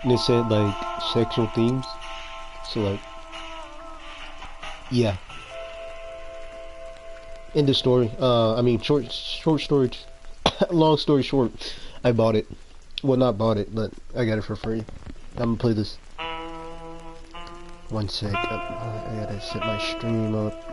And it said like sexual themes. So like, yeah. End of story. I mean, short story. Long story short, I bought it. Well, not bought it, but I got it for free. I'm gonna play this. One sec. I gotta set my stream up.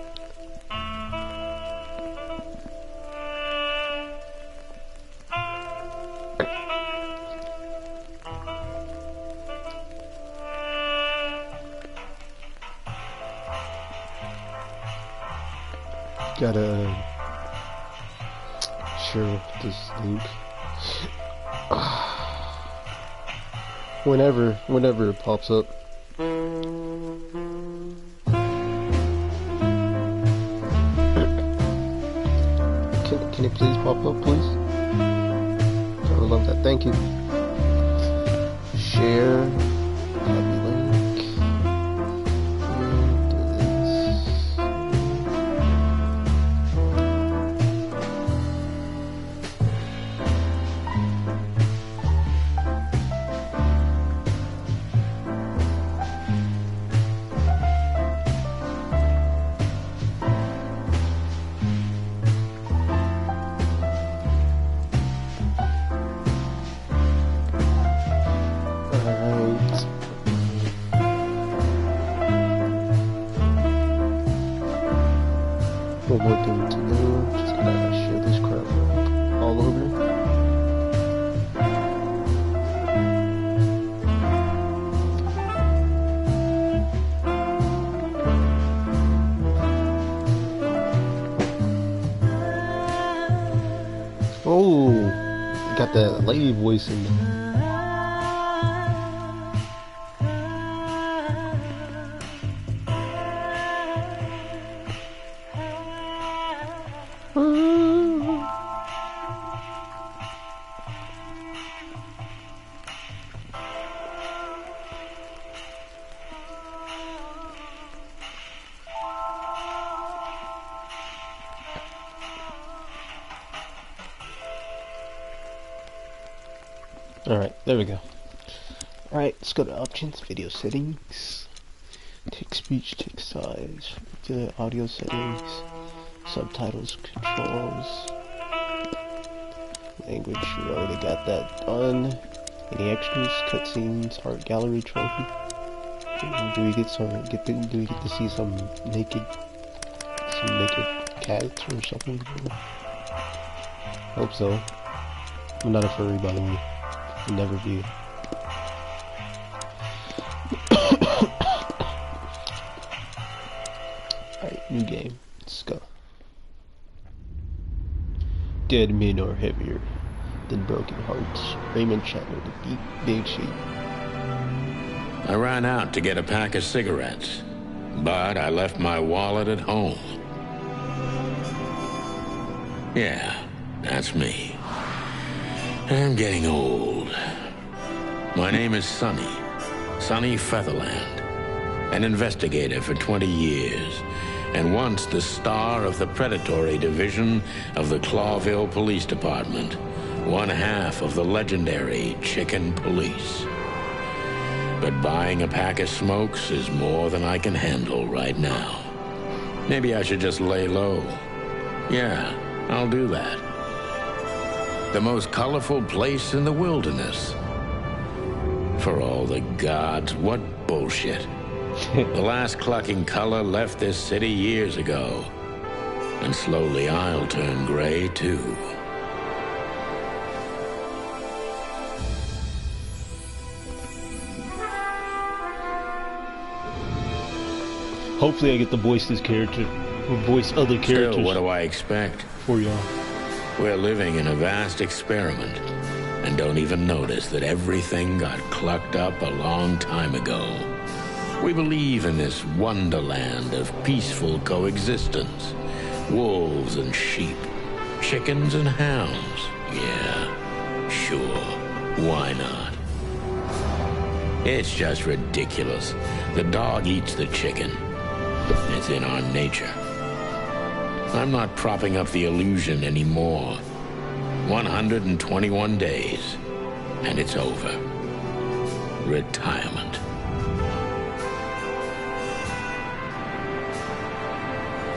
Gotta share this link. Whenever it pops up. Can it please pop up, please? I would love that. Thank you. Share. Copy link. Do this. One more thing to do, just gotta share this crap all over. Oh, got that lady voice in there. Alright, there we go. Alright, let's go to options, video settings, text speech, text size, the audio settings, subtitles, controls, language, we already got that done. Any extras, cutscenes, art gallery trophy. Do we get to see some naked cats or something? Hope so. I'm not a furry, by the way. Never be. Alright, new game. Let's go. Dead men are heavier than broken hearts. Raymond Chandler, the big sheep. I ran out to get a pack of cigarettes, but I left my wallet at home. Yeah, that's me. I'm getting old. My name is Sonny Featherland, an investigator for 20 years, and once the star of the predatory division of the Clawville Police Department, one half of the legendary Chicken Police. But buying a pack of smokes is more than I can handle right now. Maybe I should just lay low. Yeah, I'll do that. The most colorful place in the wilderness. For all the gods, what bullshit. The last clucking color left this city years ago. And slowly I'll turn gray too. Hopefully I get to voice this character, or voice other characters. Still, what do I expect? For y'all. We're living in a vast experiment, and don't even notice that everything got clucked up a long time ago. We believe in this wonderland of peaceful coexistence. Wolves and sheep, chickens and hounds. Yeah, sure, why not? It's just ridiculous. The dog eats the chicken. It's in our nature. I'm not propping up the illusion anymore. 121 days, and it's over. retirement.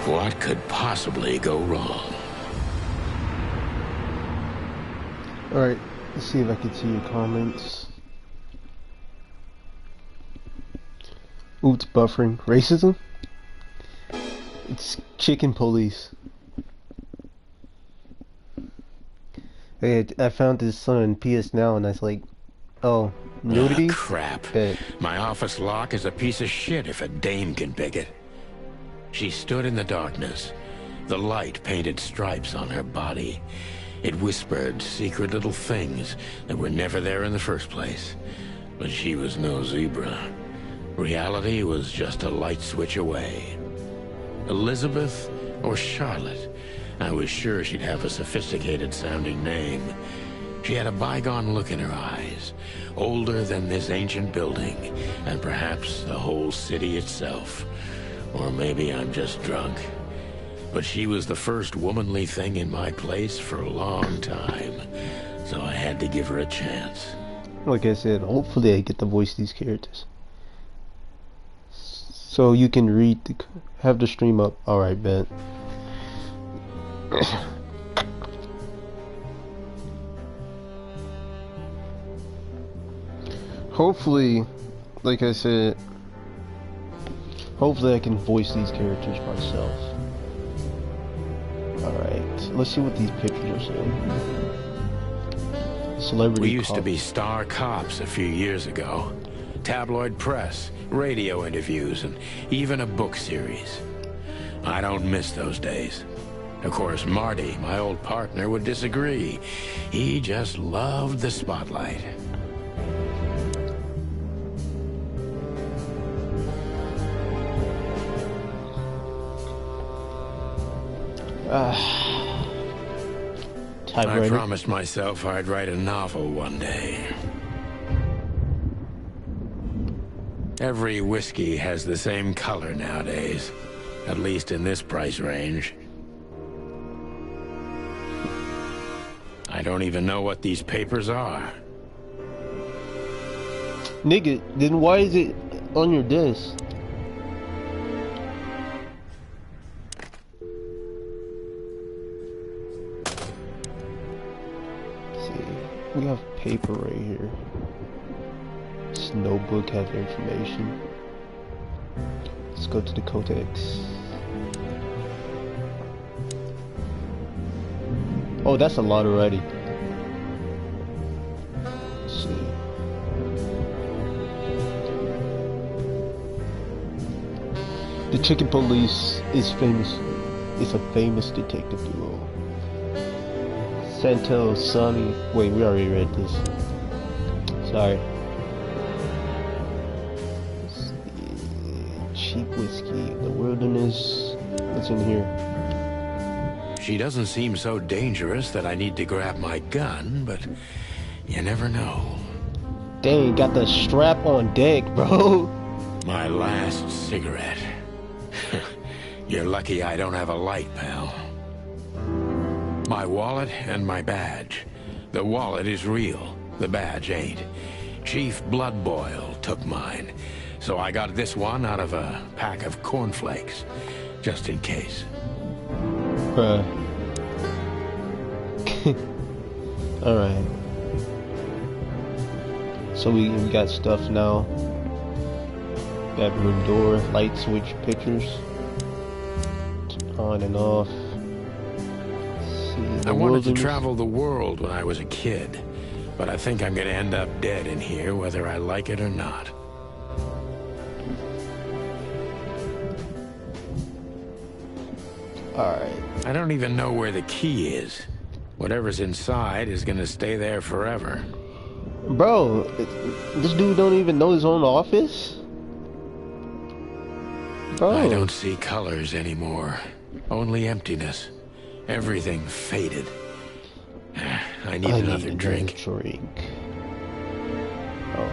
What could possibly go wrong? Alright, let's see if I can see your comments. Ooh, it's buffering. Racism? It's chicken police. Hey, I found this on PS Now and I was like, oh, nudity? Ah, crap. My office lock is a piece of shit if a dame can pick it. She stood in the darkness. The light painted stripes on her body. It whispered secret little things that were never there in the first place. But she was no zebra. Reality was just a light switch away. Elizabeth or Charlotte? I was sure she'd have a sophisticated sounding name. She had a bygone look in her eyes, older than this ancient building, and perhaps the whole city itself. Or maybe I'm just drunk. But she was the first womanly thing in my place for a long time, so I had to give her a chance. Like I said, hopefully I get to voice these characters. So you can read have the stream up. Alright, bet. Hopefully, like I said, hopefully I can voice these characters myself. Alright, let's see what these pictures are saying. Celebrity We used cop. to be star cops a few years ago. Tabloid press, radio interviews, and even a book series. I don't miss those days. Of course, Marty, my old partner, would disagree. He just loved the spotlight. I promised myself I'd write a novel one day. Every whiskey has the same color nowadays, at least in this price range. I don't even know what these papers are. Nigga, then why is it on your desk? We have paper right here. This notebook has information. Let's go to the codex. Oh, that's a lot already. Let's see. The Chicken Police is famous. It's a famous detective duo. Santel, Sonny. Wait, we already read this. Sorry. Cheap whiskey, the wilderness. What's in here? She doesn't seem so dangerous that I need to grab my gun, but you never know. Dang, got the strap on deck, bro. My last cigarette. You're lucky I don't have a light, pal. My wallet and my badge. The wallet is real, the badge ain't. Chief Bloodboil took mine, so I got this one out of a pack of cornflakes, just in case. Bruh. Alright. So we got stuff now. Bedroom door, light switch pictures. On and off. I wanted to travel the world when I was a kid, but I think I'm gonna end up dead in here whether I like it or not. Alright. I don't even know where the key is. Whatever's inside is gonna stay there forever. Bro, this dude don't even know his own office? Bro. I don't see colors anymore. Only emptiness. Everything faded. I need another drink. Oh,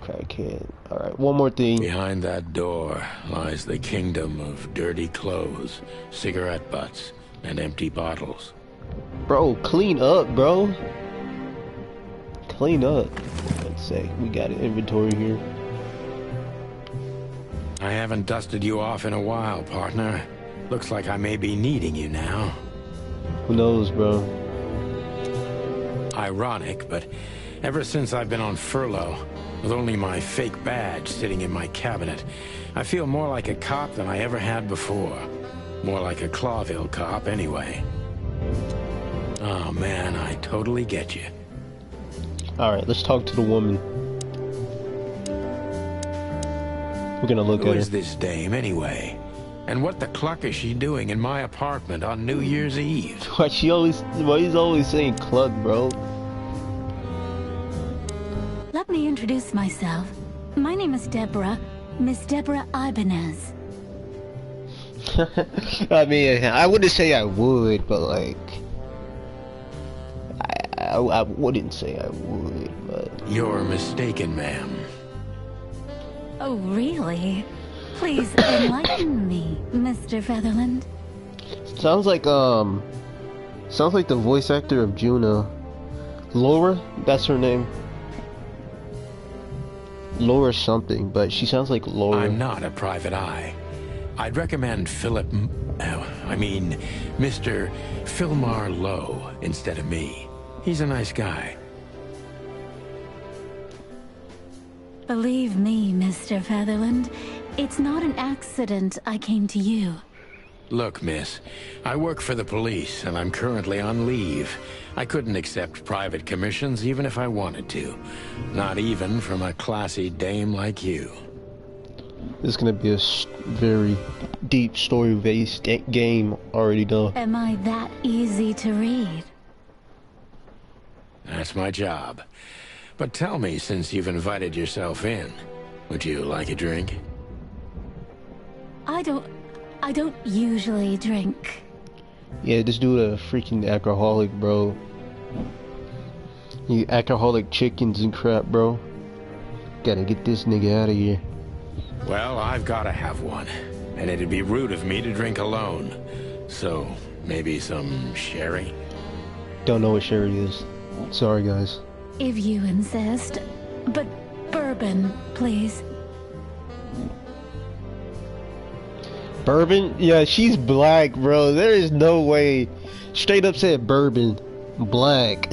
okay, I can't. Alright, one more thing. Behind that door lies the kingdom of dirty clothes, cigarette butts, and empty bottles. Bro, clean up, bro. clean up. Let's say we got an inventory here. I haven't dusted you off in a while, partner. Looks like I may be needing you now. Who knows, bro? Ironic, but ever since I've been on furlough, with only my fake badge sitting in my cabinet, I feel more like a cop than I ever had before. More like a Clawville cop, anyway. Oh man, I totally get you. Alright, let's talk to the woman. We're gonna look at her. Who is this dame, anyway? And what the cluck is she doing in my apartment on New Year's Eve? Why he's always saying cluck, bro? Let me introduce myself. My name is Deborah, Miss Deborah Ibanez. I mean, I wouldn't say I would, but like, I wouldn't say I would, but... You're mistaken, ma'am. Oh, really? Please enlighten me, Mr. Featherland. Sounds like the voice actor of Juno. Laura? That's her name. Laura something, but she sounds like Laura. I'm not a private eye. I'd recommend Mr. Philmar Lowe instead of me. He's a nice guy. Believe me, Mr. Featherland, it's not an accident I came to you. Look, miss, I work for the police, and I'm currently on leave. I couldn't accept private commissions even if I wanted to. Not even from a classy dame like you. This is gonna be a very deep story-based game, already know. Am I that easy to read? That's my job. But tell me, since you've invited yourself in, would you like a drink? I don't usually drink. Yeah, this dude a freaking alcoholic, bro. You alcoholic chickens and crap, bro. Gotta get this nigga out of here. Well, I've gotta have one. And it'd be rude of me to drink alone. So, maybe some sherry? Don't know what sherry is. Sorry, guys. If you insist. But bourbon, please. Bourbon? Yeah, she's black, bro. There is no way. Straight up said bourbon. Black.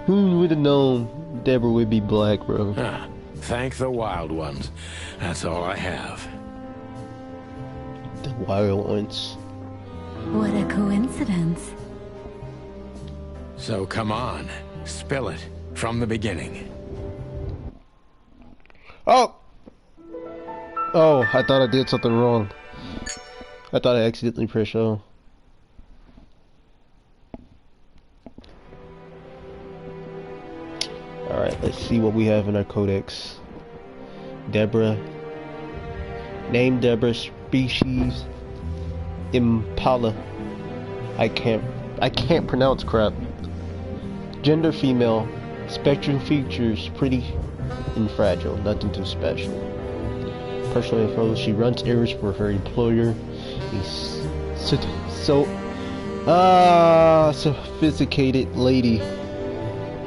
Who would have known Deborah would be black, bro? Ah, thank the wild ones. That's all I have. The wild ones. What a coincidence. So come on, spill it from the beginning. Oh! Oh, I thought I did something wrong. I thought I accidentally pressed O. Alright, let's see what we have in our codex. Deborah. Name Deborah. Species. Impala. I can't pronounce crap. Gender female. Spectrum features pretty and fragile. Nothing too special. Personal info, she runs errands for her employer. He's sophisticated lady.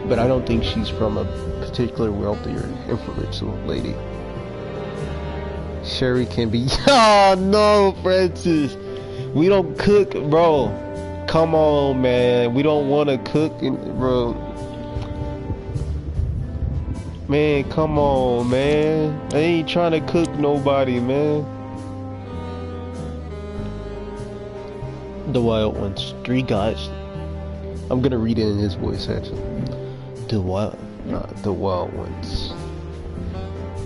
But I don't think she's from a particular wealthy or influential lady. Sherry can be... Oh no, Francis! We don't cook, bro. Come on, man. We don't want to cook, bro. Man, come on, man. I ain't trying to cook nobody, man. The wild ones. 3 gods. I'm gonna read it in his voice, actually. The wild ones.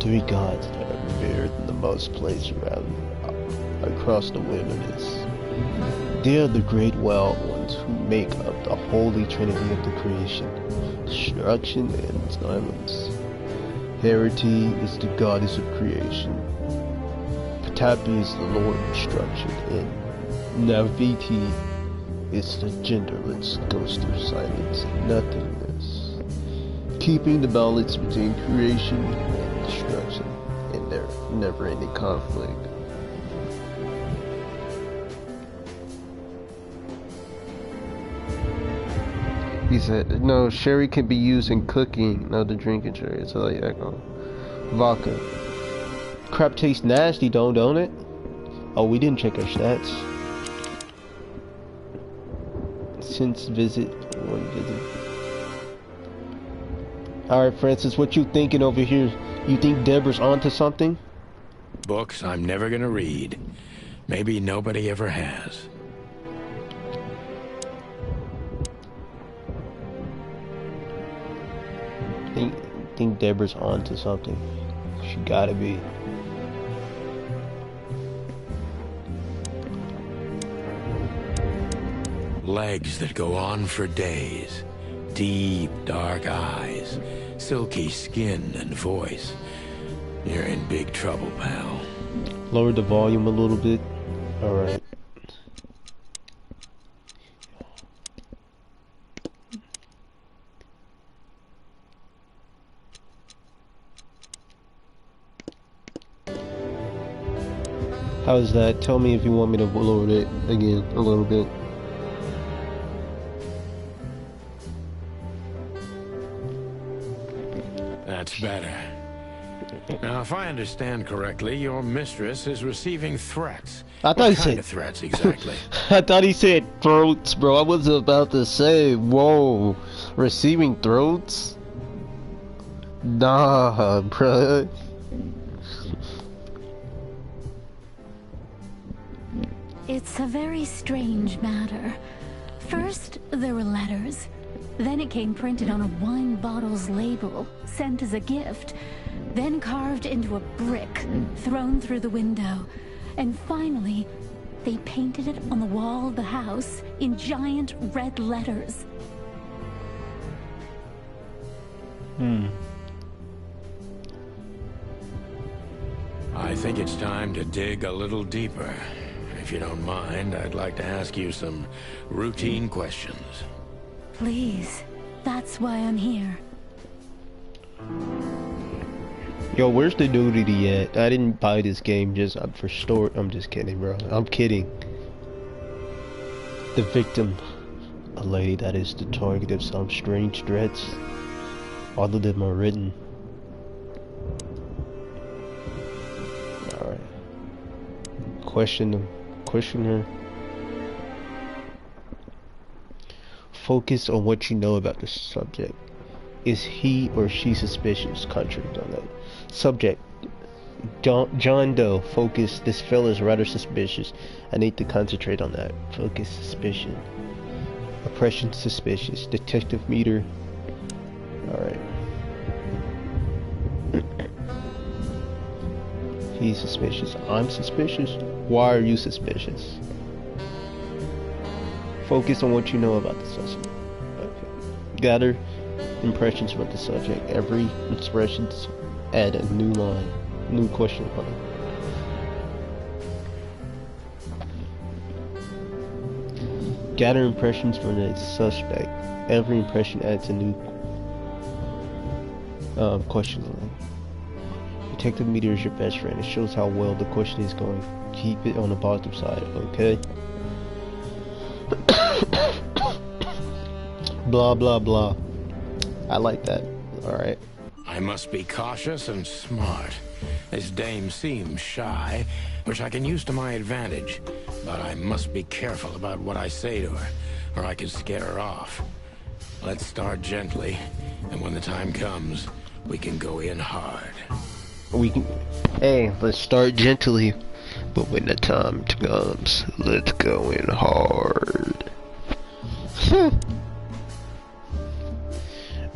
3 gods that are revered in the most places around across the wilderness. They are the great wild ones who make up the holy trinity of the creation, destruction, and silence. Herity is the goddess of creation. Patapi is the lord of destruction, and Naviti is the genderless ghost of silence and nothingness, keeping the balance between creation and destruction in their never-ending conflict. He said, no, sherry can be used in cooking, not the drinking sherry. It's like alcohol. Vodka. Crap tastes nasty, don't it? Oh, we didn't check our stats. Since visit, one visit. Alright, Francis, what you thinking over here? You think Deborah's onto something? Books I'm never gonna read. Maybe nobody ever has. Think Deborah's onto something. She gotta be. Legs that go on for days. Deep, dark eyes. Silky skin and voice. You're in big trouble, pal. Lower the volume a little bit. Alright. How's that? Tell me if you want me to lower it again a little bit. That's better. Now, if I understand correctly, your mistress is receiving threats. I thought what he kind said of threats exactly? I thought he said throats, bro. I was about to say, whoa, receiving throats? Nah, bruh. It's a very strange matter. First, there were letters. Then it came printed on a wine bottle's label, sent as a gift. Then carved into a brick, thrown through the window. And finally, they painted it on the wall of the house in giant red letters. I think it's time to dig a little deeper. If you don't mind, I'd like to ask you some routine questions. Please, that's why I'm here. Yo, where's the nudity at? I didn't buy this game just for store. I'm just kidding, bro. I'm kidding. The victim, a lady that is the target of some strange threats. All of them are written. Alright. Question them. Question her. Focus on what you know about the subject. Is he or she suspicious? Contradict on that. Subject. John Doe. Focus. This fella's rather suspicious. I need to concentrate on that. Focus. Suspicion. Oppression. Suspicious. Detective meter. Alright. He's suspicious. I'm suspicious. Why are you suspicious? Focus on what you know about the subject. Okay. Gather impressions about the subject. Every expression, add a new line, new question line. Gather impressions from the suspect. Every impression adds a new question line. Detective meter is your best friend. It shows how well the question is going. Keep it on the positive side, okay? Blah blah blah. I like that. Alright. I must be cautious and smart. This dame seems shy, which I can use to my advantage. But I must be careful about what I say to her, or I could scare her off. Let's start gently, and when the time comes, we can go in hard. We can. Hey, let's start gently, but when the time comes, let's go in hard.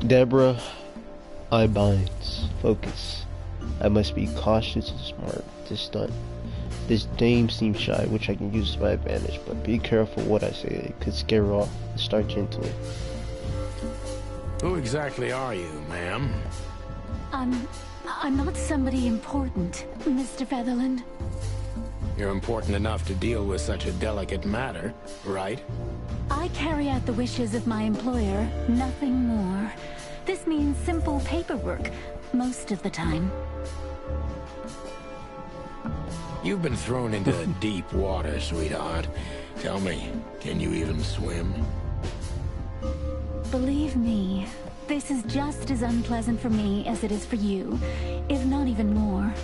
Deborah, I binds. Focus. I must be cautious and smart. This dame seems shy, which I can use to my advantage, but be careful what I say. It could scare her off. Start gently. Who exactly are you, ma'am? I'm not somebody important, Mr. Featherland. You're important enough to deal with such a delicate matter, right? I carry out the wishes of my employer, nothing more. This means simple paperwork, most of the time. You've been thrown into deep water, sweetheart. Tell me, can you even swim? Believe me, this is just as unpleasant for me as it is for you, if not even more.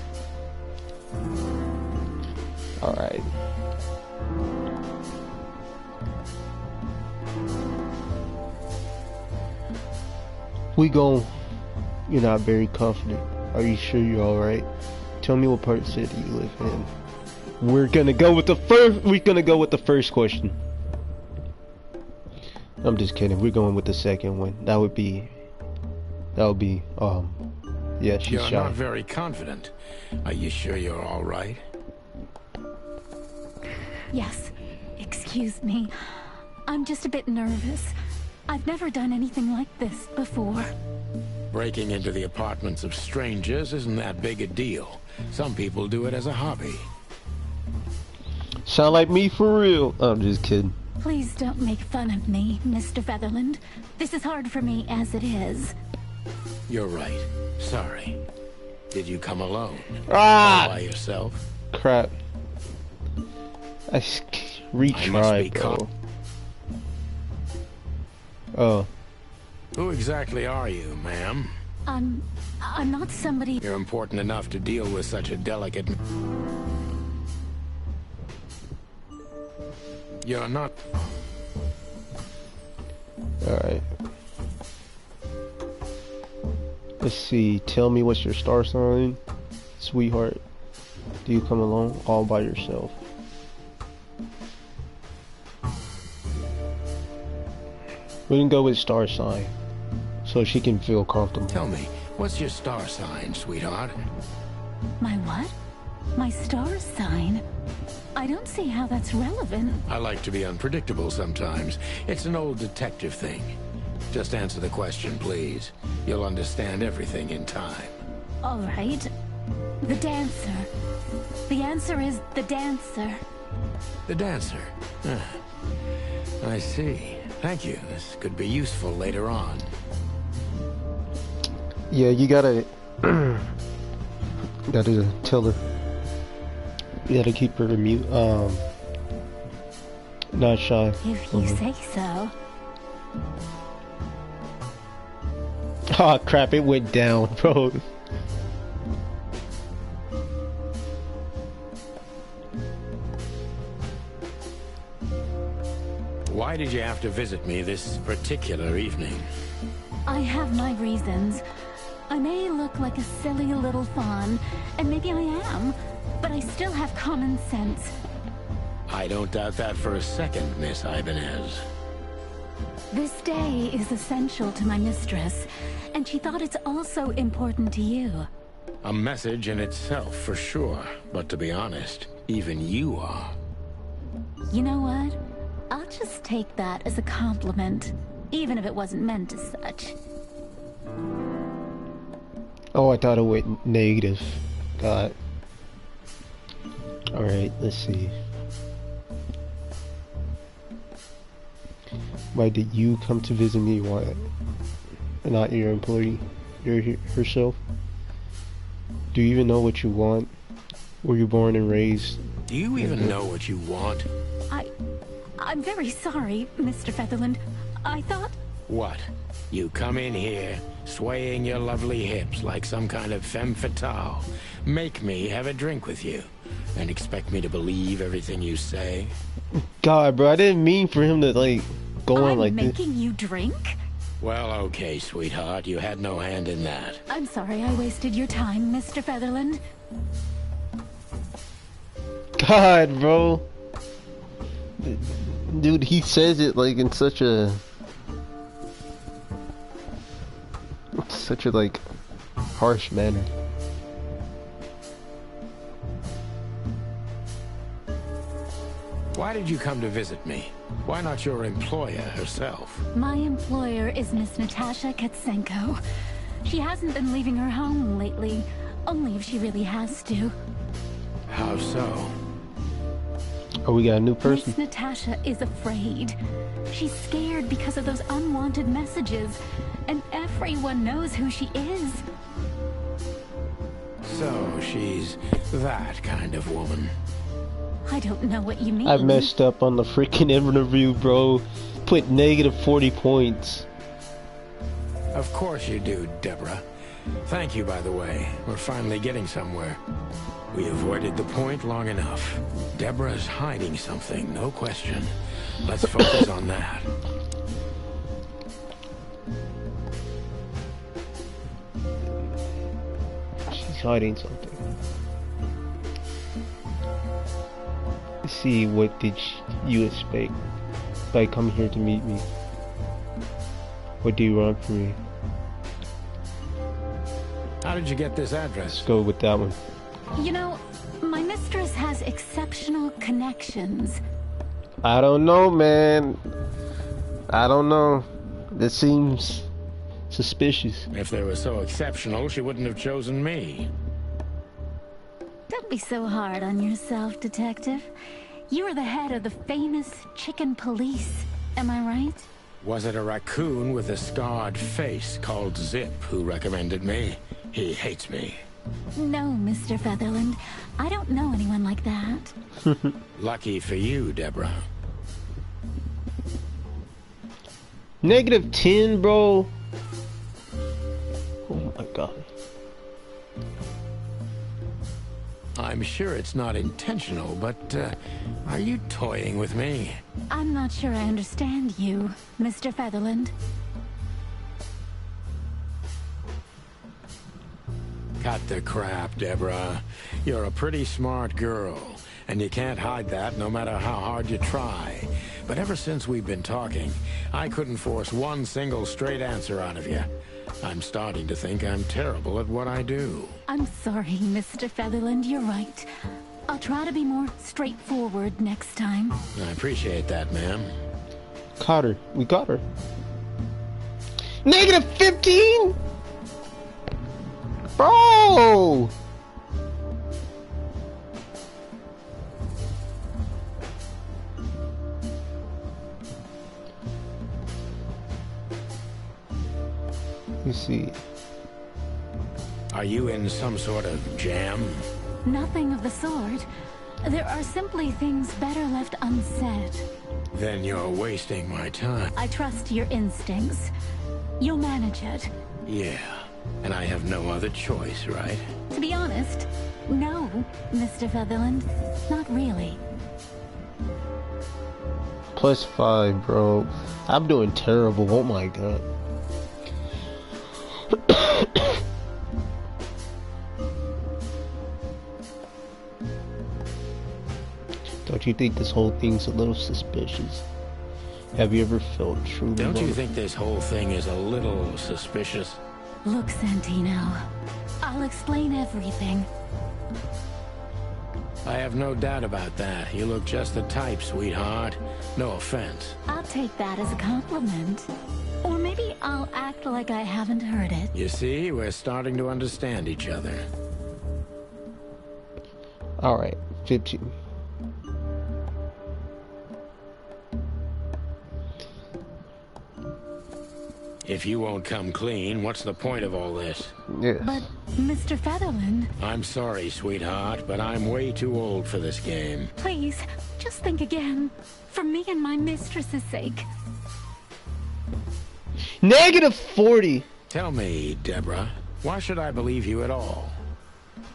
Alright. We go. You're not very confident. Are you sure you're alright? Tell me what part of the city you live in. We're gonna go with the first question. I'm just kidding. We're going with the second one. That would be yeah, she's shy. You're not very confident. Are you sure you're all right? Yes. Excuse me. I'm just a bit nervous. I've never done anything like this before. Breaking into the apartments of strangers isn't that big a deal. Some people do it as a hobby. Sound like me for real. I'm just kidding. Please don't make fun of me, Mr. Featherland. This is hard for me as it is. You're right. Sorry. Did you come alone? Ah! All by yourself? Crap. I retried, bro. Oh. Who exactly are you, ma'am? I'm not somebody... You're important enough to deal with such a delicate... You're not... Alright. Let's see. Tell me what's your star sign, sweetheart. Do you come alone all by yourself? We can go with star sign, so she can feel comfortable. Tell me, what's your star sign, sweetheart? My what? My star sign? I don't see how that's relevant. I like to be unpredictable sometimes. It's an old detective thing. Just answer the question, please. You'll understand everything in time. All right. The dancer. The answer is the dancer. The dancer? I see. Thank you. This could be useful later on. Yeah, you gotta tell her. You gotta keep her mute. Not shy. If you say so. Oh crap! It went down, bro. Why did you have to visit me this particular evening? I have my reasons. I may look like a silly little fawn, and maybe I am, but I still have common sense. I don't doubt that for a second, Miss Ibanez. This day is essential to my mistress, and she thought it's also important to you. A message in itself, for sure. But to be honest, even you are. You know what? I'll just take that as a compliment, even if it wasn't meant as such. Oh, I thought it went negative. God. Alright, let's see. Why did you come to visit me? Why not your employee? Herself? Do you even know what you want? Were you born and raised? Do you even know what you want? I'm very sorry, Mr. Featherland. I thought... What? You come in here, swaying your lovely hips like some kind of femme fatale, make me have a drink with you, and expect me to believe everything you say? God, bro, I didn't mean for him to, like, go on like this. I'm making you drink? Well, okay, sweetheart, you had no hand in that. I'm sorry I wasted your time, Mr. Featherland. God, bro. Dude, he says it like in such a like harsh manner. Why did you come to visit me? Why not your employer herself? My employer is Miss Natasha Katsenko. She hasn't been leaving her home lately, only if she really has to. How so? Oh, we got a new person? Miss Natasha is afraid. She's scared because of those unwanted messages, and everyone knows who she is. So, she's that kind of woman. I don't know what you mean. I messed up on the freaking interview, bro. Put negative 40 points. Of course you do, Deborah. Thank you, by the way. We're finally getting somewhere. We avoided the point long enough. Deborah's hiding something, no question. Let's focus on that. She's hiding something. Let's see, what did you expect by coming here to meet me? What do you want from me? How did you get this address? Let's go with that one. You know, my mistress has exceptional connections. I don't know, man. I don't know. This seems suspicious. If they were so exceptional, she wouldn't have chosen me. Don't be so hard on yourself, Detective. You are the head of the famous chicken police. Am I right? Was it a raccoon with a scarred face called Zip who recommended me? He hates me. No, Mr. Featherland. I don't know anyone like that. Lucky for you, Deborah. -10, bro. Oh my god. I'm sure it's not intentional, but are you toying with me? I'm not sure I understand you, Mr. Featherland. Cut the crap, Deborah. You're a pretty smart girl, and you can't hide that no matter how hard you try. But ever since we've been talking, I couldn't force one single straight answer out of you. I'm starting to think I'm terrible at what I do. I'm sorry, Mr. Featherland, you're right. I'll try to be more straightforward next time. I appreciate that, ma'am. Caught her. We got her. -15? Bro! Let's see. Are you in some sort of jam? Nothing of the sort. There are simply things better left unsaid. Then you're wasting my time. I trust your instincts. You'll manage it. Yeah, and I have no other choice, right? To be honest, no, Mr. Featherland. Not really. +5, bro. I'm doing terrible. Oh my god. Don't you think this whole thing's a little suspicious? Have you ever felt truly Don't you loved? think this whole thing is a little suspicious? Look, Santino, I'll explain everything. I have no doubt about that. You look just the type, sweetheart. No offense. I'll take that as a compliment. Or maybe I'll act like I haven't heard it. You see, we're starting to understand each other. Alright, 15. If you won't come clean, what's the point of all this? Yes. But, Mr. Featherland, I'm sorry, sweetheart, but I'm way too old for this game. please, just think again. For me and my mistress's sake. -40. Tell me, Deborah, why should I believe you at all?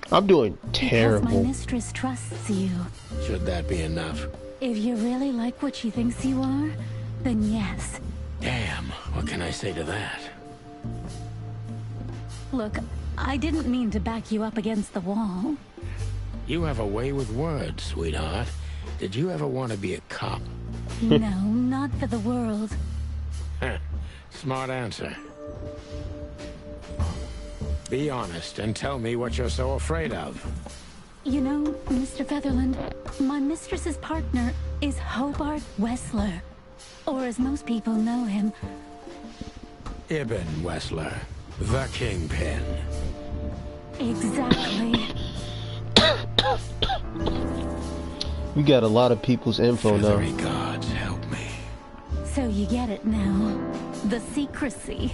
I'm doing Because my terrible. mistress trusts you. Should that be enough? If you really like what she thinks you are, then yes. Damn, what can I say to that? Look, I didn't mean to back you up against the wall. You have a way with words, sweetheart. Did you ever want to be a cop? No, not for the world. Heh, smart answer. Be honest and tell me what you're so afraid of. You know, Mr. Featherland, my mistress's partner is Hobart Wessler. Or as most people know him, Ibn Wessler, the Kingpin. exactly. We got a lot of people's info now. Feathery gods, help me. So you get it now. The secrecy.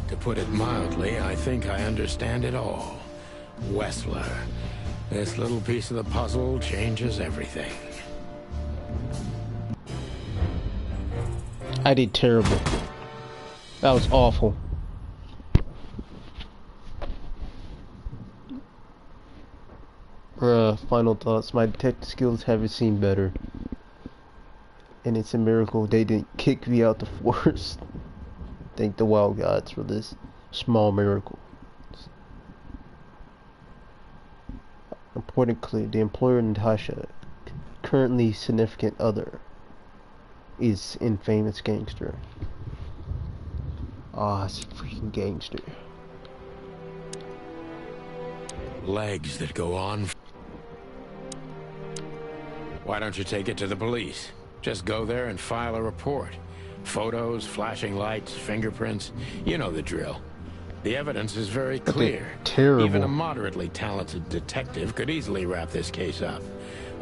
To put it mildly, I think I understand it all. Wessler. This little piece of the puzzle changes everything. I did terrible. That was awful. Final thoughts. My detective skills haven't seen better. And it's a miracle they didn't kick me out the force. Thank the wild gods for this small miracle. Importantly, the employer Natasha, currently significant other, is infamous gangster. Ah, it's a freaking gangster. Legs that go on. Why don't you take it to the police? Just go there and file a report. Photos, flashing lights, fingerprints. You know the drill. The evidence is very clear. Terrible. Even a moderately talented detective could easily wrap this case up.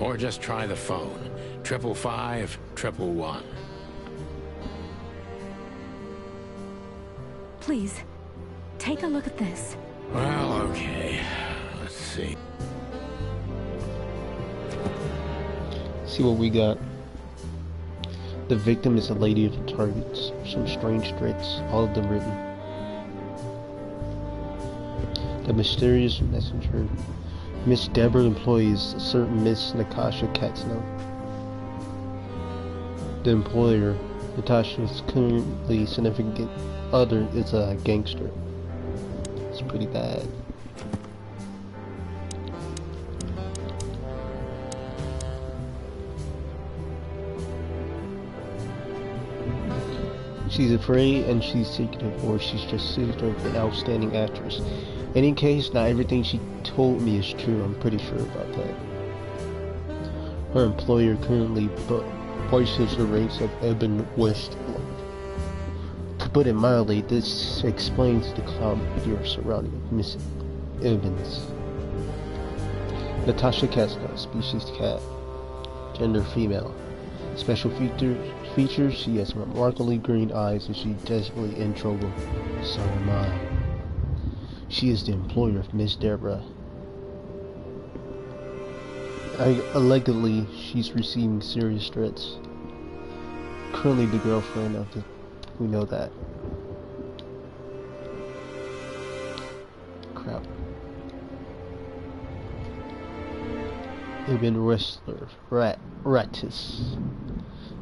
Or just try the phone. 555-111. Please, take a look at this. Well, okay. Let's see. See what we got. The victim is a lady of the targets. Some strange threats, all of them written. The mysterious messenger. Miss Deborah employees a certain Miss Natasha Katzno. The employer, Natasha's currently significant other, is a gangster. It's pretty bad. She's afraid and she's secretive, or she's just secretive an outstanding actress. In any case, not everything she told me is true. I'm pretty sure about that. Her employer currently voices the ranks of Eben West. To put it mildly, this explains the cloud fear surrounding Miss Evans. Natasha Katzno, species cat, gender female. Special features, she has remarkably green eyes and she's desperately in trouble. So am I. She is the employer of Miss Deborah. Allegedly, she's receiving serious threats. Currently the girlfriend of the... we know that. Crap. Even wrestler, Ratis.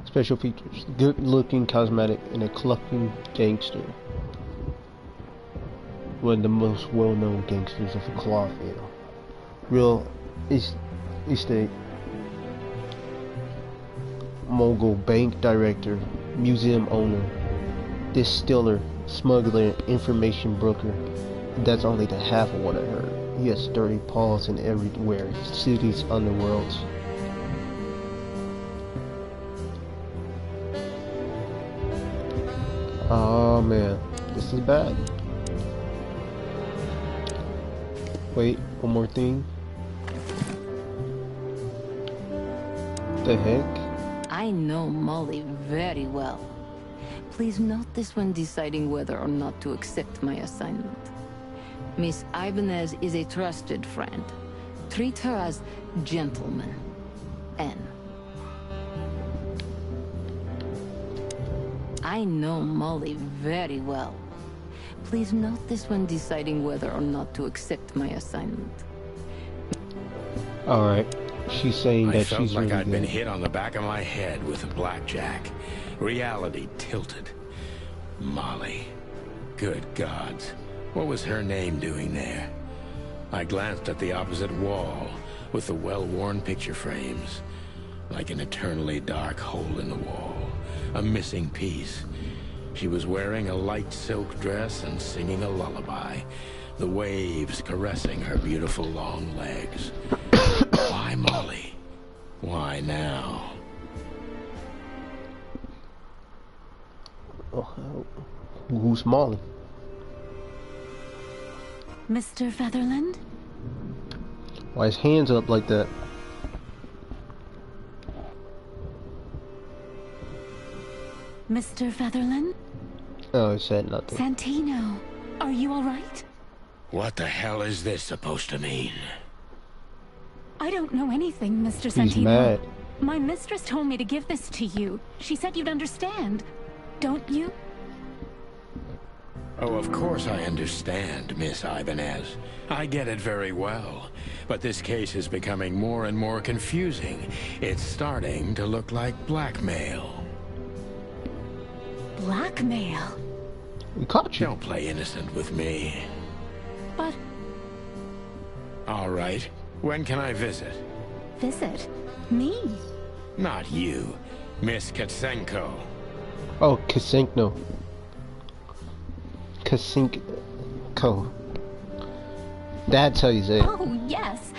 Special features: good-looking, cosmetic, and a clucking gangster. One of the most well-known gangsters of the Clawfield. Real estate mogul, bank director, museum owner, distiller, smuggler, information broker. That's only the half of what I heard. He has dirty paws in everywhere, cities, underworlds. Oh man, this is bad. Wait, one more thing. The heck? I know Molly very well. Please note this when deciding whether or not to accept my assignment. Miss Ibanez is a trusted friend. Treat her as gentleman. N. I know Molly very well. Please note this when deciding whether or not to accept my assignment. Alright, she's saying that I felt she's like really I'd been good. hit on the back of my head with a blackjack. Reality tilted. Molly. Good gods. What was her name doing there? I glanced at the opposite wall with the well-worn picture frames. Like an eternally dark hole in the wall. A missing piece. She was wearing a light silk dress and singing a lullaby. The waves caressing her beautiful long legs. Why Molly? Why now? Oh, who's Molly? Mr. Featherland? Why his hands up like that? Mr. Featherland? Oh, he said nothing. Santino, are you alright? What the hell is this supposed to mean? I don't know anything, Mr. He's Santino. mad. My mistress told me to give this to you. She said you'd understand. Don't you? Oh, of course I understand, Miss Ibanez. I get it very well. But this case is becoming more and more confusing. It's starting to look like blackmail. Blackmail? We caught you. Don't play innocent with me. But... All right. When can I visit? Visit? Me? Not you. Miss Katsenko. Oh, Kasenko. Kasenko. That's how you say it. Oh, yes.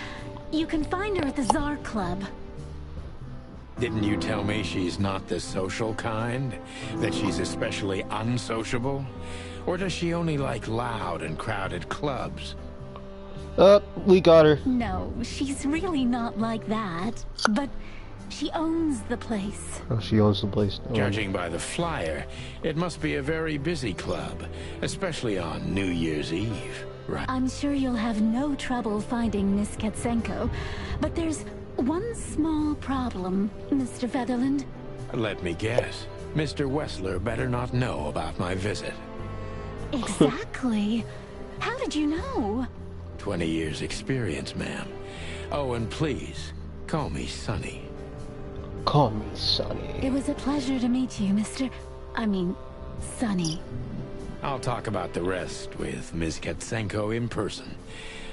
You can find her at the Tsar Club. Didn't you tell me she's not the social kind? That she's especially unsociable? Or does she only like loud and crowded clubs? We got her. No, she's really not like that. But she owns the place. Oh, she owns the place. Oh. Judging by the flyer, it must be a very busy club, especially on New Year's Eve, right? I'm sure you'll have no trouble finding Miss Katsenko, but there's one small problem, Mr. Featherland. Let me guess. Mr. Wessler better not know about my visit. Exactly. How did you know? 20 years experience, ma'am. Oh, and please, call me Sonny. Call me Sonny. It was a pleasure to meet you, Sonny. I'll talk about the rest with Ms. Katsenko in person.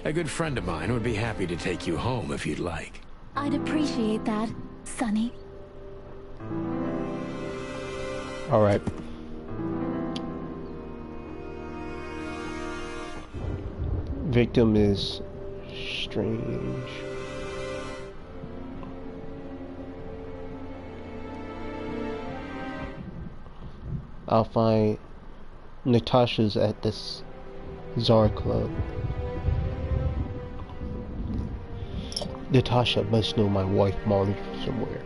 A good friend of mine would be happy to take you home if you'd like. I'd appreciate that, Sonny. All right. Victim is strange. I'll find Natasha's at this Tsar Club. Natasha must know my wife Molly somewhere.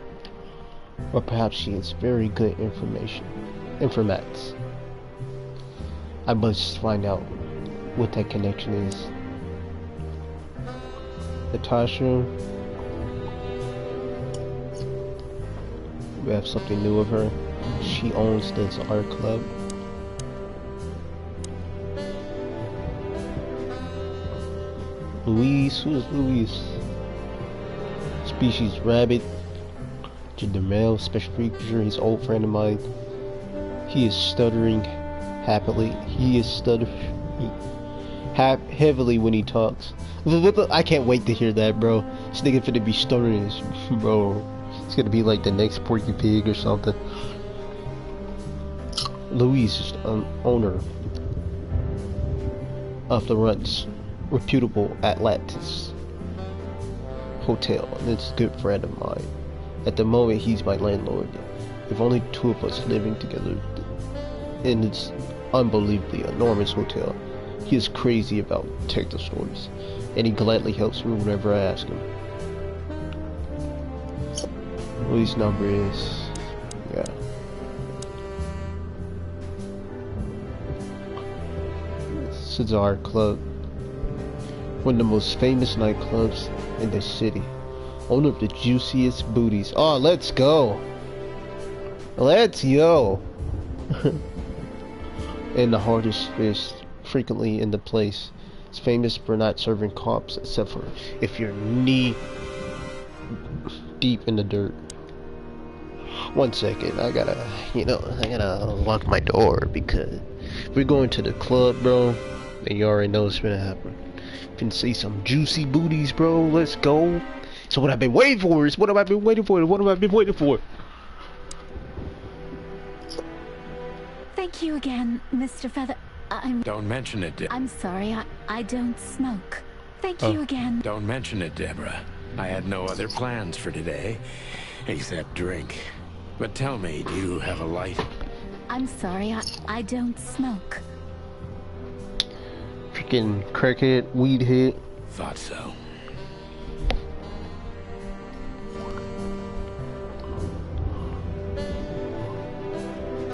Or perhaps she has very good informatics. I must find out what that connection is. Natasha. We have something new of her. She owns this art club. Louise, who is Louise? Species rabbit. Gender male, special feature, his old friend of mine. He is stuttering happily. He is stuttering heavily when he talks. I can't wait to hear that, bro. This nigga finna be stuttering, bro. It's gonna be like the next Porky Pig or something. Louise is the owner of the Runt's reputable Atlantis Hotel, and it's a good friend of mine. At the moment, he's my landlord. If only two of us living together in this unbelievably enormous hotel. He is crazy about detective stories, and he gladly helps me whenever I ask him. Louis' number is... yeah. Tsar Club. One of the most famous nightclubs in the city. Owner of the juiciest booties. Oh, let's go! Let's go! And the hardest fish frequently in the place. It's famous for not serving cops except for if you're knee deep in the dirt. 1 second, I gotta lock my door because if we're going to the club, bro, then you already know what's gonna happen. You can see some juicy booties, bro. Let's go. So what I've been waiting for is what have I been waiting for? What have I been waiting for? Thank you again, Mr. Feather. Don't mention it, I'm sorry, I don't smoke. Thank you again. Don't mention it, Deborah. I had no other plans for today, except drink. But tell me, do you have a light? I'm sorry, I don't smoke. Freaking crackhead, weed head. Thought so.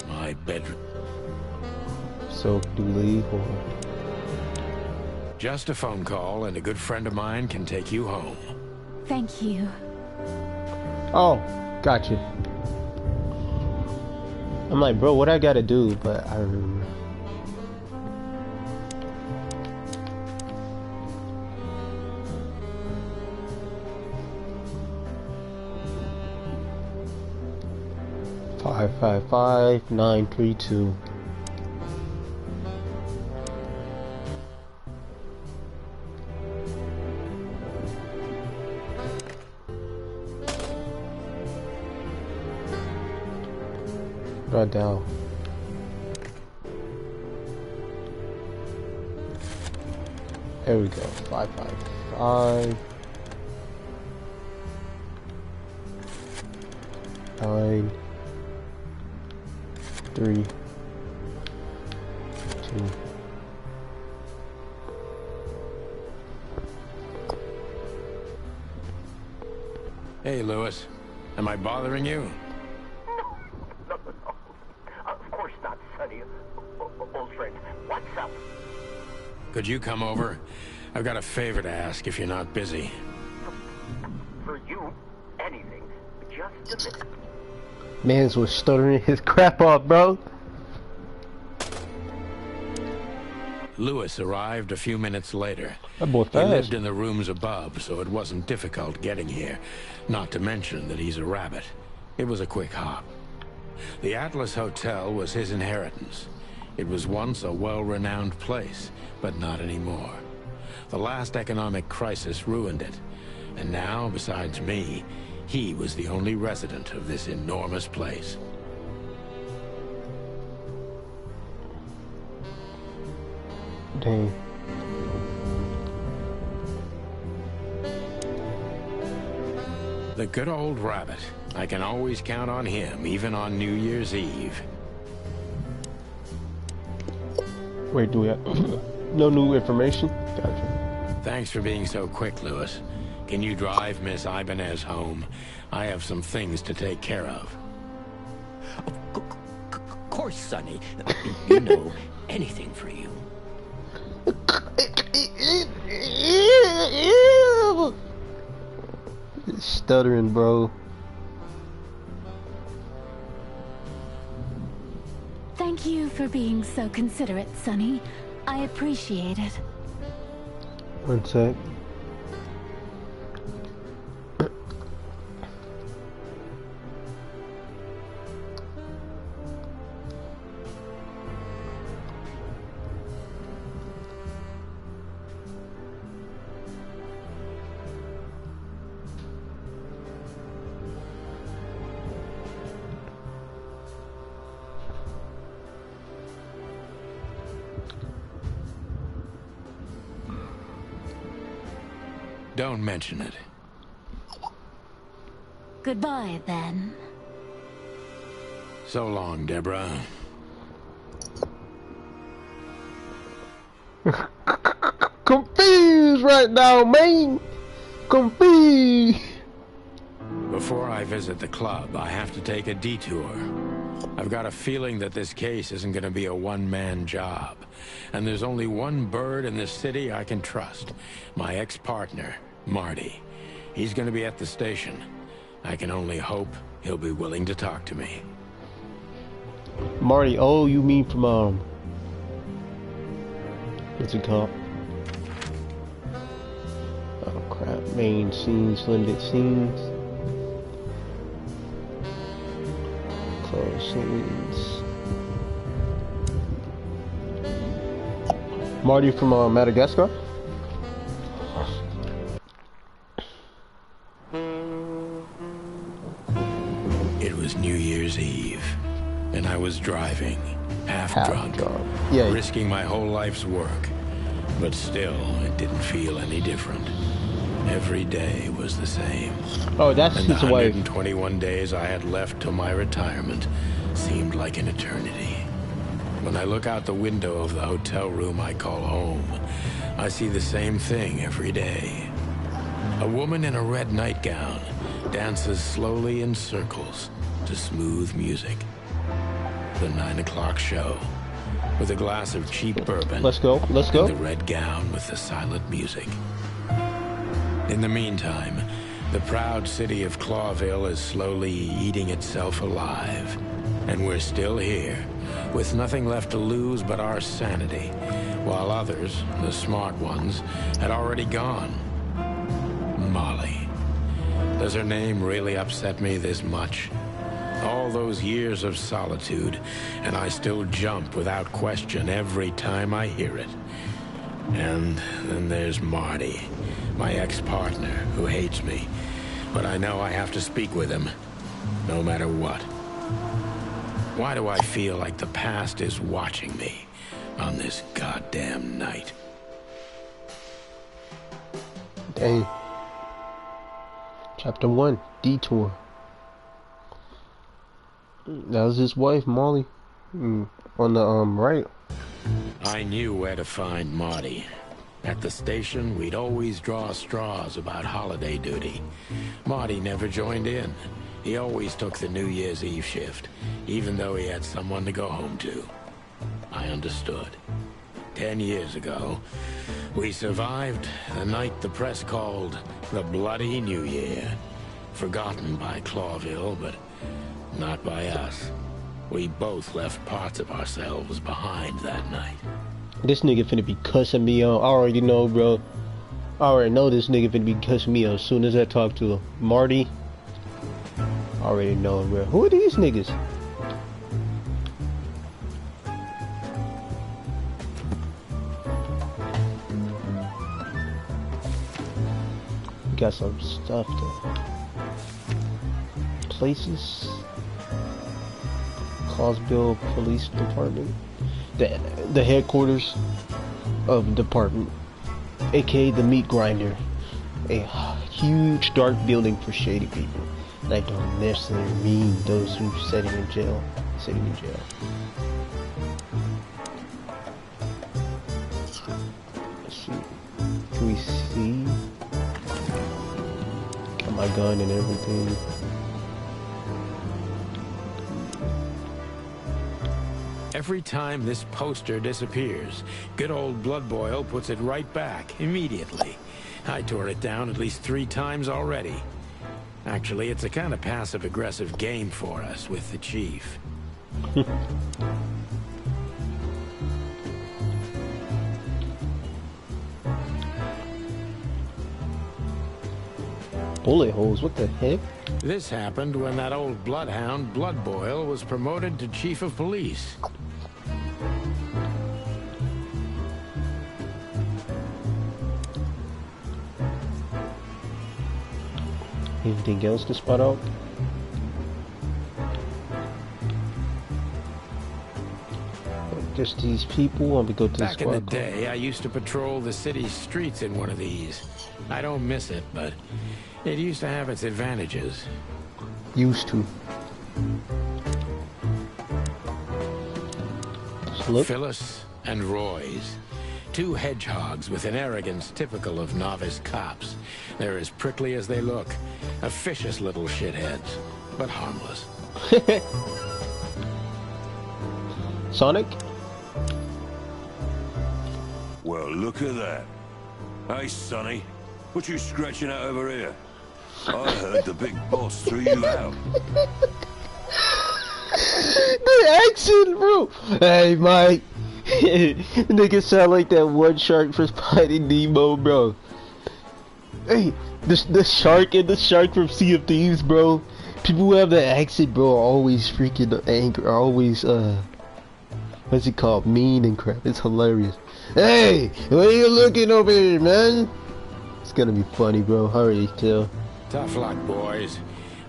My bedroom. So do leave or... Just a phone call and a good friend of mine can take you home. Thank you. Oh, gotcha. I'm like, bro, what I gotta do? But I remember. 555932. Right down. There we go. 555 9 3 2. Hey, Lewis. Am I bothering you? No. Of course not, Sonny. Old friend, what's up? Could you come over? I've got a favor to ask if you're not busy. For you, anything. Just a minute. Mans was stuttering his crap off, bro. Lewis arrived a few minutes later. That boy He fast. lived in the rooms above, so it wasn't difficult getting here. Not to mention that he's a rabbit. It was a quick hop. The Atlas Hotel was his inheritance. It was once a well-renowned place, but not anymore. The last economic crisis ruined it. And now, besides me, he was the only resident of this enormous place. Dang. The good old rabbit. I can always count on him, even on New Year's Eve. Wait, do we have no new information? Gotcha. Thanks for being so quick, Lewis. Can you drive Miss Ibanez home? I have some things to take care of. Of course, Sonny. You know, anything for you. Stuttering, bro. Thank you for being so considerate, Sonny. I appreciate it. One sec. Don't mention it. Goodbye, then. So long, Deborah. Confused right now, man. Confused. Before I visit the club, I have to take a detour. I've got a feeling that this case isn't going to be a one-man job. And there's only one bird in this city I can trust. My ex-partner, Marty. He's going to be at the station. I can only hope he'll be willing to talk to me. Marty, oh, you mean from, what's it called? Oh, crap. Main scenes, limited scenes. Close scenes. Marty from, Madagascar? It was New Year's Eve, and I was driving, half drunk, Yeah. risking my whole life's work. But still, it didn't feel any different. Every day was the same. Oh, that's And the his wife. 121 days I had left till my retirement seemed like an eternity. When I look out the window of the hotel room I call home, I see the same thing every day. A woman in a red nightgown dances slowly in circles to smooth music. The 9 o'clock show, with a glass of cheap bourbon. Let's go. Let's go. And the red gown with the silent music. In the meantime, the proud city of Clawville is slowly eating itself alive. And we're still here, with nothing left to lose but our sanity, while others, the smart ones, had already gone. Molly. Does her name really upset me this much? All those years of solitude, and I still jump without question every time I hear it. And then there's Marty, my ex-partner, who hates me. But I know I have to speak with him, no matter what. Why do I feel like the past is watching me on this goddamn night? Dang. Chapter 1, Detour. That was his wife, Molly. On the right. I knew where to find Marty. At the station, we'd always draw straws about holiday duty. Marty never joined in. He always took the New Year's Eve shift, even though he had someone to go home to. I understood. 10 years ago, we survived the night the press called the Bloody New Year. Forgotten by Clawville, but not by us. We both left parts of ourselves behind that night. This nigga finna be cussing me out. I already know, bro. I already know this nigga finna be cussing me out as soon as I talk to him. Marty. I already know, bro. Who are these niggas? We got some stuff to... Places. Cosville Police Department. The headquarters of the department, aka the meat grinder, a huge dark building for shady people. And I don't necessarily mean those who sitting in jail. Let's see. Can we see? Got my gun and everything. Every time this poster disappears, good old Blood Boil puts it right back, immediately. I tore it down at least 3 times already. Actually, it's a kind of passive-aggressive game for us with the chief. Bullet holes, what the heck? This happened when that old bloodhound, Blood Boil, was promoted to chief of police. Anything else to spot out? Just these people. I'm gonna go to Back in the day, I used to patrol the city's streets in one of these. I don't miss it, but it used to have its advantages. Used to. Look. Phyllis and Roy's. 2 hedgehogs with an arrogance typical of novice cops. They're as prickly as they look. Officious little shitheads, but harmless. Sonic? Well, look at that. Hey, Sonny. What you scratching out over here? I heard the big boss threw you out. The accent, bro! Hey, Mike. Nigga sound like that one shark from Finding Nemo, bro. Hey, the shark and the shark from Sea of Thieves, bro. People who have that accent, bro, are always freaking angry, are always, what's it called? Mean and crap. It's hilarious. Hey, what are you looking over here, man? It's gonna be funny, bro. Hurry, too. Tough luck, boys.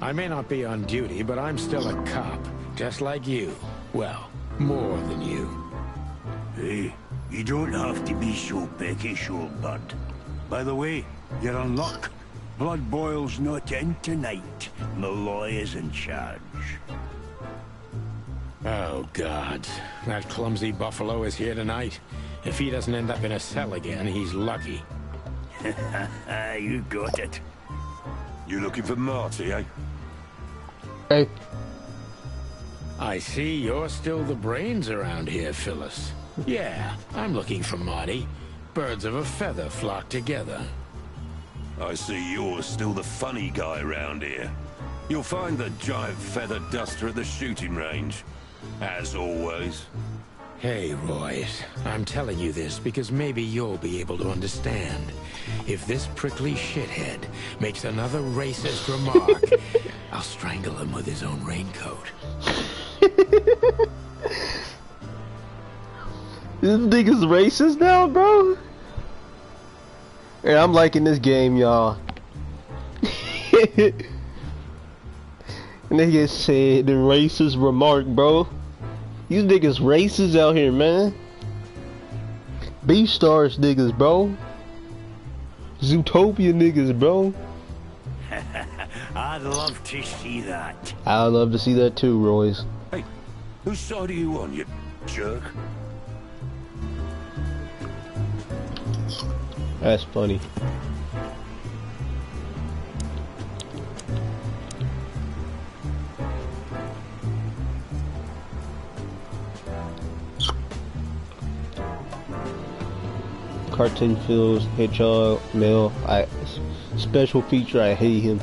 I may not be on duty, but I'm still a cop, just like you. Well, more than you. Hey, you don't have to be so peckish, old bud. By the way, you're on luck. Blood Boil's not in tonight. Malloy is in charge. Oh, God. That clumsy buffalo is here tonight. If he doesn't end up in a cell again, he's lucky. You got it. You looking for Marty, eh? Hey. I see you're still the brains around here, Phyllis. Yeah, I'm looking for Marty. Birds of a feather flock together. I see you're still the funny guy around here. You'll find the giant feather duster at the shooting range. As always. Hey, Royce. I'm telling you this because maybe you'll be able to understand. If this prickly shithead makes another racist remark, I'll strangle him with his own raincoat. This nigga's racist now, bro? Hey, I'm liking this game, y'all. Nigga said the racist remark, bro. You niggas racist out here, man. Beastars niggas, bro. Zootopia niggas, bro. I'd love to see that. I'd love to see that too, Royce. Hey, whose side are you on, you jerk? That's funny. Cartoon feels hedgehog male. Special feature. I hate him.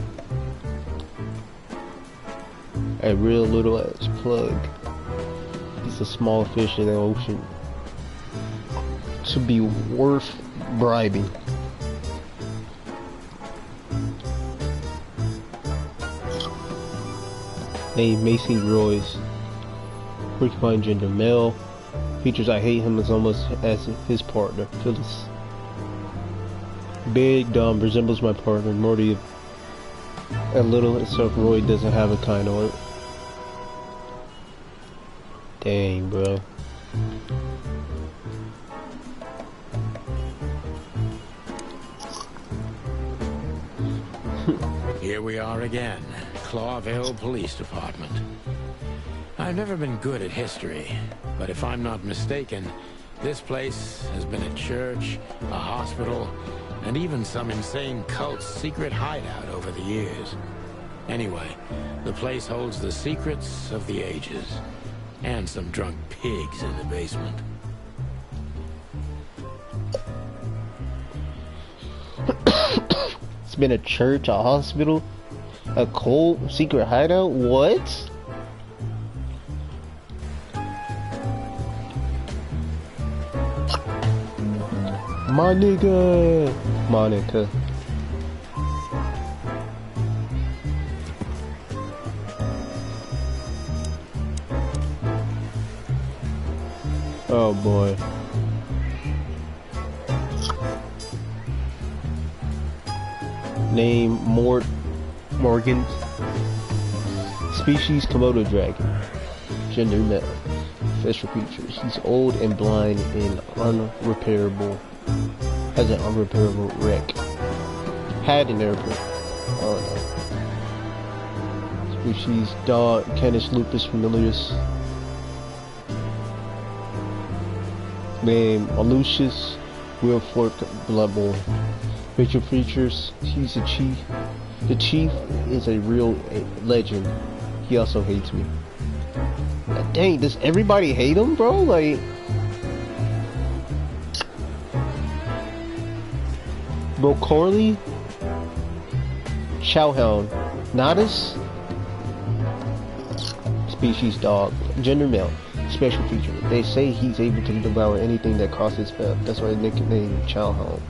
A real little ass plug. He's a small fish in the ocean. To be worth bribing. Name Macy Royce. Porcupine gender male. Features I hate him as almost as his partner, Phyllis. Big, dumb, resembles my partner, Morty. A little, except Roy doesn't have a kind of it. Dang, bro. Here we are again, Clawville Police Department. I've never been good at history, but if I'm not mistaken, this place has been a church, a hospital, and even some insane cult's secret hideout over the years. Anyway, the place holds the secrets of the ages, and some drunk pigs in the basement. It's been a church, a hospital, a cult, secret hideout. What? My nigga, Monica. Oh boy. Name Morgan. Species Komodo dragon. Gender male. Facial features. He's old and blind and unrepairable. Has an unrepairable wreck. Had an airport. Oh no. Species dog. Canis lupus familiaris. Name Aloysius Wilford Bloodborne. Facial features. He's a chief. The chief is a real legend. He also hates me. Dang, does everybody hate him, bro? Like, Bro Corley, Chowhound, Nodus, species dog, gender male, special feature. They say he's able to devour anything that crosses path. That's why they nicknamed Chowhound.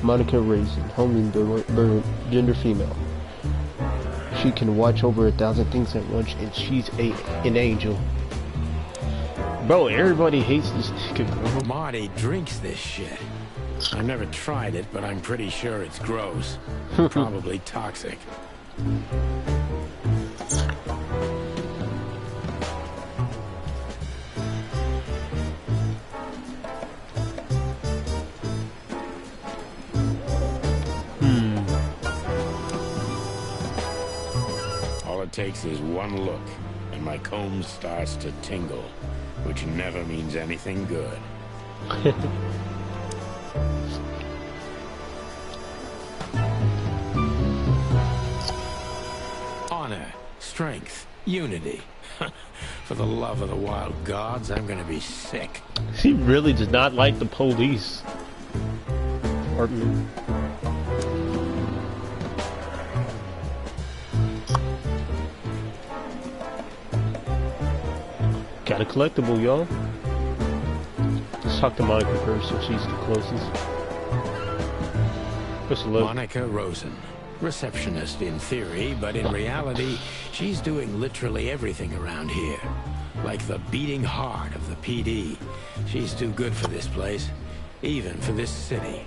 Monica Raisin, hummingbird, gender female. She can watch over 1,000 things at once, and she's an angel. Bro, everybody hates this nigga, bro. Marty drinks this shit. I've never tried it, but I'm pretty sure it's gross. Probably toxic. All it takes is one look, and my comb starts to tingle, which never means anything good. Honor, strength, unity. For the love of the wild gods, I'm gonna be sick. He really does not like the police. Department. Got a collectible, y'all. Let's talk to Monica first, since she's the closest. Monica Rosen. Receptionist in theory, but in reality, she's doing literally everything around here. Like the beating heart of the PD. She's too good for this place, even for this city.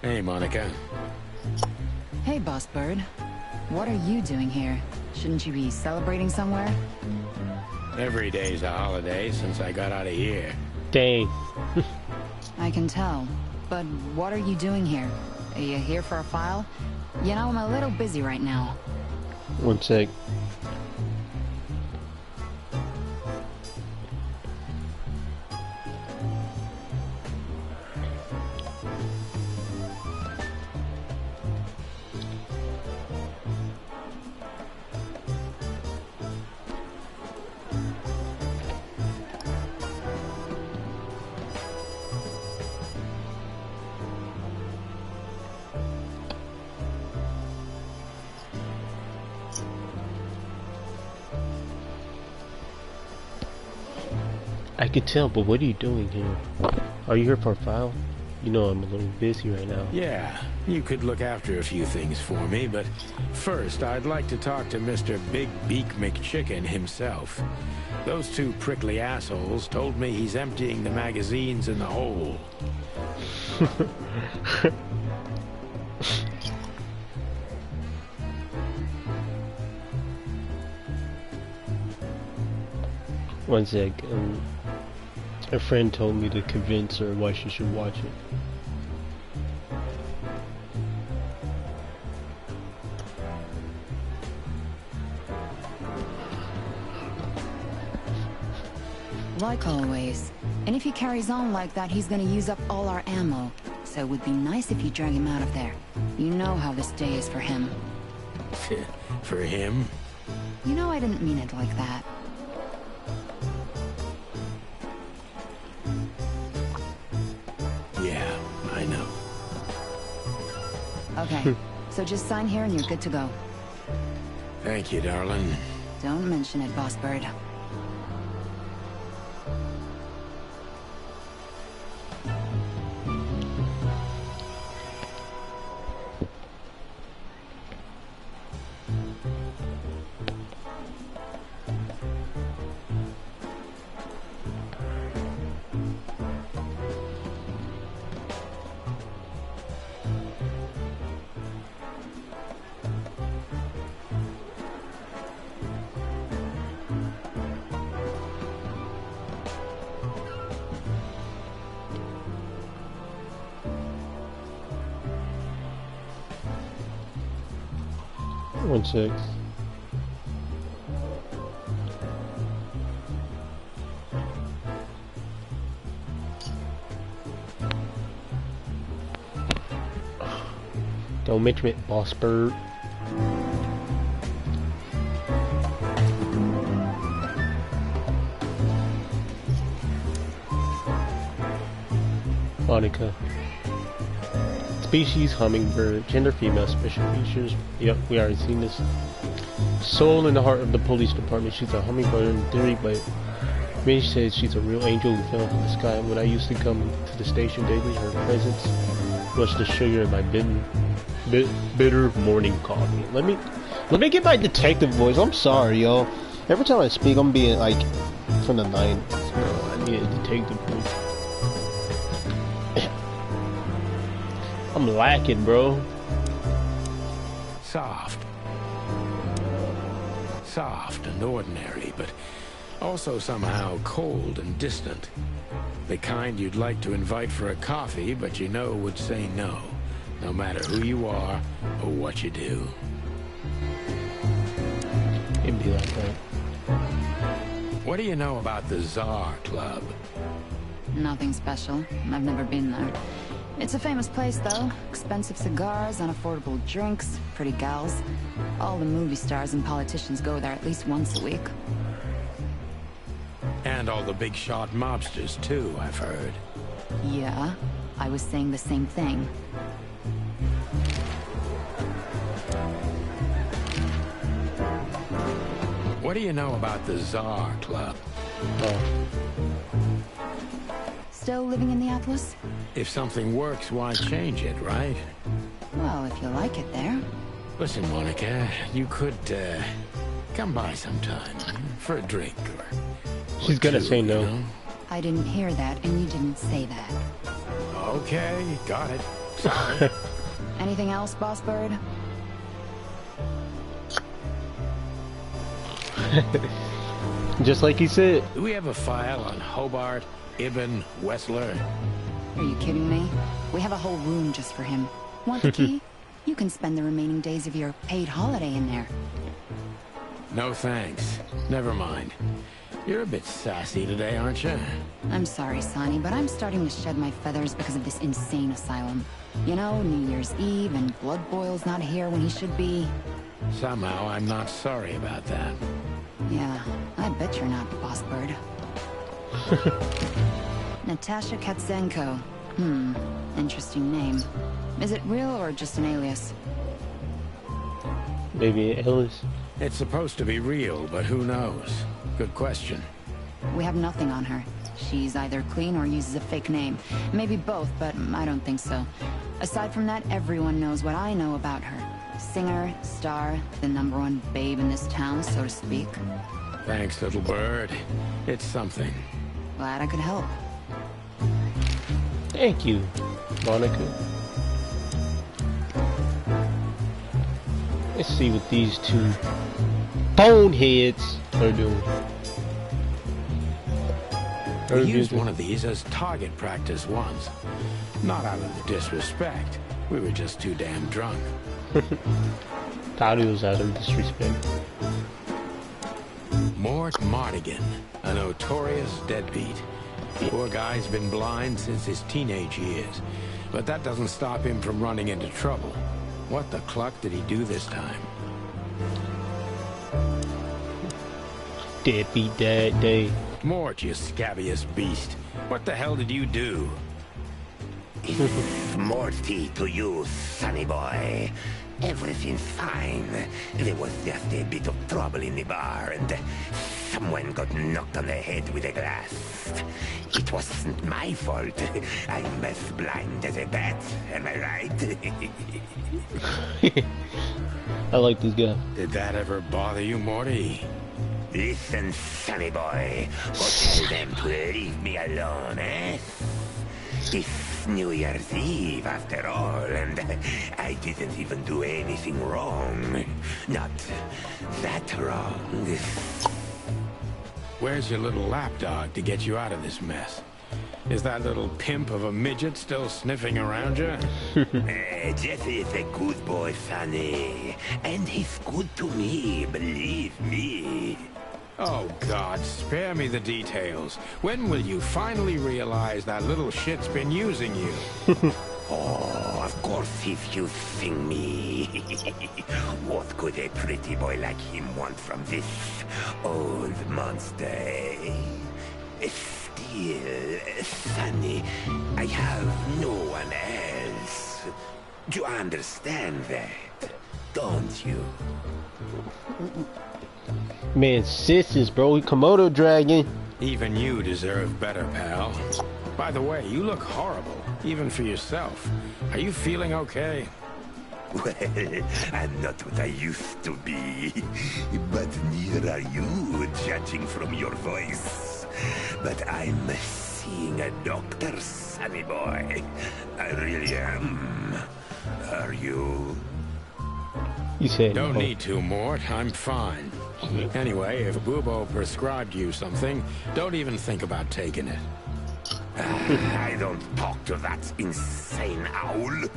Hey, Monica. Hey, Boss Bird. What are you doing here? Shouldn't you be celebrating somewhere? Every day's a holiday since I got out of here. Dang. I can tell. But what are you doing here? Are you here for a file? You know, I'm a little busy right now. One sec. I could tell, but what are you doing here? Are you here for a file? You know I'm a little busy right now. Yeah, you could look after a few things for me, but first I'd like to talk to Mr. Big Beak McChicken himself. Those two prickly assholes told me he's emptying the magazines in the hole. One sec. A friend told me to convince her why she should watch it. Like always. And if he carries on like that, he's gonna use up all our ammo. So it would be nice if you drag him out of there. You know how this day is for him. For him? You know I didn't mean it like that. Yeah, I know. Okay, so just sign here and you're good to go. Thank you, darling. Don't mention it, Boss Bird. One sec. Don't mention it, Boss Bird. Monica. Species hummingbird, gender female, special features. Yep, we already seen this. Soul in the heart of the police department. She's a hummingbird in theory, but many said she's a real angel who fell from the sky. When I used to come to the station daily, her presence was the sugar in my bitter morning coffee. Let me get my detective voice. I'm sorry, yo. Every time I speak, I'm being like from the 90s. Bro, I need a detective voice. I'm lacking, bro. Soft and ordinary, but also somehow cold and distant. The kind you'd like to invite for a coffee, but you know would say no, no matter who you are or what you do. It'd be like that. What do you know about the Czar Club? Nothing special. I've never been there. It's a famous place, though. Expensive cigars, unaffordable drinks, pretty gals. All the movie stars and politicians go there at least once a week. And all the big shot mobsters, too, I've heard. Yeah, I was saying the same thing. What do you know about the Czar Club? still living in the Atlas? If something works, why change it, right? Well, if you like it there. Listen, Monica, you could, come by sometime for a drink or She's gonna say no. you know? I didn't hear that, and you didn't say that. Okay, got it. Sorry. Anything else, Boss Bird? Just like he said. Do we have a file on Hobart, Ibn, Wessler? Are you kidding me? We have a whole room just for him. Want the key? You can spend the remaining days of your paid holiday in there. No thanks. Never mind. You're a bit sassy today, aren't you? I'm sorry, Sonny, but I'm starting to shed my feathers because of this insane asylum. You know, New Year's Eve and Blood Boil's not here when he should be. Somehow I'm not sorry about that. Yeah, I bet you're not, Boss Bird. Natasha Katzenko. Interesting name. Is it real or just an alias? Maybe Ellis. It's supposed to be real, but who knows? Good question. We have nothing on her. She's either clean or uses a fake name. Maybe both, but I don't think so. Aside from that, everyone knows what I know about her. Singer, star, the #1 babe in this town, so to speak. Thanks, little bird. It's something. Glad I could help. Thank you, Monica. Let's see what these two boneheads are doing. We used one of these as target practice once. Not out of disrespect. We were just too damn drunk. Thought it was out of disrespect. Mort Mardigan, a notorious deadbeat. Poor guy's been blind since his teenage years, but that doesn't stop him from running into trouble. What the cluck did he do this time? Deadbeat dad day. Mort, you scabious beast. What the hell did you do? Morty to you, sonny boy. Everything's fine. There was just a bit of trouble in the bar, and someone got knocked on the head with a glass. It wasn't my fault. I'm as blind as a bat, am I right? I like this guy. Did that ever bother you, Morty? Listen, sonny boy. Go tell them to leave me alone, eh? It's New Year's Eve, after all, and I didn't even do anything wrong. Not that wrong. Where's your little lapdog to get you out of this mess? Is that little pimp of a midget still sniffing around you? Jesse is a good boy, Sonny. And he's good to me, believe me. Oh, God, spare me the details. When will you finally realize that little shit's been using you? Oh, of course he's using me. What could a pretty boy like him want from this old monster, eh? Still, Sonny, I have no one else. You understand that, don't you? Man, sisters, bro. Komodo dragon. Even you deserve better, pal. By the way, you look horrible, even for yourself. Are you feeling okay? Well, I'm not what I used to be. But neither are you, judging from your voice. But I'm seeing a doctor, sonny boy. I really am. Are you? You said Don't no. need to, Mort. I'm fine. Anyway, if Bubo prescribed you something, don't even think about taking it. I don't talk to that insane owl.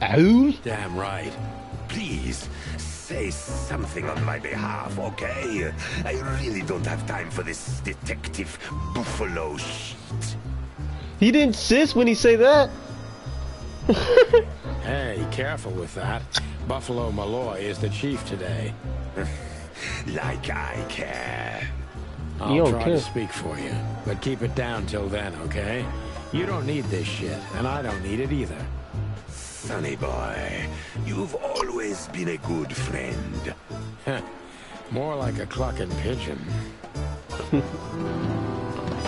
Owl? Damn right. Please, say something on my behalf, okay? I really don't have time for this detective buffalo shit. He didn't insist when he say that. Hey, careful with that. Buffalo Malloy is the chief today. Like I care. I'll try to speak for you, but keep it down till then, okay? You don't need this shit, and I don't need it either. Sonny boy, you've always been a good friend. More like a clucking pigeon.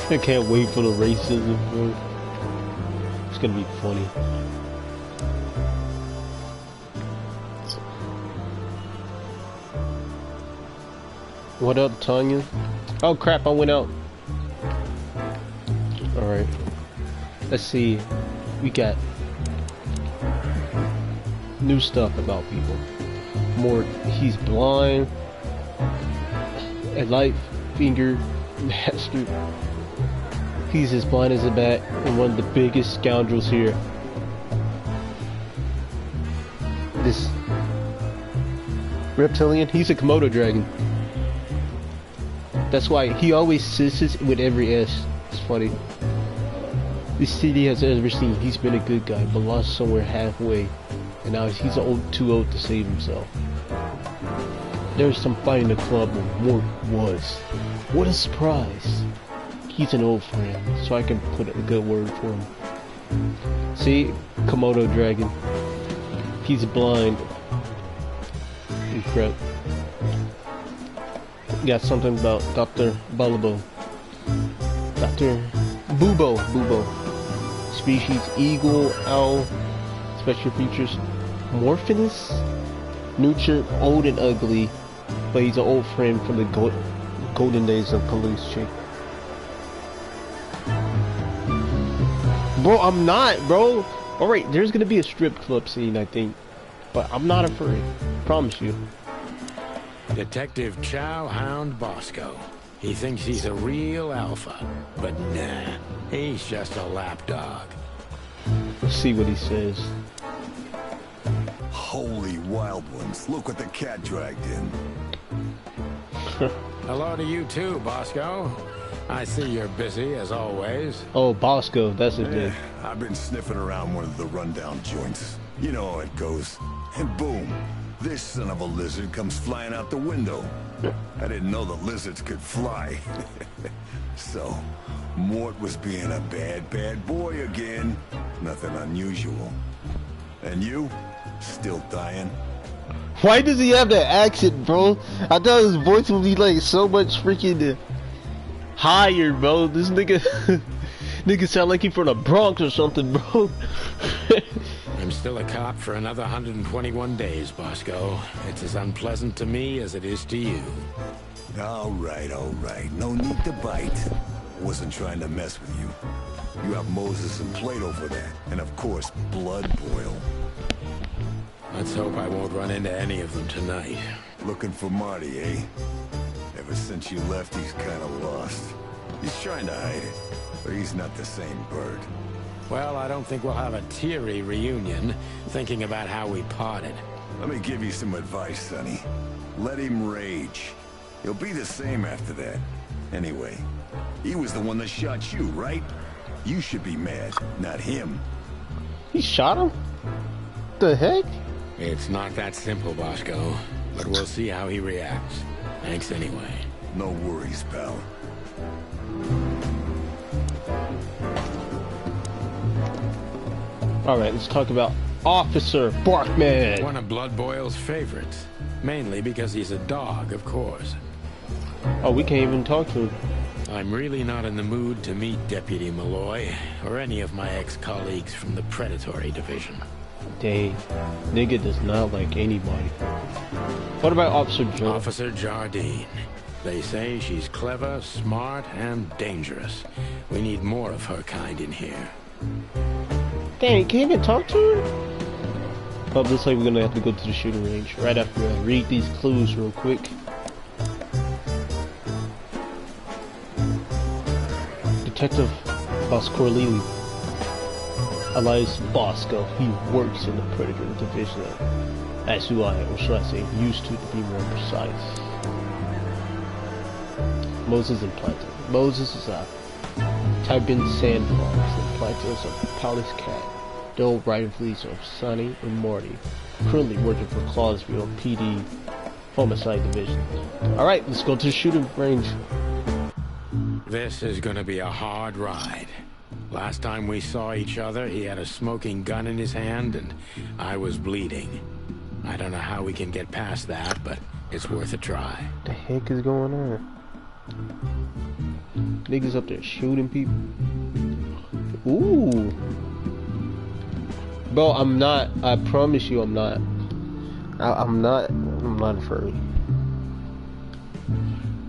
I can't wait for the racism, bro. It's gonna be funny. What up, Tanya? Oh crap, I went out. Alright. Let's see. We got new stuff about people. More, he's blind. A light finger master. He's as blind as a bat and one of the biggest scoundrels here. This reptilian, he's a Komodo dragon. That's why he always sits with every S. It's funny. This city has ever seen. He's been a good guy, but lost somewhere halfway, and now he's too old to save himself. There was some fight in the club where Mort was. What a surprise! He's an old friend, so I can put a good word for him. See, Komodo dragon. He's blind. Incredible. Got something about Dr. Bulbo. Dr. Bubo. Species Eagle Owl. Special features Morphinus. Nurtured, old and ugly, but he's an old friend from the golden days of Police Chick. Bro, I'm not, bro. Alright, there's gonna be a strip club scene, I think. But I'm not afraid. Promise you. Detective Chow Hound Bosco. He thinks he's a real alpha, but nah, he's just a lapdog. Let's see what he says. Holy wild ones, look what the cat dragged in. Hello to you too, Bosco. I see you're busy, as always. Oh, Bosco, that's his name. I've been sniffing around one of the rundown joints. You know how it goes. And boom, this son of a lizard comes flying out the window. I didn't know the lizards could fly. So, Mort was being a bad boy again. Nothing unusual. And you? Still dying? Why does he have that accent, bro? I thought his voice would be like so much freaking higher, bro. This nigga nigga sound like he from the Bronx or something, bro. I'm still a cop for another 121 days, Bosco. It's as unpleasant to me as it is to you. All right. No need to bite. Wasn't trying to mess with you. You have Moses and Plato for that. And of course, Blood Boil. Let's hope I won't run into any of them tonight. Looking for Marty, eh? Ever since you left, he's kind of lost. He's trying to hide it, but he's not the same bird. Well, I don't think we'll have a teary reunion, thinking about how we parted. Let me give you some advice, Sonny. Let him rage. He'll be the same after that. Anyway, he was the one that shot you, right? You should be mad, not him. He shot him? The heck? It's not that simple, Bosco, but we'll see how he reacts. Thanks anyway. No worries, pal. Alright, let's talk about Officer Barkman. One of Blood Boil's favorites. Mainly because he's a dog, of course. Oh, we can't even talk to him. I'm really not in the mood to meet Deputy Malloy, or any of my ex-colleagues from the Predatory Division. Dang, nigga does not like anybody. What about Officer Jardine? Officer Jardine. They say she's clever, smart, and dangerous. We need more of her kind in here. Dang, can't even talk to her? Oh, looks like we're gonna have to go to the shooting range right after I read these clues real quick. Detective Boscorlili, alias Bosco, he works in the Predator Division. As do I, or should I say, used to be more precise. Moses and Plato. Moses is a Tibin Sandfox, and Plato is a Palace Cat. The old rivalries of Sonny and Marty, currently working for Clausville PD Homicide Division. Alright, let's go to the shooting range. This is gonna be a hard ride. Last time we saw each other, he had a smoking gun in his hand, and I was bleeding. I don't know how we can get past that, but it's worth a try. What the heck is going on? Niggas up there shooting people. Ooh. Bro, I'm not. I promise you, I'm not. I'm not a furry.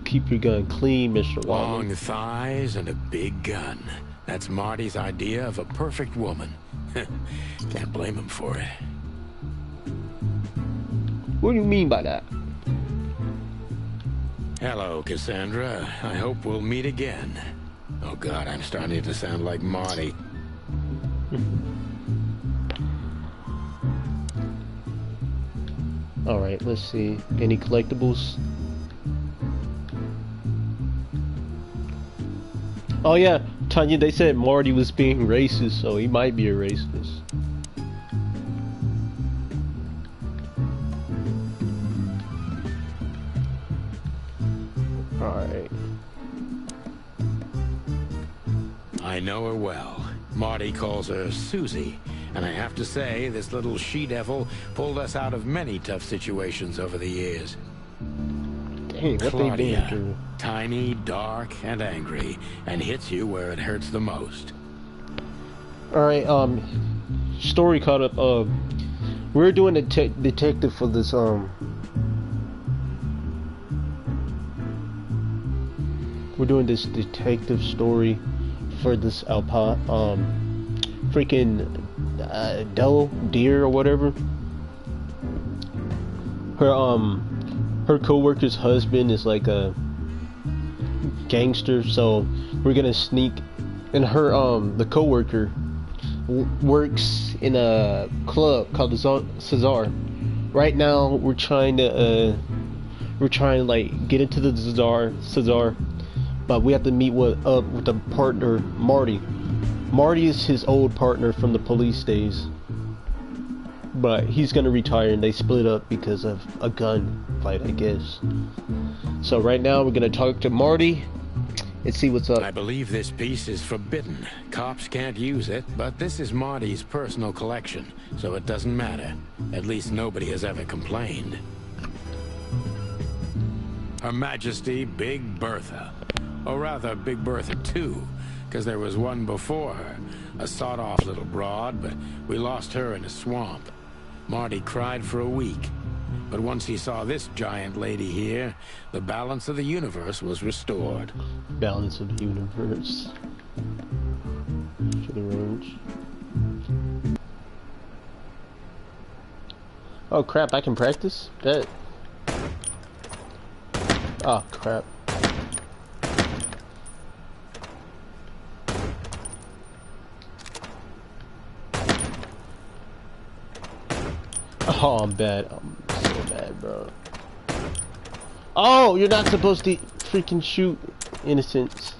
Keep your gun clean, Mr. Long Wildman. thighs and a big gun. That's Marty's idea of a perfect woman. Can't blame him for it. What do you mean by that? Hello, Cassandra. I hope we'll meet again. Oh God, I'm starting to sound like Marty. Alright, let's see. Any collectibles? Oh yeah, Tanya, they said Marty was being racist, so he might be a racist. Alright. I know her well. Marty calls her Susie. And I have to say, this little she-devil pulled us out of many tough situations over the years. Dang, what they been through? Tiny, dark, and angry, and hits you where it hurts the most. Alright, story caught up. We're doing a detective for this, we're doing this detective story for this freaking deer or whatever. Her co-worker's husband is like a gangster, so we're gonna sneak. And her the co-worker works in a club called the Cesar. Right now we're trying to like get into the Cesar, but we have to meet with the partner Marty. Marty is his old partner from the police days, but he's gonna retire, and they split up because of a gun fight, I guess. So right now we're gonna talk to Marty and see what's up. I believe this piece is forbidden. Cops can't use it, but this is Marty's personal collection, so it doesn't matter. At least nobody has ever complained. Her Majesty Big Bertha. Or rather, Big Bertha 2. Because there was one before her, a sawed-off little broad, but we lost her in a swamp. Marty cried for a week, but once he saw this giant lady here, the balance of the universe was restored. Balance of the universe. To the range. Oh crap, I can practice? That. Oh crap. Oh, I'm bad. I'm so bad, bro. Oh, you're not supposed to freaking shoot innocents.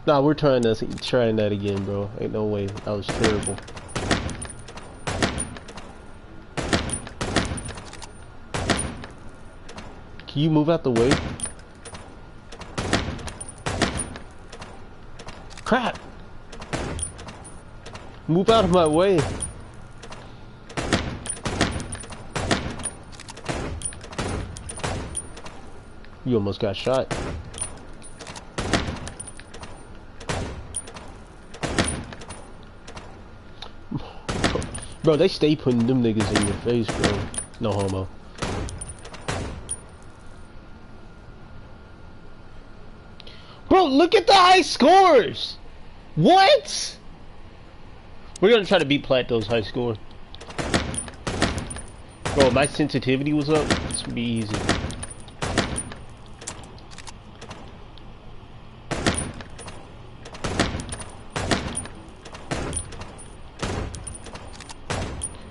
Nah, we're trying that again, bro. Ain't no way. That was terrible. Can you move out the way? Crap! Move out of my way. You almost got shot. Bro, they stay putting them niggas in your face, bro. No homo. Bro, look at the high scores! What? We're gonna try to beat Plato's high score. Bro, my sensitivity was up. This would be easy.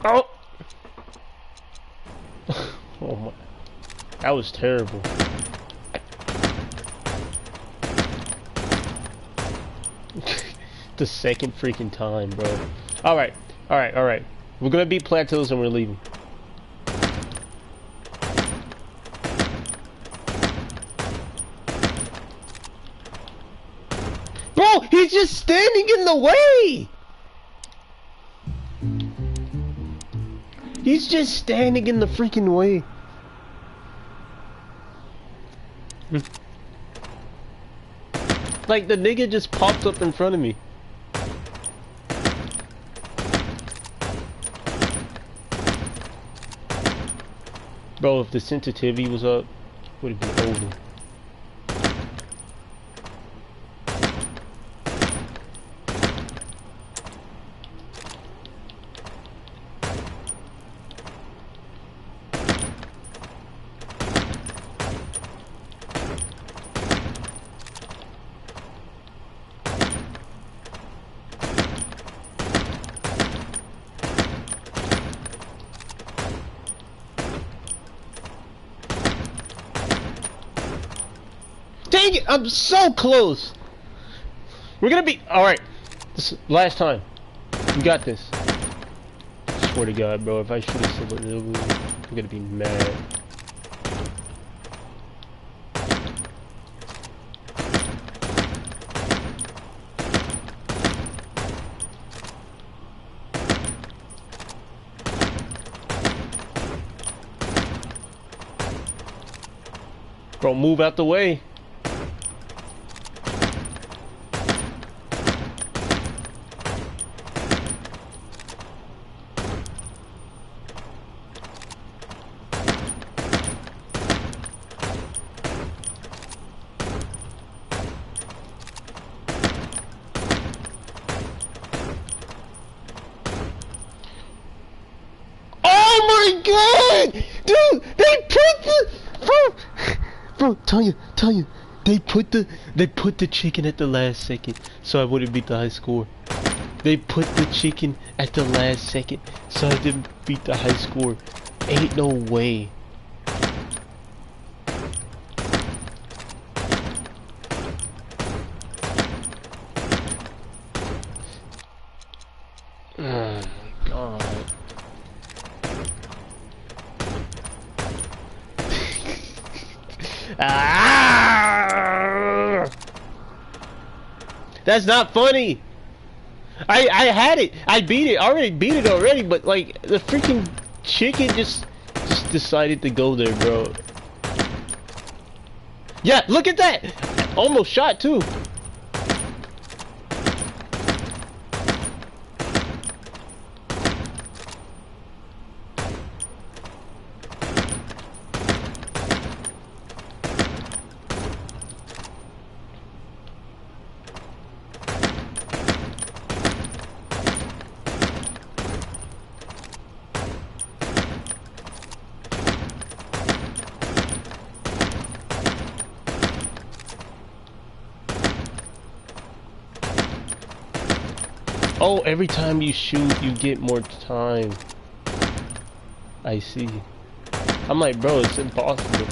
Oh! Oh my. That was terrible. The second freaking time, bro. Alright. We're gonna beat Plateaus and we're leaving. Bro, he's just standing in the way! He's just standing in the freaking way. Like, the nigga just pops up in front of me. Bro, if the sensitivity was up, would have been over. Dang it! I'm so close! We're gonna be... Alright. This is last time. You got this. I swear to God, bro. If I shoot a silver, I'm gonna be mad. Bro, move out the way. God! Dude, they put the bro, tell you, they put the chicken at the last second, so I wouldn't beat the high score. They put the chicken at the last second, so I didn't beat the high score. Ain't no way. Oh my God. Ah! That's not funny. I had it. I beat it. I already beat it already, but like the freaking chicken just decided to go there, bro. Yeah, look at that. Almost shot too. Oh, every time you shoot, you get more time. I see. I'm like, bro, it's impossible.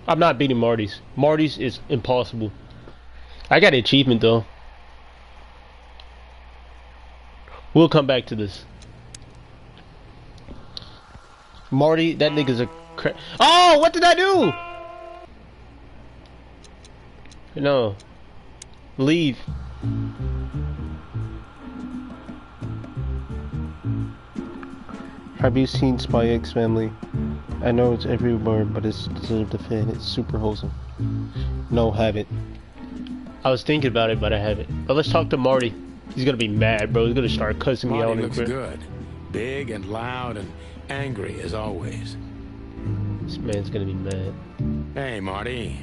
I'm not beating Marty's. Marty's is impossible. I got an achievement though. We'll come back to this. Marty, that nigga's a cra- Oh, what did I do? No. Leave. Have you seen Spy X Family? I know it's everywhere, but it's deserved a fan. It's super wholesome. No, haven't. I was thinking about it, but I haven't. But let's talk to Marty. He's gonna be mad, bro. He's gonna start cussing me out. Marty looks good. Big and loud and angry as always. This man's gonna be mad. Hey, Marty.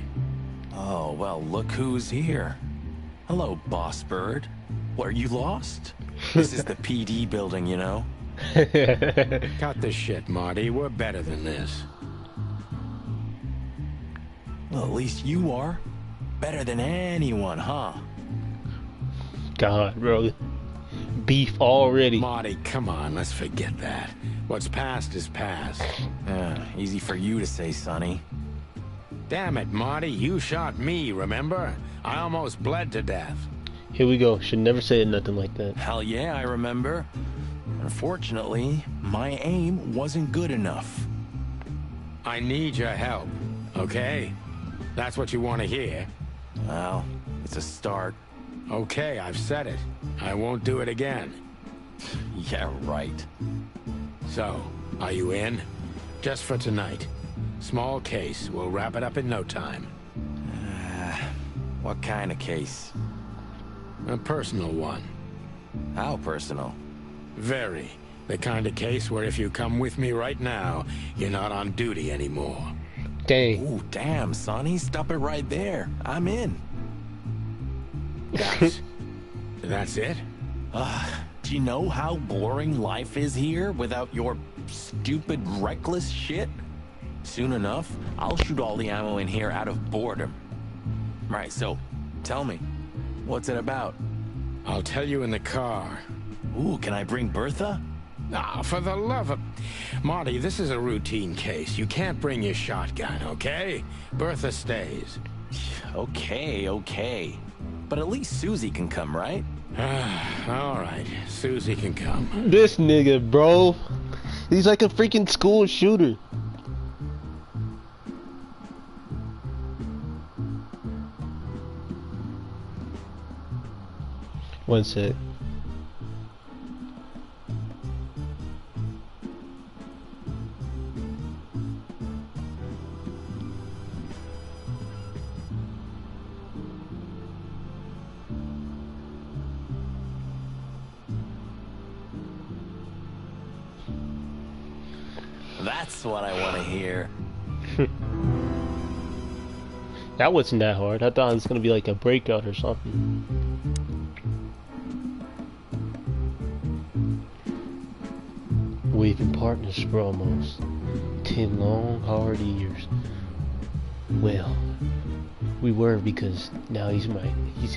Oh, well, look who's here. Hello, boss bird. What, are you lost? This is the PD building, you know? Cut the shit, Marty. We're better than this. Well, at least you are. Better than anyone, huh? God, bro. Beef already. Marty, come on. Let's forget that. What's past is past. Easy for you to say, Sonny. Damn it, Marty. You shot me, remember? I almost bled to death. Here we go. Should never say nothing like that. Hell yeah, I remember. Unfortunately, my aim wasn't good enough. I need your help, okay? That's what you want to hear. Well, it's a start. Okay, I've said it. I won't do it again. Yeah, right. So, are you in? Just for tonight. Small case. We'll wrap it up in no time. What kind of case? A personal one. How personal? Very. The kind of case where if you come with me right now, you're not on duty anymore. Dang. Ooh, damn, Sonny. Stop it right there. I'm in. That's it? Do you know how boring life is here without your stupid, reckless shit? Soon enough, I'll shoot all the ammo in here out of boredom. Right, so, tell me, what's it about? I'll tell you in the car. Ooh, can I bring Bertha? Ah, for the love of... Marty, this is a routine case. You can't bring your shotgun, okay? Bertha stays. Okay. But at least Susie can come, right? All right, Susie can come. This nigga, bro. He's like a freaking school shooter. One sec. That's what I want to hear. That wasn't that hard. I thought it was gonna be like a breakout or something. We've been partners for almost 10 long, hard years. Well, we were because now he's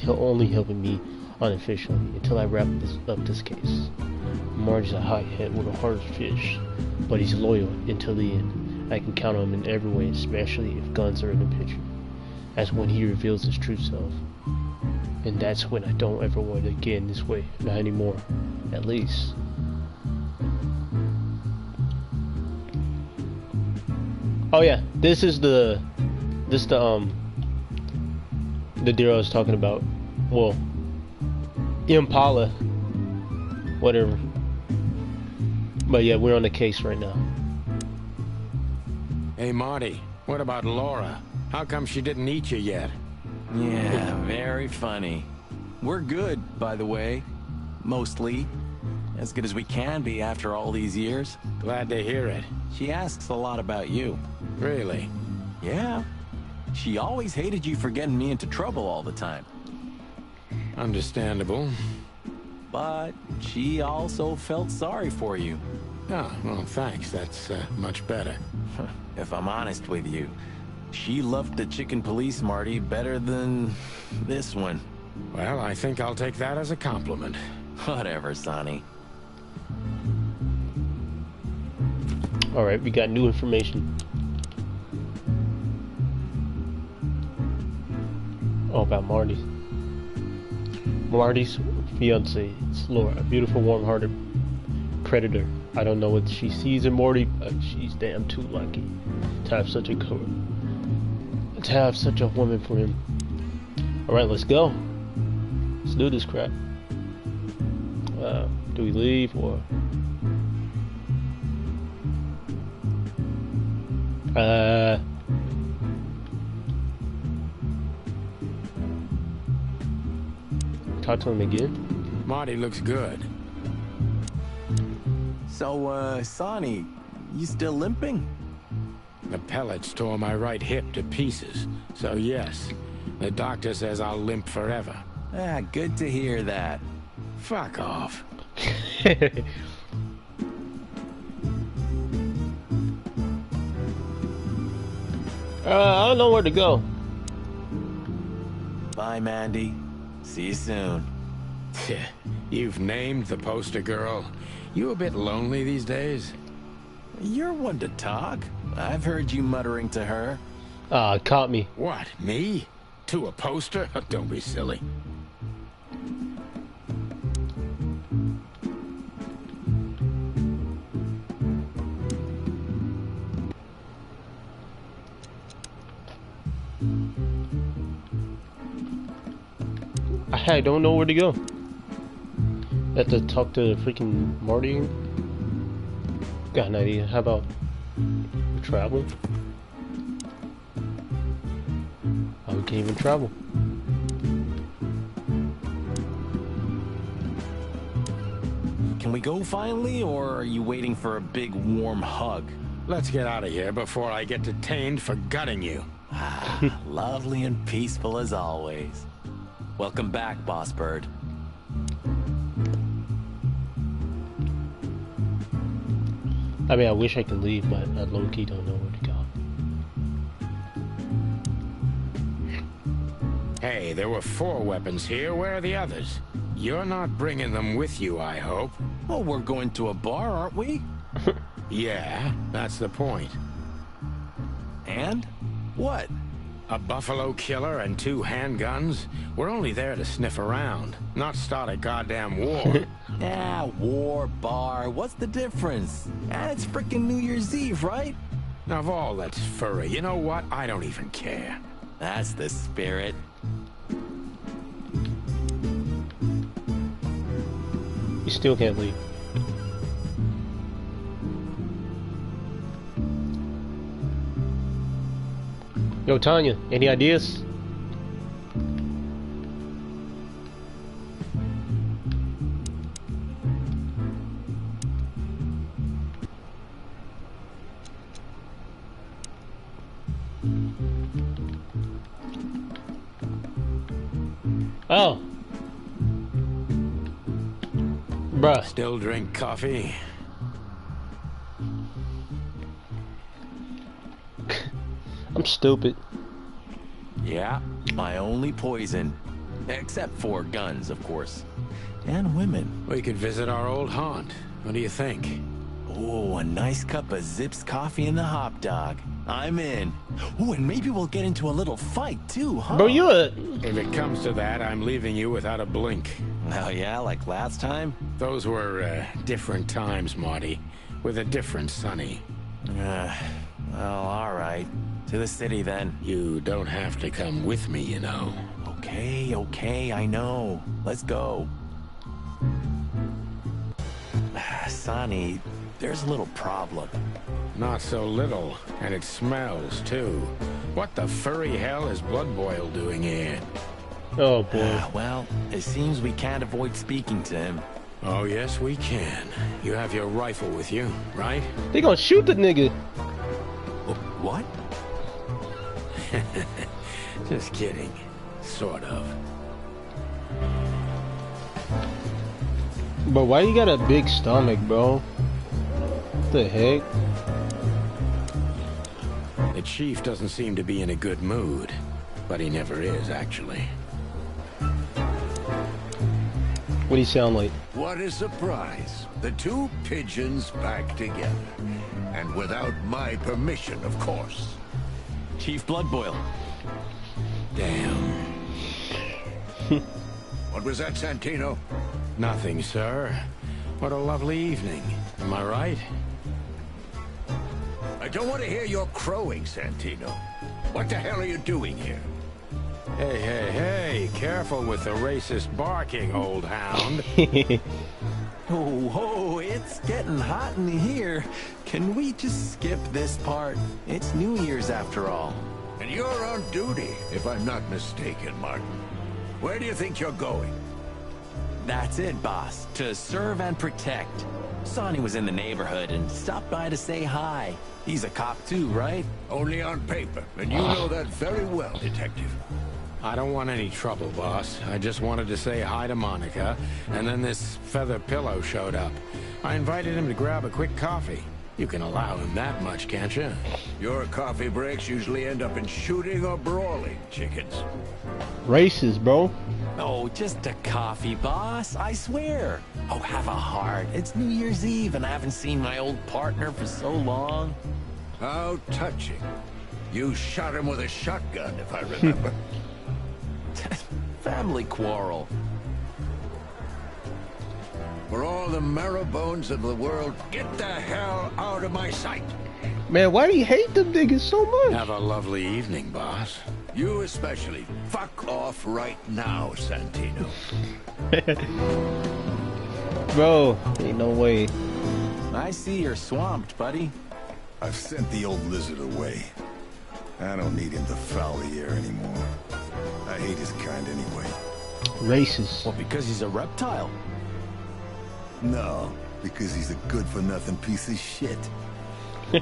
only helping me unofficially until I wrap this case. Marge's a hothead with a heart of fish, but he's loyal until the end. I can count on him in every way, especially if guns are in the picture. That's when he reveals his true self. And that's when I don't ever want it again this way. Not anymore. At least. Oh yeah, this is the deer I was talking about. Well, Impala, whatever. But yeah, we're on the case right now. Hey Marty, what about Laura? How come she didn't eat you yet? Yeah, very funny. We're good, by the way. Mostly. As good as we can be after all these years. Glad to hear it. She asks a lot about you. Really? Yeah. She always hated you for getting me into trouble all the time. Understandable. But she also felt sorry for you. Oh, well, thanks. That's much better. If I'm honest with you, she loved the chicken police, Marty, better than this one. Well, I think I'll take that as a compliment. Whatever, Sonny. Alright, we got new information. Oh, about Marty. Marty's fiance is Laura, a beautiful, warm-hearted predator. I don't know what she sees in Morty, but she's damn too lucky to have such a woman for him. Alright, let's go. Let's do this crap. Do we leave or... Talk to him again. Marty looks good. So, Sonny, you still limping? The pellets tore my right hip to pieces. So yes, the doctor says I'll limp forever. Ah, good to hear that. Fuck off. I don't know where to go. Bye, Mandy. See you soon. You've named the poster girl. You a bit lonely these days? You're one to talk. I've heard you muttering to her. Caught me. What, me? To a poster? Don't be silly. I don't know where to go. Have to talk to freaking Marty. Got an idea. How about travel? Oh, we can't even travel. Can we go finally, or are you waiting for a big warm hug? Let's get out of here before I get detained for gutting you. Lovely and peaceful as always. Welcome back, Boss Bird. I mean, I wish I could leave, but I low-key don't know where to go. Hey, there were 4 weapons here. Where are the others? You're not bringing them with you, I hope. Oh, we're going to a bar, aren't we? Yeah, that's the point. And? What? A buffalo killer and 2 handguns? We're only there to sniff around, not start a goddamn war. Yeah, war, bar, what's the difference? It's frickin' New Year's Eve, right? Of all that's furry, you know what? I don't even care. That's the spirit. You still can't leave. Yo, Tanya, any ideas? Oh. Bruh. Still drink coffee? I'm stupid. Yeah, my only poison. Except for guns, of course. And women. We could visit our old haunt. What do you think? Oh, a nice cup of Zips coffee and the hot dog. I'm in. Oh, and maybe we'll get into a little fight too, huh? Bro, you a... If it comes to that, I'm leaving you without a blink. Oh yeah, like last time? Those were, different times, Marty. With a different Sonny. Well, alright. To the city then. You don't have to come with me, you know. Okay, I know. Let's go. Sonny, there's a little problem. Not so little, and it smells, too. What the furry hell is Blood Boil doing here? Oh, boy. Well, it seems we can't avoid speaking to him. Oh, yes, we can. You have your rifle with you, right? They gonna shoot the nigga. What? Just kidding. Sort of. But why you got a big stomach, bro? What the heck? The chief doesn't seem to be in a good mood. But he never is, actually. What do you sound like? What a surprise. The 2 pigeons back together. And without my permission, of course. Chief Bloodboil. Damn. What was that, Santino? Nothing, sir. What a lovely evening. Am I right? I don't want to hear your crowing, Santino. What the hell are you doing here? Hey, careful with the racist barking, old hound. Oh, it's getting hot in here. Can we just skip this part? It's New Year's after all. And you're on duty, if I'm not mistaken, Martin. Where do you think you're going? That's it, boss. To serve and protect. Sonny was in the neighborhood and stopped by to say hi. He's a cop too, right? Only on paper, and you know that very well, Detective. I don't want any trouble, boss. I just wanted to say hi to Monica, and then this feather pillow showed up. I invited him to grab a quick coffee. You can allow him that much, can't you? Your coffee breaks usually end up in shooting or brawling, chickens. Racist, bro. Oh, just a coffee, boss. I swear. Oh, have a heart. It's New Year's Eve, and I haven't seen my old partner for so long. How touching. You shot him with a shotgun, if I remember. Family quarrel. For all the marrow bones of the world, get the hell out of my sight. Man, why do you hate them niggas so much? Have a lovely evening, boss. You especially. Fuck off right now, Santino. Bro, ain't no way. I see you're swamped, buddy. I've sent the old lizard away. I don't need him to foul the air anymore. I hate his kind anyway. Racist. Well, because he's a reptile. No, because he's a good-for-nothing piece of shit. Oh,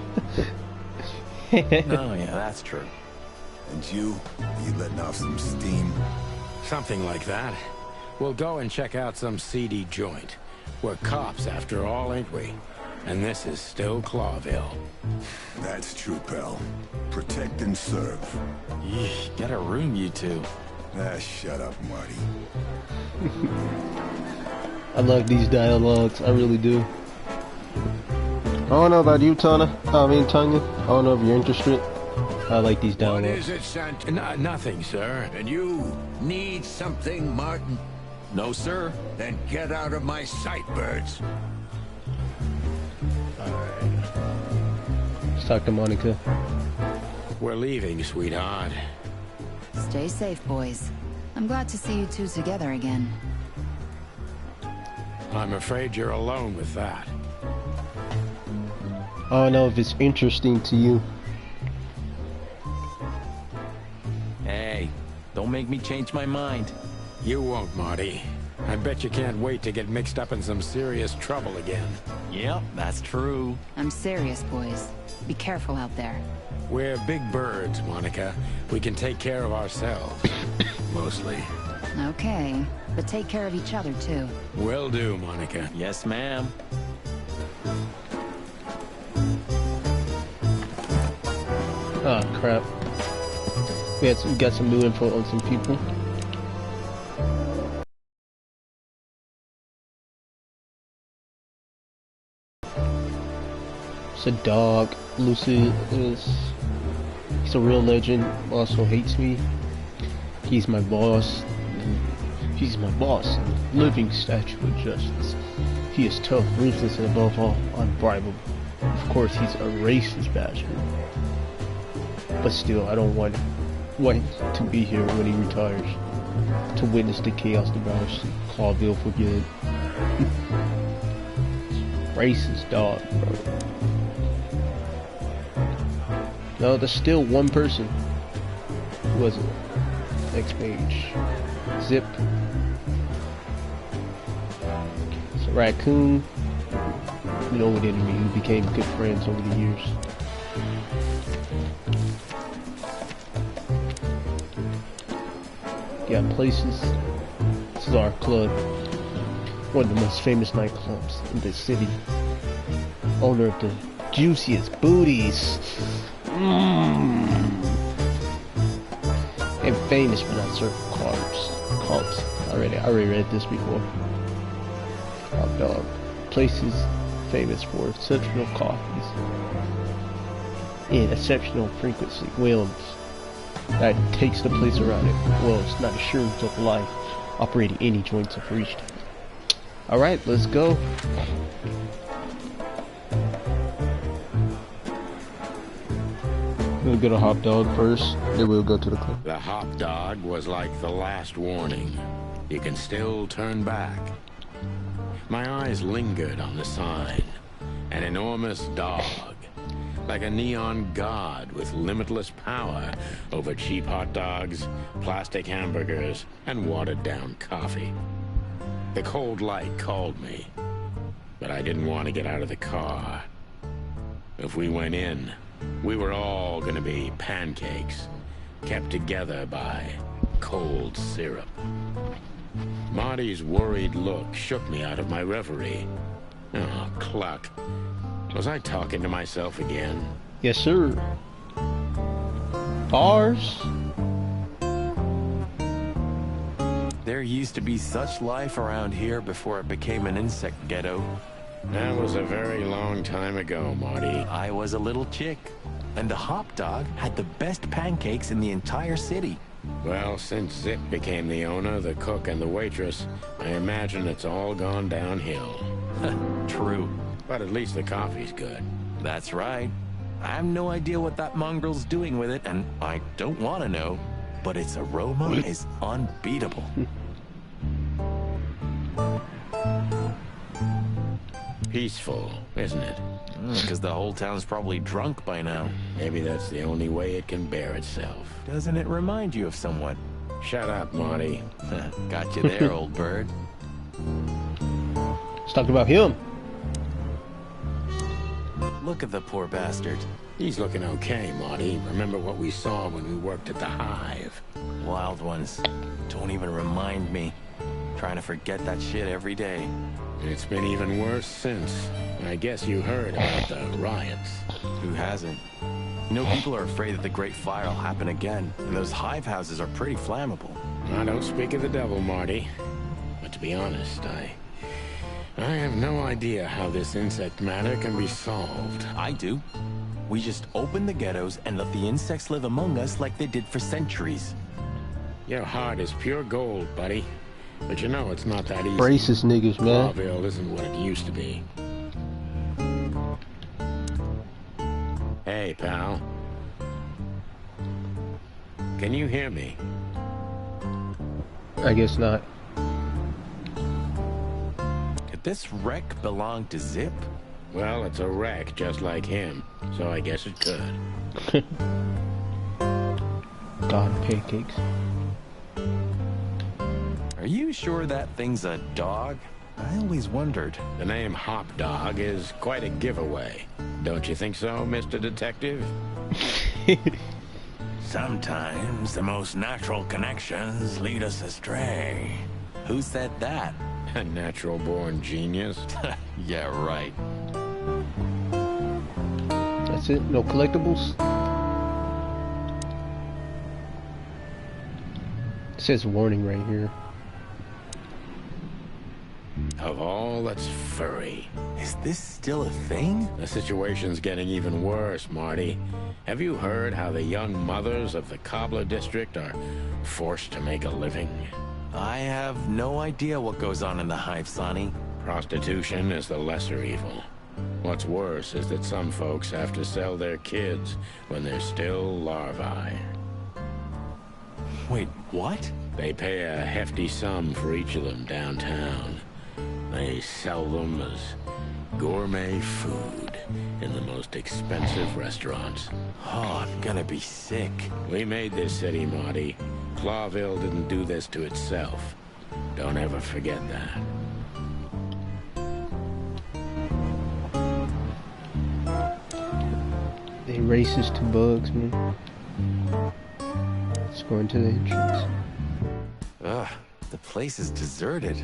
yeah, that's true. And you letting off some steam? Something like that. We'll go and check out some seedy joint. We're cops after all, ain't we? And this is still Clawville. That's true, pal. Protect and serve. Yeesh, get a room, you two. Ah, shut up, Marty. I love these dialogues. I really do. I don't know about you, Tanya. I don't know if you're interested. I like these What dialogues. is it, Sant? Nothing, sir. And you need something, Martin? No, sir. Then get out of my sight, birds. Let's talk to Monica. We're leaving, sweetheart. Stay safe, boys. I'm glad to see you two together again. I'm afraid you're alone with that. I don't know if it's interesting to you. Hey, don't make me change my mind. You won't, Marty. I bet you can't wait to get mixed up in some serious trouble again. Yep, that's true. I'm serious, boys. Be careful out there. We're big birds, Monica. We can take care of ourselves. Mostly. Okay, but take care of each other, too. Will do, Monica. Yes, ma'am. Oh crap. We got some new info on some people. It's a dog. Lucy he's a real legend. Also hates me. He's my boss. He's my boss. Living statue of justice. He is tough, ruthless, and above all, unbribable. Of course, he's a racist bastard. But still, I don't want him to be here when he retires. To witness the chaos devours Clawville for good. Racist dog, bro. No, there's still one person. Who was it? Next page. Zip. It's a raccoon. You know what enemy. We became good friends over the years. Yeah, places. This is our club. One of the most famous nightclubs in the city. Owner of the juiciest booties. And famous for not serving carbs. I already read this before. Hot dog. Places famous for exceptional coffees in exceptional frequency. Wheels that takes the place around it. Well, it's not assurance of life operating any joints of reached. Alright, let's go. We'll go to Hop Dog first, then we'll go to the club. The hop dog was like the last warning. You can still turn back. My eyes lingered on the sign. An enormous dog. Like a neon god with limitless power over cheap hot dogs, plastic hamburgers, and watered-down coffee. The cold light called me, but I didn't want to get out of the car. If we went in, we were all gonna be pancakes, kept together by cold syrup. Marty's worried look shook me out of my reverie. Oh, cluck. Was I talking to myself again? Yes, sir. Bars? There used to be such life around here before it became an insect ghetto. That was a very long time ago, Marty. I was a little chick, and the hop dog had the best pancakes in the entire city. Well, since Zip became the owner, the cook, and the waitress, I imagine it's all gone downhill. True. But at least the coffee's good. That's right. I have no idea what that mongrel's doing with it, and I don't want to know, but its aroma is unbeatable. Peaceful, isn't it? Because the whole town's probably drunk by now. Maybe that's the only way it can bear itself. Doesn't it remind you of someone? Shut up, Marty. Got you there, old bird. Let's talk about him. Look at the poor bastard. He's looking okay, Marty. Remember what we saw when we worked at the Hive? Wild ones. Don't even remind me. Trying to forget that shit every day. It's been even worse since. I guess you heard about the riots. Who hasn't? You know, people are afraid that the Great Fire will happen again, and those hive houses are pretty flammable. I don't speak of the devil, Marty. But to be honest, I have no idea how this insect matter can be solved. I do. We just open the ghettos and let the insects live among us like they did for centuries. Your heart is pure gold, buddy. But you know it's not that easy. Racist niggas, man. Clawville isn't what it used to be. Hey, pal. Can you hear me? I guess not. Could this wreck belong to Zip? Well, it's a wreck just like him, so I guess it could. God, pancakes. Are you sure that thing's a dog? I always wondered. The name Hop Dog is quite a giveaway. Don't you think so, Mr. Detective? Sometimes the most natural connections lead us astray. Who said that? A natural-born genius. Yeah, right. That's it? No collectibles? It says warning right here. Of all that's furry. Is this still a thing? The situation's getting even worse, Marty. Have you heard how the young mothers of the Cobbler District are forced to make a living? I have no idea what goes on in the Hive, Sonny. Prostitution is the lesser evil. What's worse is that some folks have to sell their kids when they're still larvae. Wait, what? They pay a hefty sum for each of them downtown. They sell them as gourmet food in the most expensive restaurants. Oh, I'm gonna be sick. We made this city, Marty. Clawville didn't do this to itself. Don't ever forget that. They racist to bugs, man. Let's go into the entrance. Ugh, the place is deserted.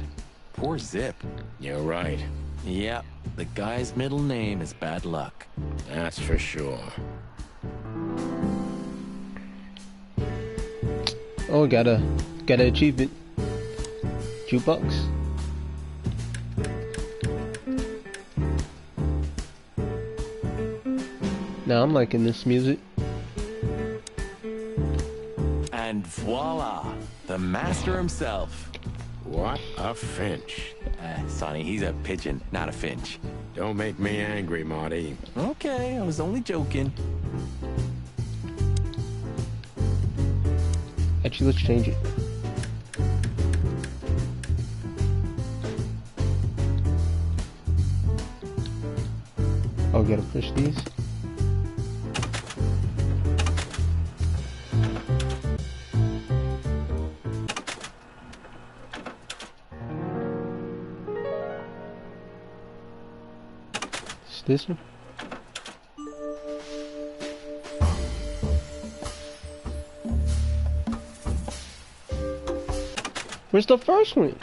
Poor Zip. You're right. Yep, the guy's middle name is Bad Luck. That's for sure. Oh, got a achievement. Jukebox. Now I'm liking this music. And voila, the master himself. What a finch. Sonny, he's a pigeon, not a finch. Don't make me angry, Marty. Okay, I was only joking. Actually, let's change it. Oh, we gotta push these. It's this one. Where's the first one?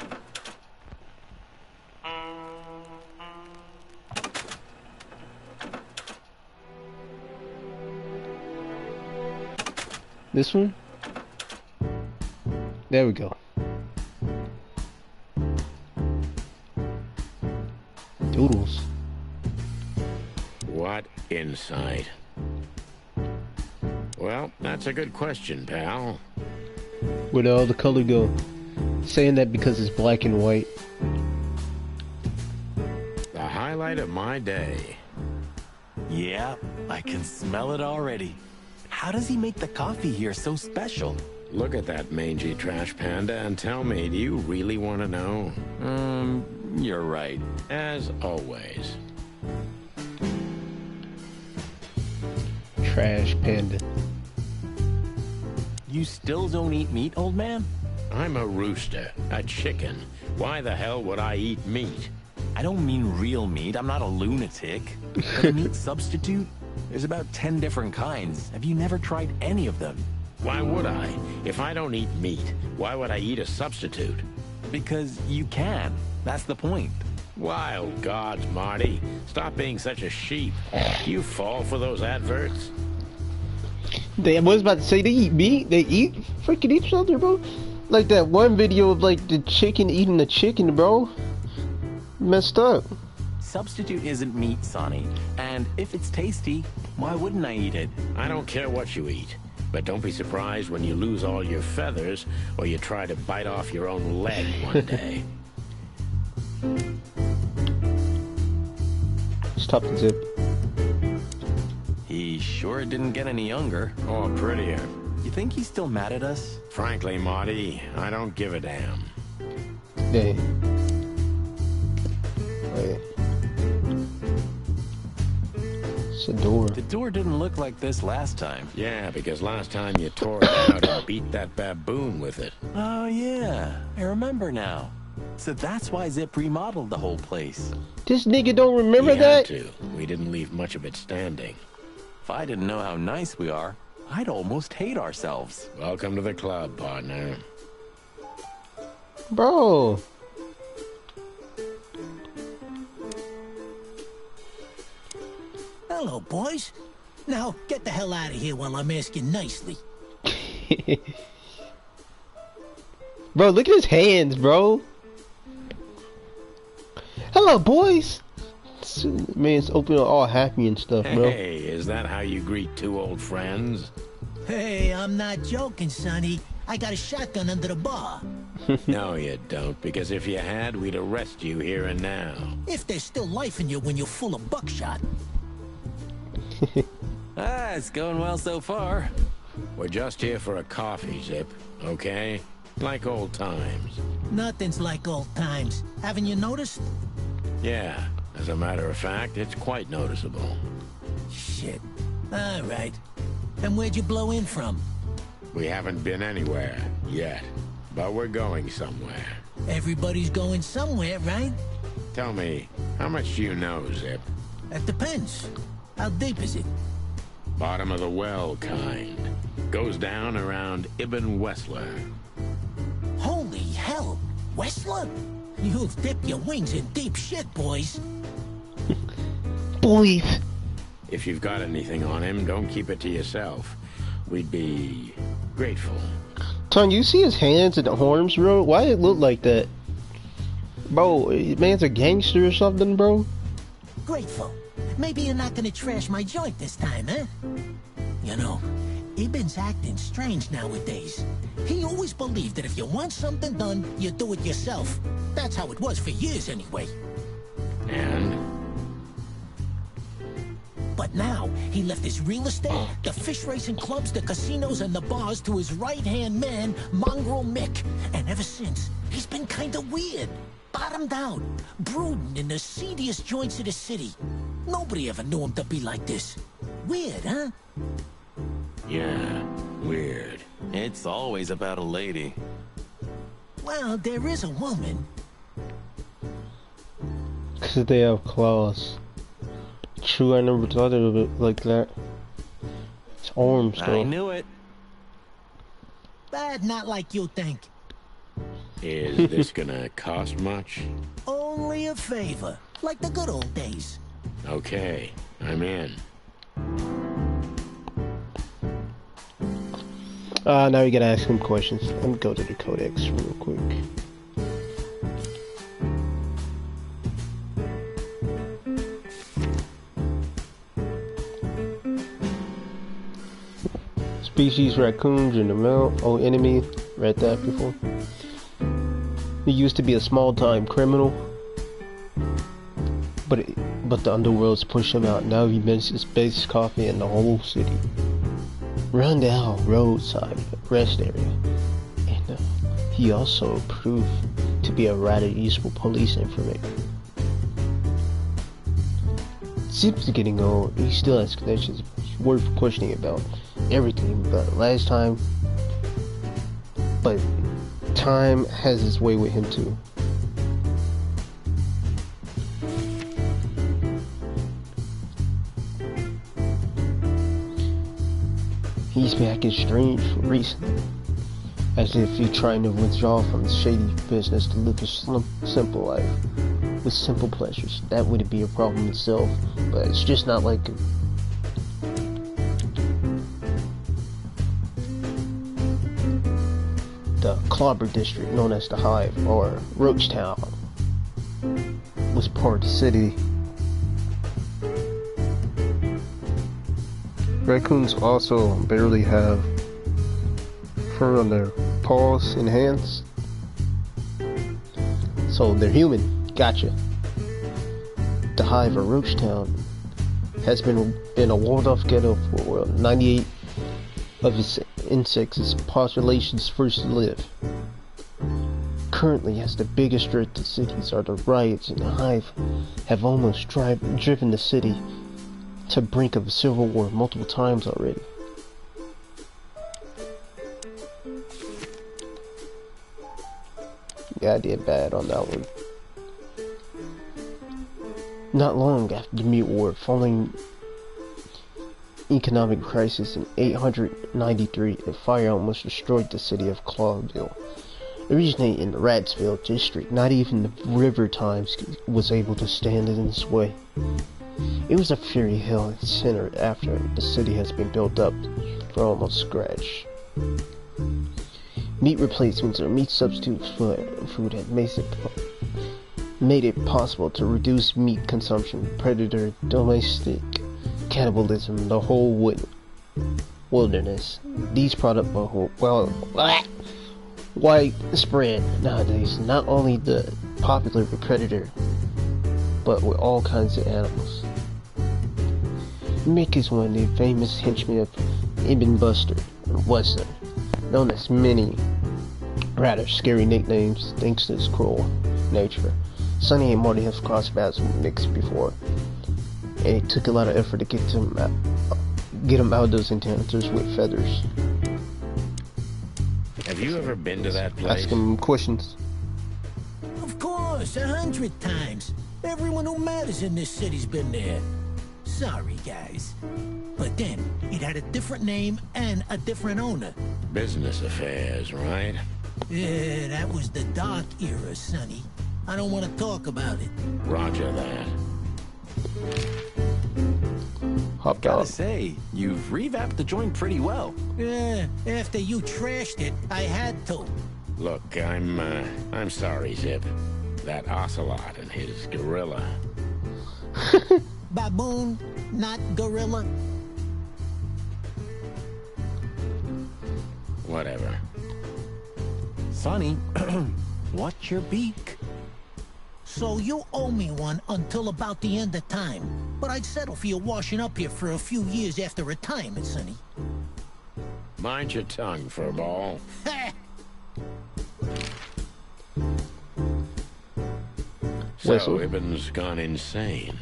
This one? There we go. Doodles. What insight? Well, that's a good question, pal. Where'd all the color go? Saying that because it's black and white. The highlight of my day. Yeah, I can smell it already. How does he make the coffee here so special? Look at that mangy trash panda and tell me, do you really want to know? You're right. As always. Trash panda. You still don't eat meat, old man? I'm a rooster, a chicken. Why the hell would I eat meat? I don't mean real meat. I'm not a lunatic. But a meat substitute? There's about 10 different kinds. Have you never tried any of them? Why would I? If I don't eat meat, why would I eat a substitute? Because you can. That's the point. Wild gods, Marty. Stop being such a sheep. Do you fall for those adverts? I was about to say, they eat meat? They freaking each other, bro? Like that one video of like the chicken eating the chicken, bro. Messed up. Substitute isn't meat, Sonny. And if it's tasty, why wouldn't I eat it? I don't care what you eat. But don't be surprised when you lose all your feathers or you try to bite off your own leg one day. Stop the zip. He sure didn't get any younger. Or prettier. You think he's still mad at us? Frankly, Marty, I don't give a damn. Hey. Hey. It's a door. The door didn't look like this last time. Yeah, because last time you tore it out and beat that baboon with it. Oh, yeah. I remember now. So that's why Zip remodeled the whole place. This nigga don't remember He that? had to. We didn't leave much of it standing. If I didn't know how nice we are, I'd almost hate ourselves. Welcome to the club, partner. Bro. Hello, boys. Now, get the hell out of here while I'm asking nicely. Bro, look at his hands, bro. Hello, boys. Man's open, all happy and stuff, bro. Hey, is that how you greet two old friends? Hey, I'm not joking, Sonny. I got a shotgun under the bar. No, you don't, because if you had, we'd arrest you here and now. If there's still life in you when you're full of buckshot. It's going well so far. We're just here for a coffee, Zip, okay? Like old times. Nothing's like old times. Haven't you noticed? Yeah, as a matter of fact, it's quite noticeable. Shit. All right. And where'd you blow in from? We haven't been anywhere yet, but we're going somewhere. Everybody's going somewhere, right? Tell me, how much do you know, Zip? That depends. How deep is it? Bottom of the well kind. Goes down around Ibn Wessler. Holy hell! Wessler? You've dipped your wings in deep shit, boys. Boys. If you've got anything on him, don't keep it to yourself. We'd be grateful. Ton, you see his hands and the arms, bro? Why it look like that? Bro, man's a gangster or something, bro? Grateful. Maybe you're not gonna trash my joint this time, eh? You know, Ibn's acting strange nowadays. He always believed that if you want something done, you do it yourself. That's how it was for years anyway. And? But now, he left his real estate, the fish racing clubs, the casinos, and the bars to his right-hand man, Mongrel Mick. And ever since, he's been kinda weird. Bottomed out, brooding in the seediest joints of the city. Nobody ever knew him to be like this. Weird, huh? Yeah, weird. It's always about a lady. Well, there is a woman. Cause they have claws. True, I never thought of it like that. It's arms, though. I knew it. But not like you think. Is this gonna cost much? Only a favor, like the good old days. Okay, I'm in. Now we gotta ask him questions. Let me go to the codex real quick. Species raccoons in the mouth. Oh, enemy. Read that before. He used to be a small-time criminal, but But the underworld's pushed him out. Now he misses base coffee in the whole city. Run down roadside rest area. And he also proved to be a rather useful police informant. Zip's getting old. He still has connections worth questioning about everything. But time has its way with him too. He's been acting strange recently, as if he's trying to withdraw from the shady business to live a simple life with simple pleasures. That wouldn't be a problem itself, but it's just not like him. The Clobber district, known as the Hive, or Roachtown, was part of the city. Raccoons also barely have fur on their paws and hands, so they're human. Gotcha. The Hive, or Roachtown, has been a walled-off ghetto for 98 of its insects' populations first lived. Currently, as the biggest threat to cities are the riots, and the Hive have almost driven the city to brink of a civil war multiple times already. Yeah, I did bad on that one. Not long after the Mute War, following economic crisis in 893, a fire almost destroyed the city of Clawville. Originating in the Ratsville district, not even the River Times was able to stand in its way. It was a fury hell center after the city has been built up from almost scratch. Meat replacements or meat substitutes for food had made it possible to reduce meat consumption, predator, domestic cannibalism, the whole wilderness. These products are widespread nowadays, not only the popular with predator, but with all kinds of animals. Mick is one of the famous henchmen of Ibn Buster and Western, known as many rather scary nicknames thanks to his cruel nature. Sonny and Marty have crossed paths with Mick before, and it took a lot of effort to get him out of those encounters with feathers. Have you ever been to that place? Ask him questions. Of course, 100 times. Everyone who matters in this city's been there. Sorry, guys. But then, it had a different name and a different owner. Business affairs, right? Yeah, that was the dark era, Sonny. I don't want to talk about it. Roger that. Gotta say, you've revamped the joint pretty well. Yeah, after you trashed it, I had to. Look, I'm sorry, Zip. That ocelot and his gorilla. Baboon, not gorilla. Whatever. Sonny, what's your beak? So you owe me one until about the end of time. But I'd settle for you washing up here for a few years after retirement, Sonny. Mind your tongue, furball. So, Ibn's gone insane.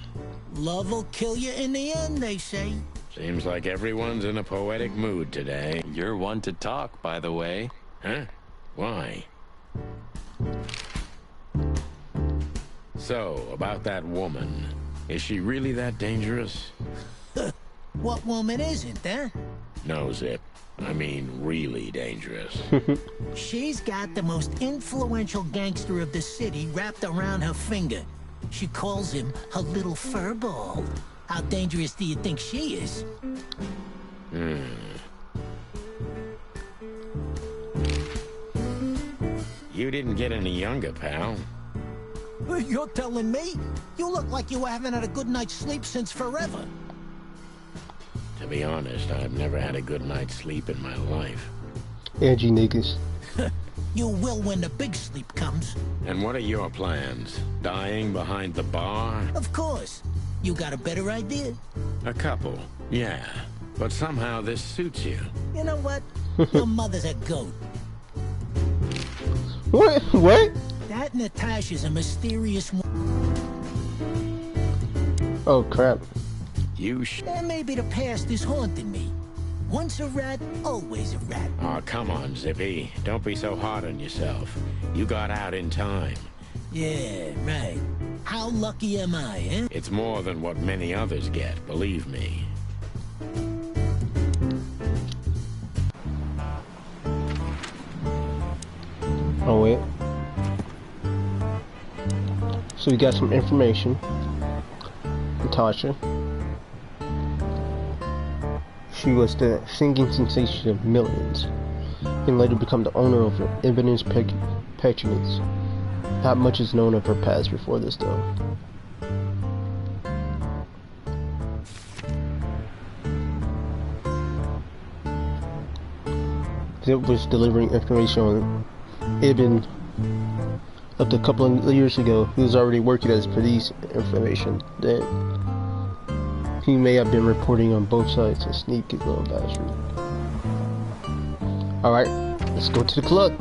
Love will kill you in the end, they say. Seems like everyone's in a poetic mood today. You're one to talk, by the way. Huh? Why? So, about that woman. Is she really that dangerous? What woman isn't, eh? No, Zip. I mean, really dangerous. She's got the most influential gangster of the city wrapped around her finger. She calls him her little furball. How dangerous do you think she is? You didn't get any younger, pal. You're telling me? You look like you haven't had a good night's sleep since forever. To be honest, I've never had a good night's sleep in my life. Edgy niggas. You will when the big sleep comes. And what are your plans? Dying behind the bar? Of course. You got a better idea? A couple, yeah. But somehow this suits you. You know what? Your mother's a goat. What? What? That Natasha's a mysterious one. Oh crap. And maybe the past is haunting me. Once a rat, always a rat. Oh, come on, Zippy. Don't be so hard on yourself. You got out in time. Yeah, right. How lucky am I, eh? It's more than what many others get, believe me. Oh wait. So we got some information. Natasha. She was the singing sensation of millions, and later become the owner of Evidence Patronage. Not much is known of her past before this, though. Zip was delivering information on Ibn up to a couple of years ago. He was already working as police information then. He may have been reporting on both sides, a sneaky little bastard. Alright, let's go to the club.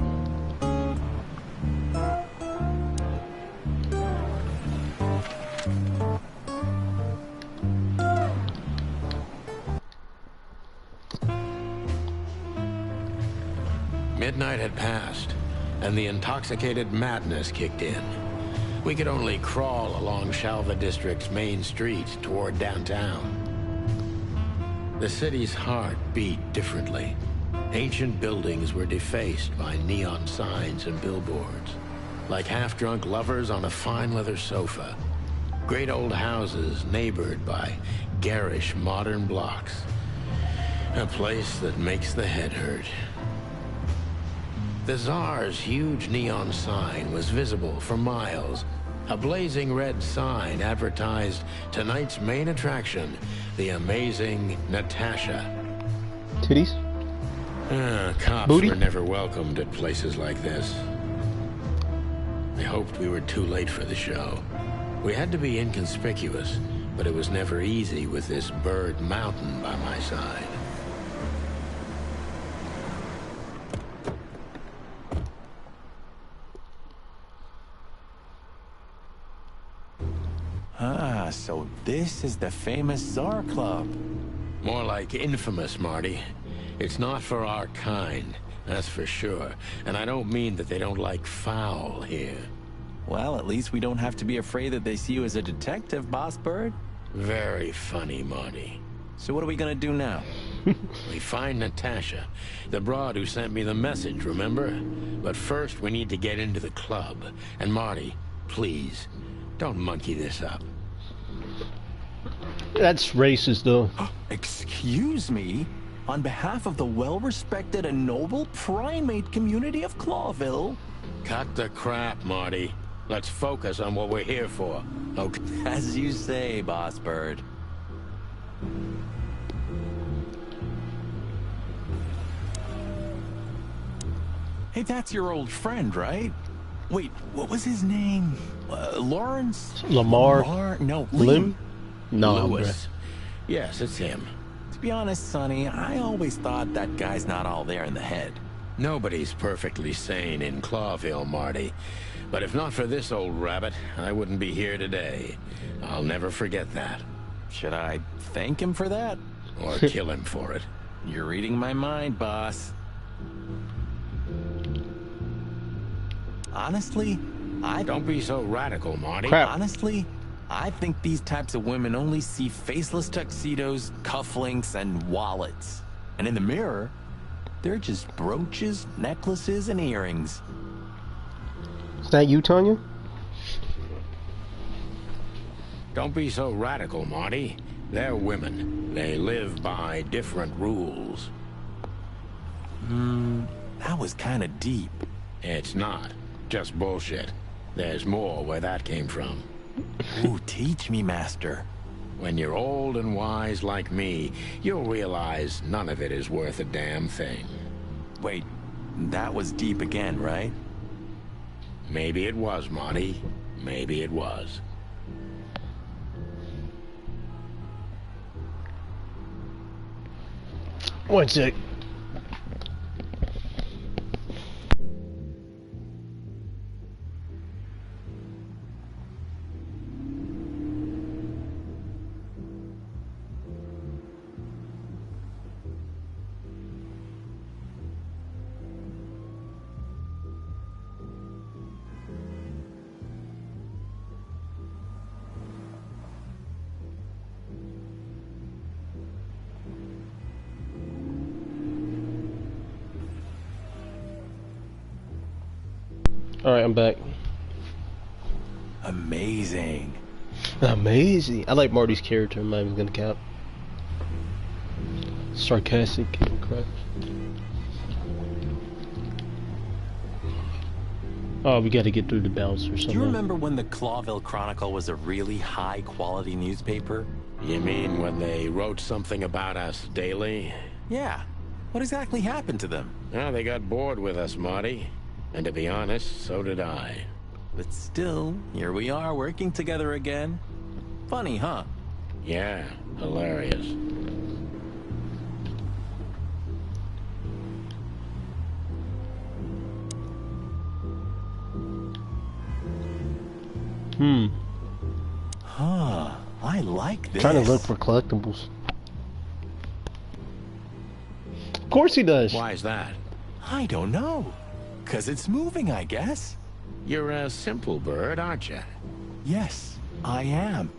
Midnight had passed, and the intoxicated madness kicked in. We could only crawl along Shalva District's main street toward downtown. The city's heart beat differently. Ancient buildings were defaced by neon signs and billboards, like half-drunk lovers on a fine leather sofa. Great old houses neighbored by garish modern blocks. A place that makes the head hurt. The Tsar's huge neon sign was visible for miles. A blazing red sign advertised tonight's main attraction, the amazing Natasha. Titties? Cops Booty? were never welcomed at places like this. I hoped we were too late for the show. We had to be inconspicuous, but it was never easy with this bird mountain by my side. Ah, so this is the famous Tsar Club. More like infamous, Marty. It's not for our kind, that's for sure. And I don't mean that they don't like foul here. Well, at least we don't have to be afraid that they see you as a detective, Boss Bird. Very funny, Marty. So what are we gonna do now? We find Natasha, the broad who sent me the message, remember? But first we need to get into the club. And Marty, please, don't monkey this up. That's racist, though. Excuse me? On behalf of the well-respected and noble primate community of Clawville? Cut the crap, Marty. Let's focus on what we're here for, okay? As you say, Boss Bird. Hey, that's your old friend, right? Wait, what was his name? Lawrence? Lamar? No, Lim? No, Lewis. Yes, it's him. To be honest, Sonny, I always thought that guy's not all there in the head. Nobody's perfectly sane in Clawville, Marty. But if not for this old rabbit, I wouldn't be here today. I'll never forget that. Should I thank him for that? Or kill him for it. You're reading my mind, boss. Honestly, Don't be so radical, Marty. Crap. Honestly, I think these types of women only see faceless tuxedos, cufflinks, and wallets. And in the mirror, they're just brooches, necklaces, and earrings. Is that you, Tanya? Don't be so radical, Marty. They're women. They live by different rules. That was kind of deep. It's not. Just bullshit. There's more where that came from. Ooh, teach me, Master. When you're old and wise like me, you'll realize none of it is worth a damn thing. Wait, that was deep again, right? Maybe it was, Marty. Maybe it was. One sec. Alright, I'm back. Amazing. Amazing. I like Marty's character, I'm not even gonna cap. Sarcastic and crap. Oh, we gotta get through the bounce or something. Do you remember when the Clawville Chronicle was a really high-quality newspaper? You mean when they wrote something about us daily? Yeah. What exactly happened to them? Well, they got bored with us, Marty. And to be honest, so did I. But still, here we are working together again. Funny, huh? Yeah, hilarious. Huh. I like this. Trying to look for collectibles. Of course he does. Why is that? I don't know. 'Cause it's moving, I guess. You're a simple bird, aren't you? Yes, I am.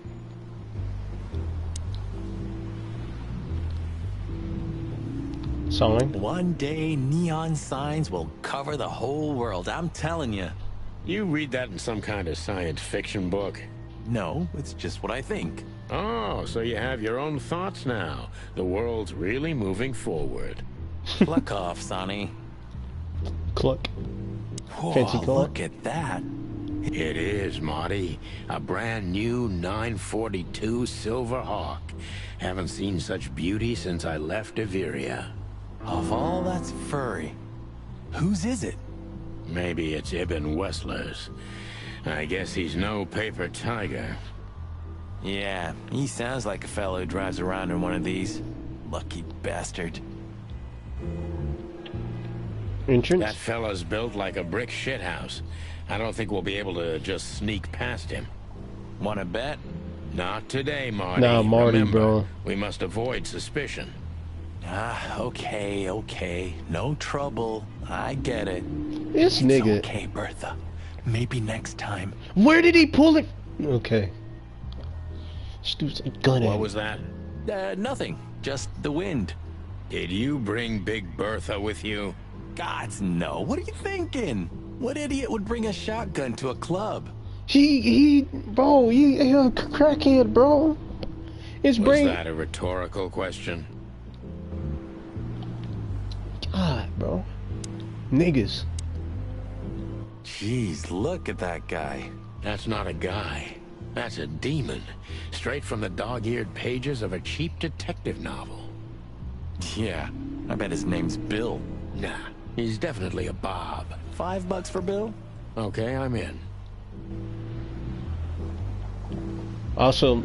Sign. One day, neon signs will cover the whole world, I'm telling you. You read that in some kind of science fiction book? No, it's just what I think. Oh, so you have your own thoughts now. The world's really moving forward. Pluck off, Sonny. Cluck. Whoa, Fancy cluck. look at that. It is, Marty. A brand new 942 Silver Hawk. Haven't seen such beauty since I left Iveria. Of all that's furry, whose is it? Maybe it's Ibn Wessler's. I guess he's no paper tiger. Yeah, he sounds like a fellow who drives around in one of these. Lucky bastard. Entrance? That fella's built like a brick shithouse. I don't think we'll be able to just sneak past him. Wanna bet? Not today, Marty. Nah, Marty, Remember, bro. we must avoid suspicion. Okay. No trouble. I get it. This It's nigga. okay, Bertha. Maybe next time. Where did he pull it? Okay. Dude's a gun. What was that? Nothing. Just the wind. Did you bring Big Bertha with you? Gods, no. What are you thinking? What idiot would bring a shotgun to a club? Bro, he a crackhead, bro. His Was brain. that a rhetorical question? God, bro. Niggas. Jeez, look at that guy. That's not a guy. That's a demon. Straight from the dog-eared pages of a cheap detective novel. Yeah, I bet his name's Bill. Nah, he's definitely a Bob. $5 for Bill? Okay, I'm in. Also,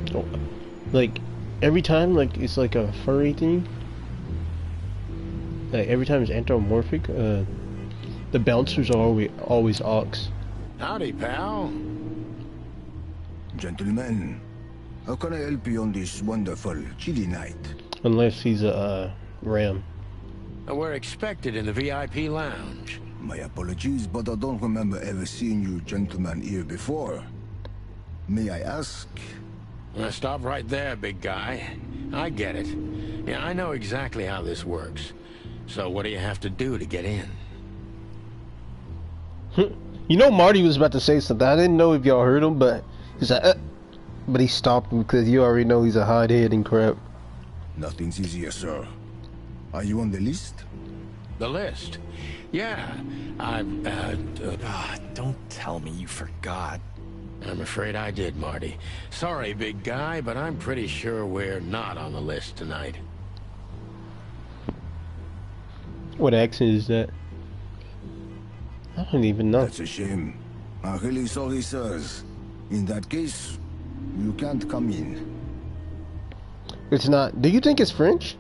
like, every time, like, it's like a furry thing. Like, every time it's anthropomorphic, the bouncers are always ox. Howdy, pal. Gentlemen, how can I help you on this wonderful, chilly night? Unless he's a ram. We're expected in the VIP lounge. My apologies, but I don't remember ever seeing you gentlemen here before. May I ask? Stop right there, big guy. I get it. Yeah, I know exactly how this works. So what do you have to do to get in? You know Marty was about to say something. I didn't know if y'all heard him, but he's like, but he stopped him because you already know he's a hothead and crap. Nothing's easier, sir. Are you on the list? The list? Yeah, Don't tell me you forgot. I'm afraid I did, Marty. Sorry, big guy, but I'm pretty sure we're not on the list tonight. What accent is that? I don't even know. That's a shame. I'm really sorry, sirs. In that case, you can't come in. It's not. Do you think it's French?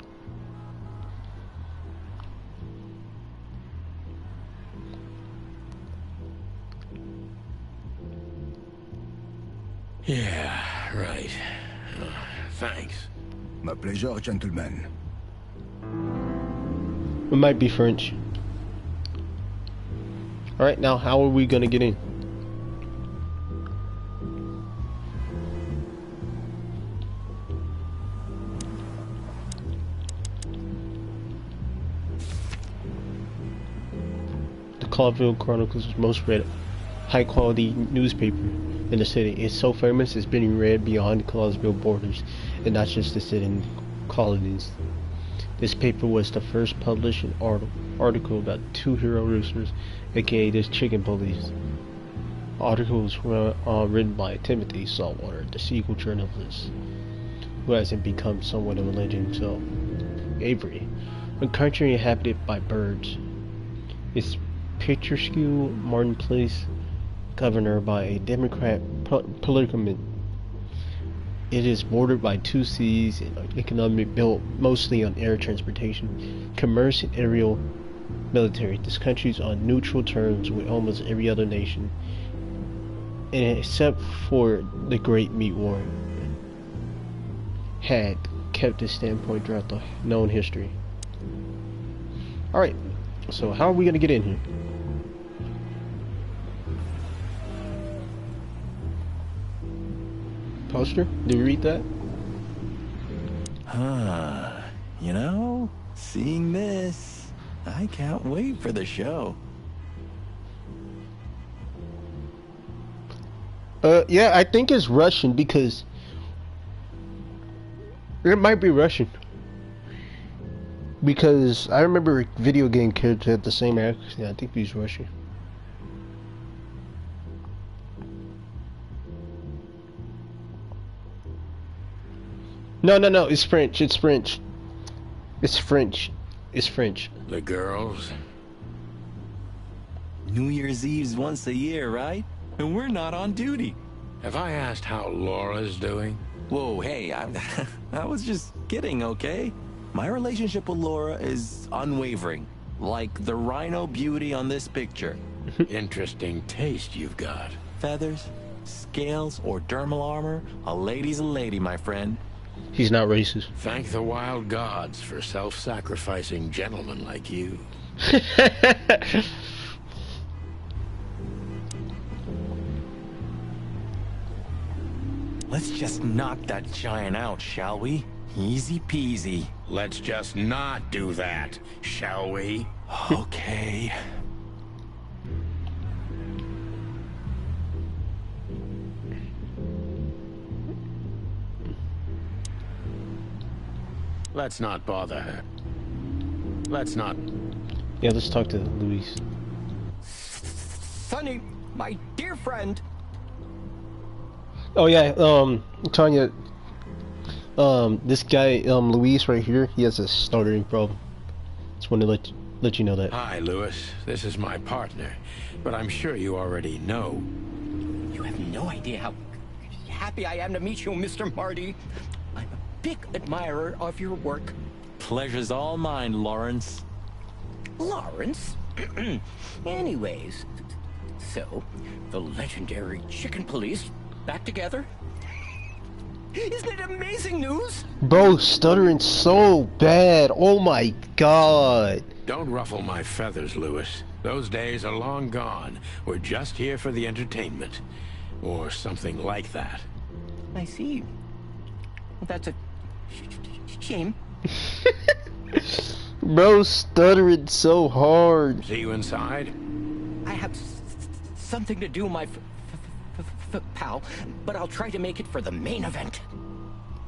Yeah, right. Thanks. My pleasure, gentlemen. It might be French. Alright, now how are we gonna get in? The Clawville Chronicles is most read high quality newspaper in the city. It's so famous it's been read beyond Clawville borders and not just the city colonies. This paper was the first published article about two hero roosters, aka the chicken police. Articles were written by Timothy Saltwater, the sequel journalist, who hasn't become somewhat of a legend himself. Avery, a country inhabited by birds. Its picturesque modern place, governed by a Democrat politicman. It is bordered by two seas and an economy built mostly on air transportation, commerce, and aerial military. This country is on neutral terms with almost every other nation, and except for the Great Meat War, had kept this standpoint throughout the known history. Alright, so how are we going to get in here? Poster? Did you read that? You know, seeing this, I can't wait for the show. Yeah, I think it's Russian because it might be Russian. Because I remember a video game character had the same accent. I think he's Russian. No, it's French. It's French. It's French. It's French. The girls? New Year's Eve's once a year, right? And we're not on duty. Have I asked how Laura's doing? Whoa, hey, I was just kidding, okay? My relationship with Laura is unwavering, like the rhino beauty on this picture. Interesting taste you've got. Feathers, scales, or dermal armor, a lady's a lady, my friend. He's not racist. Thank the wild gods for self-sacrificing gentlemen like you. Let's just knock that giant out, shall we? Easy peasy. Let's just not do that, shall we? Okay. Let's not bother her. Let's not... Yeah, let's talk to Luis. Sonny, my dear friend. Oh yeah, Tanya, this guy, Luis right here, he has a stuttering problem. Just wanted to let you know that. Hi, Louis. This is my partner, but I'm sure you already know. You have no idea how happy I am to meet you, Mr. Marty. I'm a big admirer of your work. Pleasure's all mine, Lawrence. Lawrence? Anyways, so, the legendary chicken police back together? Isn't it amazing news? Bro, stuttering so bad. Oh my god. Don't ruffle my feathers, Louis. Those days are long gone. We're just here for the entertainment. Or something like that. I see. Well, that's a shame. Bro, stuttering so hard. See you inside? I have something to do, my pal, but I'll try to make it for the main event.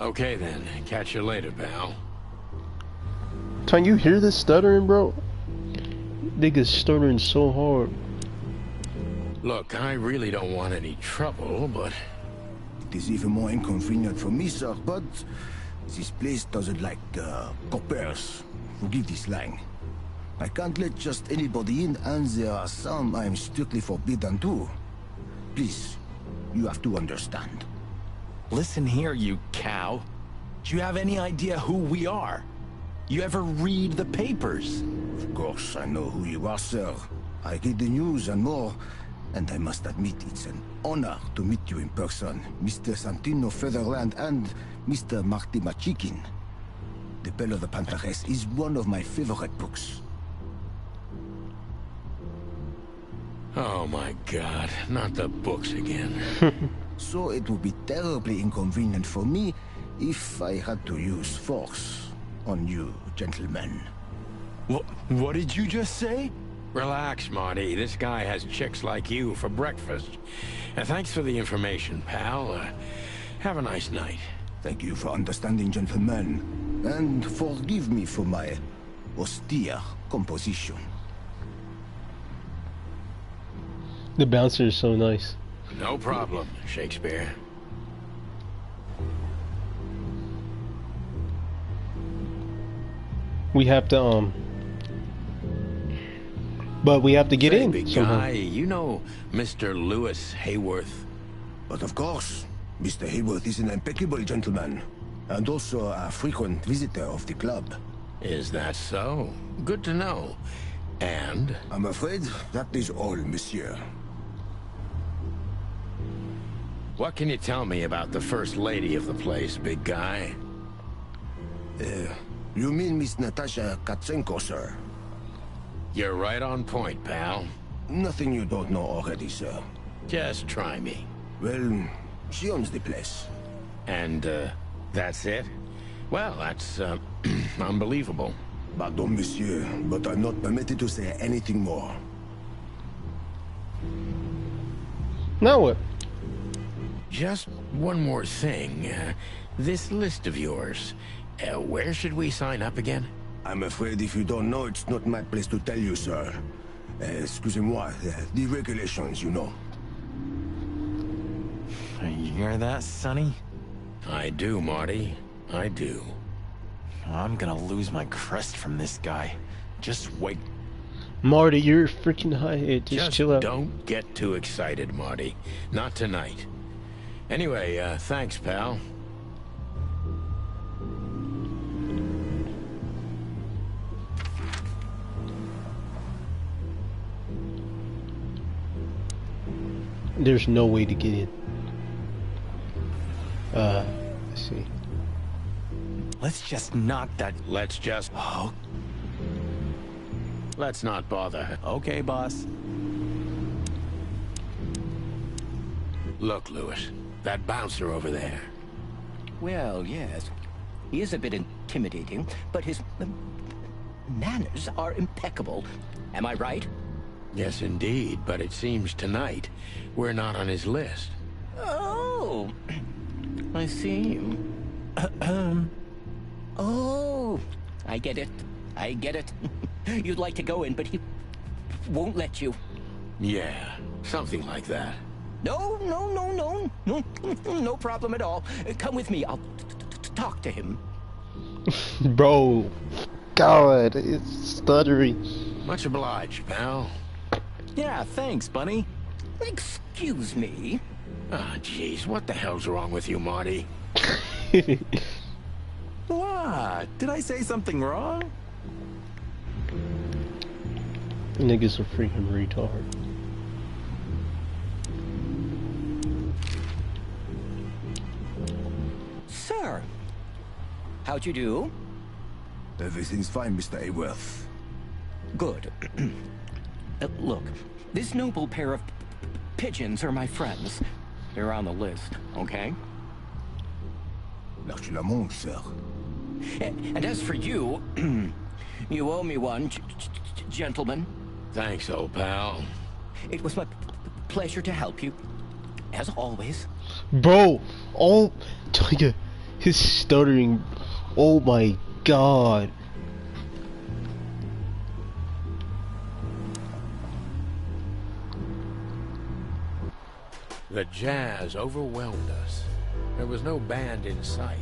Okay then, catch you later, pal. Can you hear this stuttering, bro? Nigga's stuttering so hard. Look, I really don't want any trouble, but... It is even more inconvenient for me, sir, but this place doesn't like coppers. Forgive this slang. I can't let just anybody in, and there are some I'm strictly forbidden to. Please, you have to understand. Listen here, you cow. Do you have any idea who we are? You ever read the papers? Of course, I know who you are, sir. I read the news and more. And I must admit, it's an honor to meet you in person, Mr. Santino Featherland and Mr. Marty Machikin. The Bell of the Pantheress is one of my favorite books. Oh my God, not the books again. So it would be terribly inconvenient for me if I had to use force on you, gentlemen. What did you just say? Relax, Marty. This guy has chicks like you for breakfast. Thanks for the information, pal. Have a nice night. Thank you for understanding, gentlemen. And forgive me for my austere composition. The bouncer is so nice. No problem, Shakespeare. We have to, but we have to get in Big somehow. guy, you know Mr. Lewis Hayworth? But of course, Mr. Hayworth is an impeccable gentleman, and also a frequent visitor of the club. Is that so? Good to know. And? I'm afraid that is all, monsieur. What can you tell me about the first lady of the place, big guy? You mean Miss Natasha Katsenko, sir? You're right on point, pal. Nothing you don't know already, sir. Just try me. Well, she owns the place. And, that's it? Well, that's, unbelievable. Pardon, monsieur, but I'm not permitted to say anything more. Now what? Just one more thing. This list of yours, where should we sign up again? I'm afraid if you don't know, it's not my place to tell you, sir. Excusez-moi, the regulations, you know. You hear that, Sonny? I do, Marty. I do. I'm gonna lose my crest from this guy. Just wait. Marty, you're freaking high. Just chill out. Don't get too excited, Marty. Not tonight. Anyway, thanks, pal. There's no way to get in. Let's see. Let's just knock that. Let's just... Oh, Let's not bother. okay, boss. Look, Lewis, that bouncer over there. Well, yes. He is a bit intimidating, but his manners are impeccable. Am I right? Yes, indeed, but it seems tonight we're not on his list. Oh, I see. Oh, I get it. I get it. You'd like to go in, but he won't let you. Yeah, something like that. No, no problem at all. Come with me. I'll talk to him. Bro, God, it's stuttering. Much obliged, pal. Yeah, thanks, Bunny. Excuse me. Ah, jeez, what the hell's wrong with you, Marty? What? Did I say something wrong? Nigga's a freaking retard. Sir, how'd you do? Everything's fine, Mr. Hayworth. Good. Look, this noble pair of pigeons are my friends. They're on the list, okay? L'archilamont, sir. And as for you, you owe me one, gentlemen. Thanks, old pal. It was my pleasure to help you, as always. Bro, oh, his stuttering. Oh my God. The jazz overwhelmed us. There was no band in sight,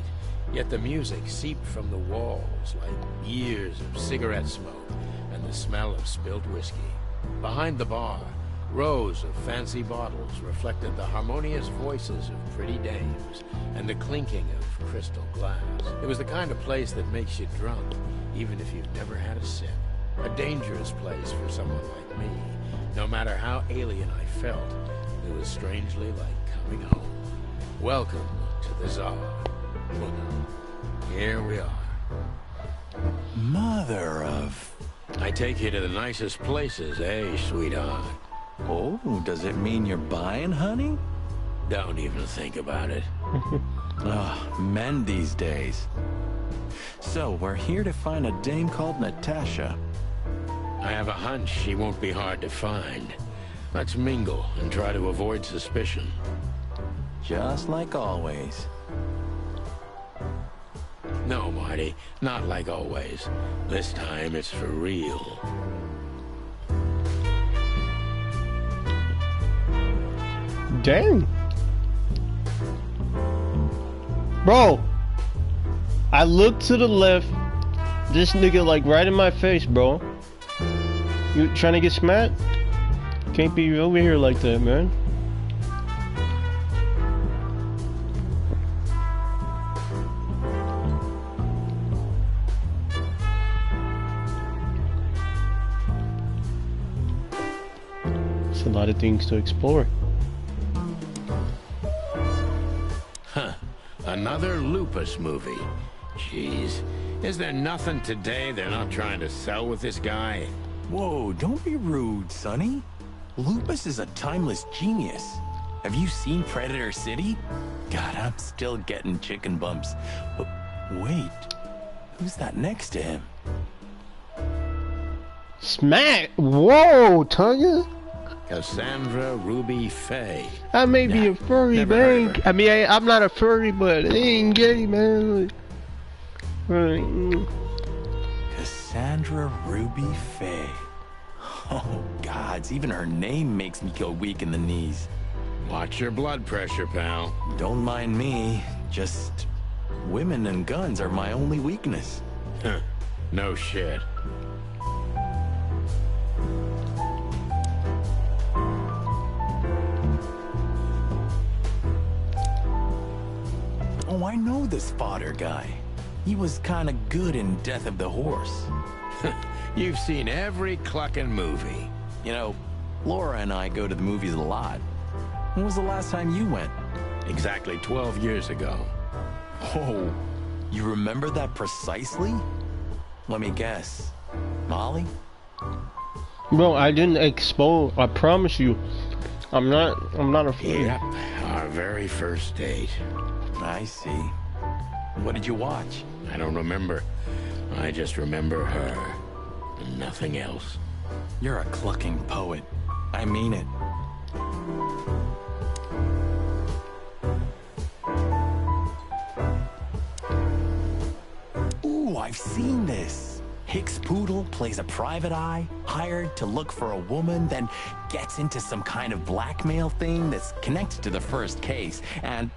yet the music seeped from the walls like years of cigarette smoke and the smell of spilled whiskey. Behind the bar, rows of fancy bottles reflected the harmonious voices of pretty dames and the clinking of crystal glass. It was the kind of place that makes you drunk, even if you've never had a sip. A dangerous place for someone like me. No matter how alien I felt, it was strangely like coming home. Welcome to the Czar. Here we are. Mother of... I take you to the nicest places, eh, sweetheart? Oh, does it mean you're buying, honey? Don't even think about it. Ugh, men these days. So, we're here to find a dame called Natasha. I have a hunch she won't be hard to find. Let's mingle and try to avoid suspicion. Just like always. No, Marty, not like always. This time it's for real. Dang. Bro, I looked to the left. This nigga like right in my face, bro. You trying to get smacked? Can't be over here like that, man. It's a lot of things to explore. Huh. Another Lupus movie. Jeez. Is there nothing today they're not trying to sell with this guy? Whoa, don't be rude, Sonny. Lupus is a timeless genius. Have you seen Predator City? God, I'm still getting chicken bumps. But wait, who's that next to him? Smack! Whoa, Tanya! Cassandra Ruby Faye. I may be a furry, man. I mean, I'm not a furry, but it ain't gay, man. Cassandra Ruby Faye. Oh, gods, even her name makes me go weak in the knees. Watch your blood pressure, pal. Don't mind me. Just women and guns are my only weakness. Huh. No shit. Oh, I know this fodder guy. He was kinda good in Death of the Horse. You've seen every clucking movie. You know, Laura and I go to the movies a lot. When was the last time you went? Exactly 12 years ago. Oh, you remember that precisely? Let me guess. Molly? Bro, I didn't expose. I promise you, I'm not afraid. Yep, our very first date. I see. What did you watch? I don't remember. I just remember her. And nothing else. You're a clucking poet. I mean it. Ooh, I've seen this. Hicks Poodle plays a private eye, hired to look for a woman, then gets into some kind of blackmail thing that's connected to the first case, and...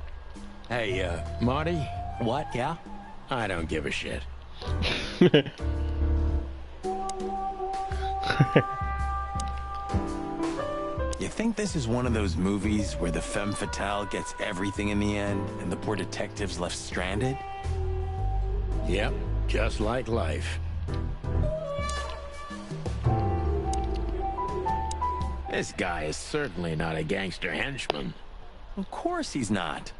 Hey, Marty? What, yeah? I don't give a shit. You think this is one of those movies where the femme fatale gets everything in the end and the poor detective's left stranded? Yep, just like life. This guy is certainly not a gangster henchman. Of course he's not.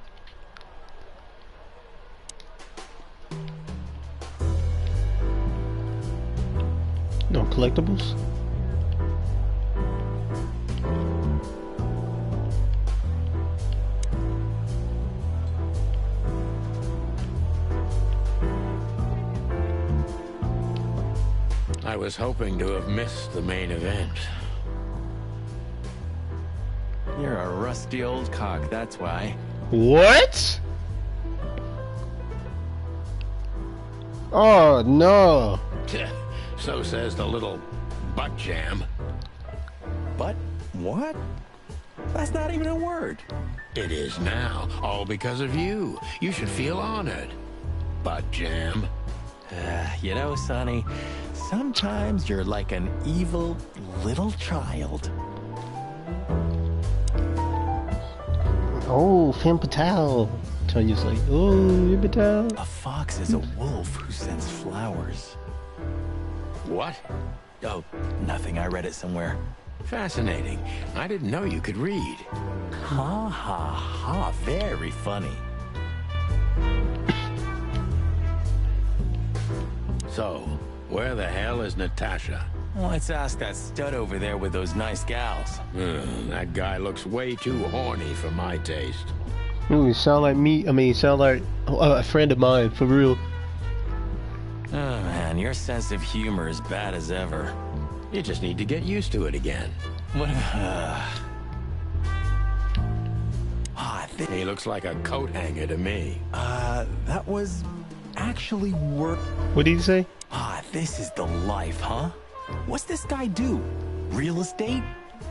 No collectibles? I was hoping to have missed the main event. You're a rusty old cock, that's why. What? Oh, no. So says the little butt jam. But what? That's not even a word. It is now, all because of you. You should feel honored. Butt jam. You know, Sonny, sometimes you're like an evil little child. Oh, femme fatale. Tanya's like, oh, femme fatale. A fox is a wolf who sends flowers. What? Oh, nothing. I read it somewhere. Fascinating. I didn't know you could read. Ha ha ha. Very funny. So, where the hell is Natasha? Let's ask that stud over there with those nice gals. That guy looks way too horny for my taste. Ooh, you sound like me. I mean, you sound like a friend of mine, for real. Oh man, your sense of humor is bad as ever. You just need to get used to it again. What? He looks like a coat hanger to me. That was actually work. What did you say? This is the life, huh? What's this guy do? Real estate?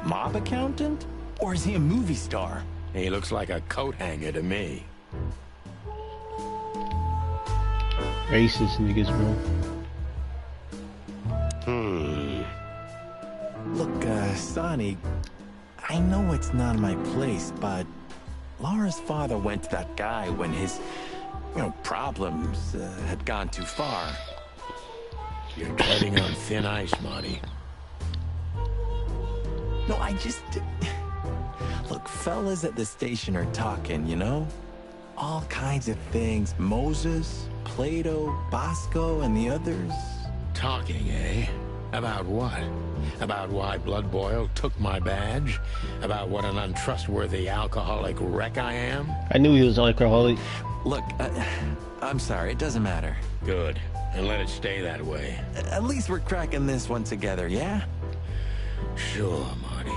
Mob accountant? Or is he a movie star? He looks like a coat hanger to me. Racist niggas, bro. Look, Sonny, I know it's not my place, but Laura's father went to that guy when his, problems had gone too far. You're treading on thin ice, Marty. No, I just... Look, fellas at the station are talking, you know? All kinds of things. Moses, Plato, Bosco, and the others. Talking, eh? About what? About why Blood Boil took my badge? About what an untrustworthy alcoholic wreck I am? I knew he was alcoholic. Look, I'm sorry, it doesn't matter. Good. And let it stay that way. At least we're cracking this one together, yeah? Sure, Marty.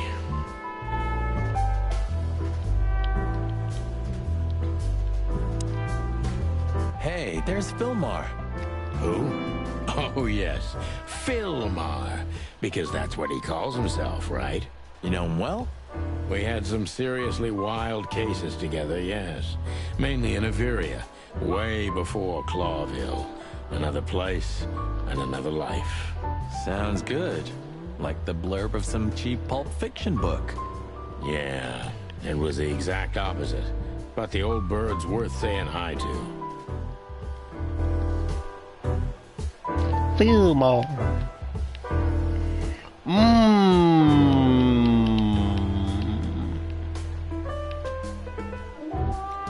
Hey, there's Fillmore. Who? Oh, yes. Fillmore. Because that's what he calls himself, right? You know him well? We had some seriously wild cases together, yes. Mainly in Averia, way before Clawville. Another place and another life. Sounds good. Like the blurb of some cheap Pulp Fiction book. Yeah, it was the exact opposite. But the old bird's worth saying hi to. Fillmore.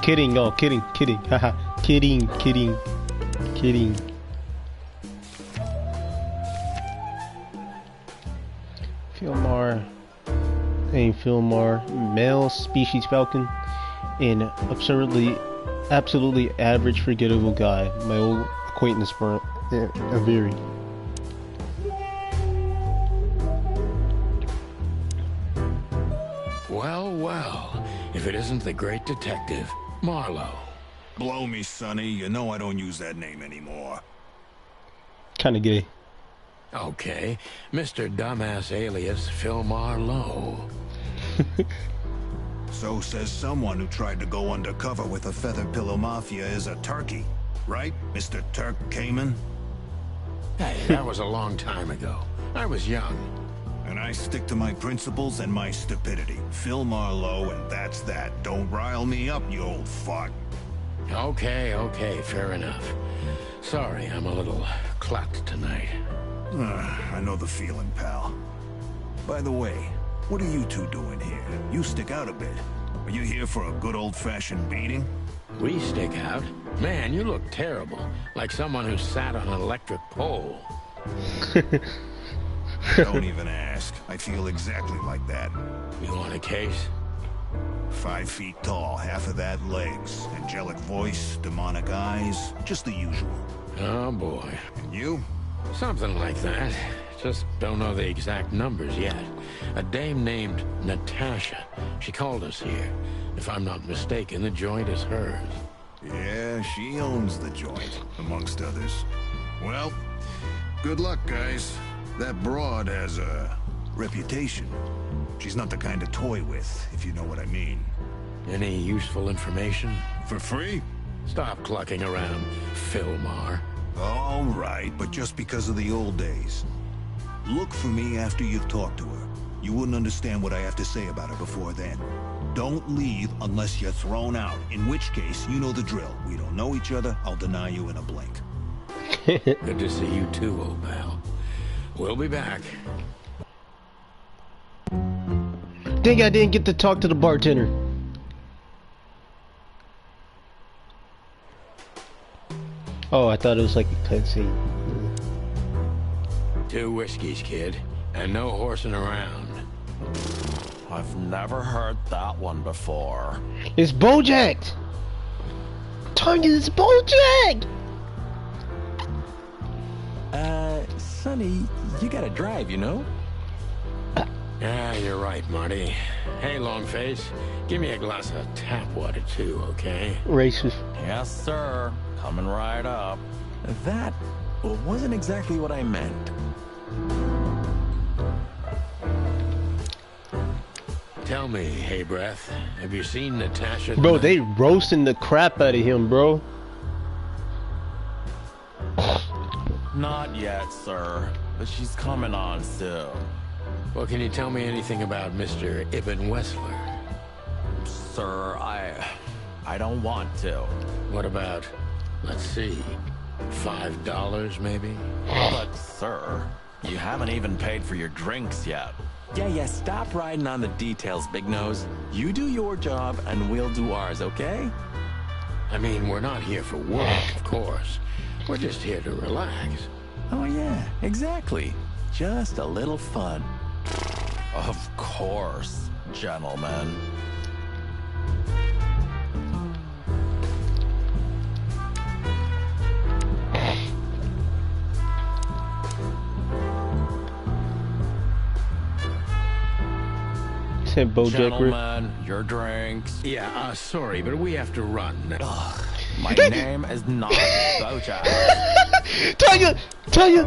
Kidding, oh, kidding. Haha, kidding. Fillmore. Hey, Fillmore. Male species falcon. An absolutely average, forgettable guy. My old acquaintance for a very. Well, if it isn't the great detective, Marlowe. Blow me, Sonny. You know I don't use that name anymore. Kinda gay. Okay, Mr. Dumbass alias Phil Marlowe. So says someone who tried to go undercover with a feather pillow mafia is a turkey. Right, Mr. Turk Cayman? Hey, that was a long time ago. I was young. And I stick to my principles and my stupidity. Phil Marlowe, and that's that. Don't rile me up, you old fart. Okay, fair enough. Sorry, I'm a little clucked tonight. I know the feeling, pal. By the way, what are you two doing here? You stick out a bit. Are you here for a good old-fashioned beating? We stick out? Man, you look terrible. Like someone who sat on an electric pole. Don't even ask. I feel exactly like that. You want a case? 5 feet tall, half of that legs. Angelic voice, demonic eyes, just the usual. Oh boy. And you? Something like that. Just don't know the exact numbers yet. A dame named Natasha. She called us here. If I'm not mistaken, the joint is hers. Yeah, she owns the joint, amongst others. Well, good luck, guys. That broad has a reputation. She's not the kind to toy with, if you know what I mean. Any useful information? For free? Stop clucking around, Fillmore. All right, but just because of the old days. Look for me after you've talked to her. You wouldn't understand what I have to say about her before then. Don't leave unless you're thrown out, in which case, you know the drill. We don't know each other, I'll deny you in a blink. Good to see you too, old pal. We'll be back. Dang, I didn't get to talk to the bartender. Oh, I thought it was like a cutscene. 2 whiskeys, kid, and no horsing around. I've never heard that one before. It's Bojack! Tanya, it's Bojack! Sonny, you gotta drive, you know? Yeah, you're right, Marty. Hey, Longface, give me a glass of tap water too, okay? Racist. Yes, sir. Coming right up. That wasn't exactly what I meant. Tell me, hey breath, have you seen Natasha? Bro, tonight? they roasting the crap out of him, bro. Not yet, sir. But she's coming on soon. Well, can you tell me anything about Mr. Ibn Wessler? Sir, I don't want to. What about, let's see, $5 maybe? But, sir, you haven't even paid for your drinks yet. Yeah, stop riding on the details, Big Nose. You do your job, and we'll do ours, okay? I mean, we're not here for work, of course. We're just here to relax. Oh, yeah, exactly. Just a little fun. Of course, gentlemen. Said Bojack. Gentlemen, your drinks. Yeah, sorry, but we have to run. Ugh, my name is not Bojack. Tanya!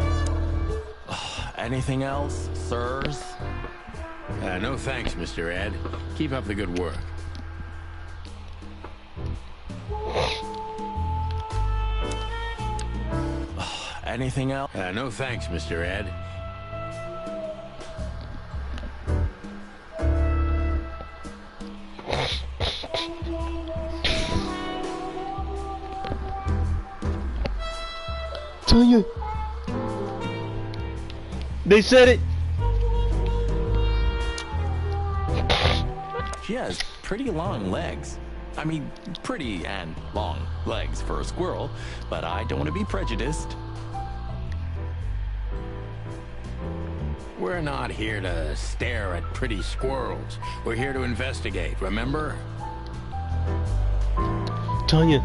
Anything else, sirs? No thanks, Mr. Ed. Keep up the good work. Anything else? No thanks, Mr. Ed. Tanya! They said it! She has pretty long legs. I mean, pretty and long legs for a squirrel, but I don't want to be prejudiced. We're not here to stare at pretty squirrels. We're here to investigate, remember? Tanya.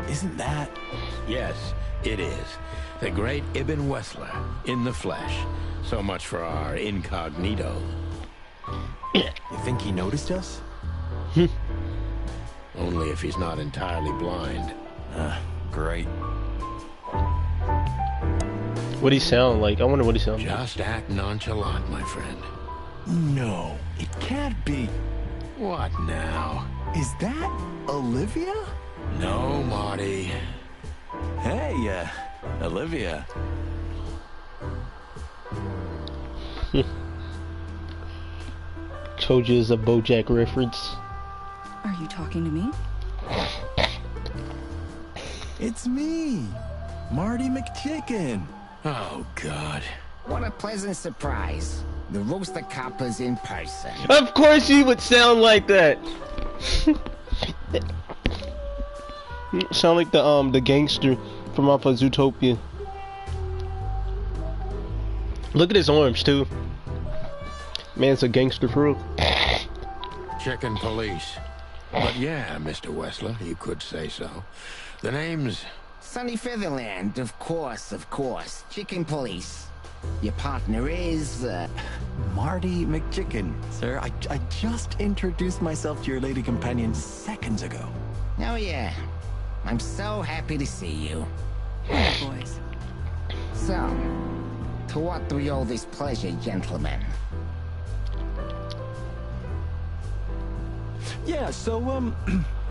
Isn't that? Yes, it is. The great Ibn Wessler, in the flesh. So much for our incognito. You think he noticed us? Only if he's not entirely blind. Great. What'd he sound like? I wonder what he sounded like. Just act nonchalant, my friend. No, it can't be. What now? Is that Olivia? No, Marty. Hey, Olivia. Told you it's a Bojack reference. Are you talking to me? It's me, Marty McChicken. Oh, God. What a pleasant surprise. The roaster copper's in person. Of course he would sound like that. Sound like the gangster from off of Zootopia. Look at his arms too. Man's a gangster for real. Chicken police. But yeah, Mr. Wessler, you could say so. The name's... Sunny Featherland, of course, of course. Chicken police. Your partner is, Marty McChicken. Sir, I just introduced myself to your lady companion seconds ago. Oh yeah. I'm so happy to see you. Hey, boys. So, to what do we owe this pleasure, gentlemen? Yeah, so,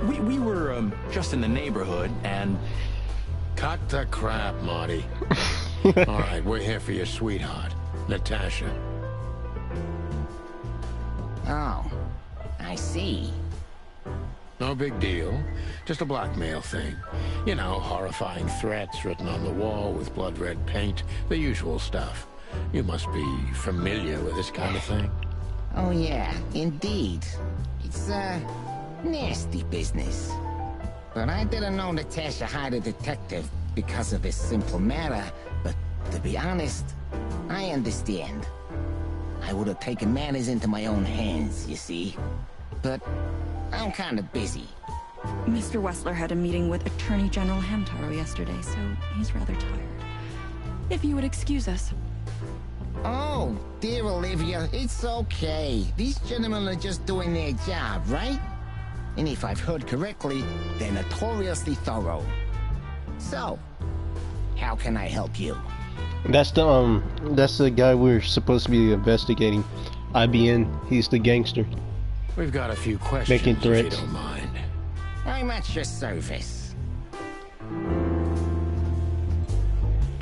we were, just in the neighborhood, and... Cut the crap, Marty. All right, we're here for your sweetheart, Natasha. Oh, I see. No big deal. Just a blackmail thing. You know, horrifying threats written on the wall with blood-red paint. The usual stuff. You must be familiar with this kind of thing. Oh yeah, indeed. It's, nasty business. But I didn't know Natasha hired a detective because of this simple matter. But to be honest, I understand. I would have taken matters into my own hands, you see. But I'm kind of busy. Mr. Wessler had a meeting with Attorney General Hamtaro yesterday, so he's rather tired. If you would excuse us. Oh, dear Olivia, it's okay. These gentlemen are just doing their job, right? And if I've heard correctly, they're notoriously thorough. So, how can I help you? That's the guy we're supposed to be investigating. IBN, he's the gangster. We've got a few questions, making threats. if you don't mind. I'm at your service.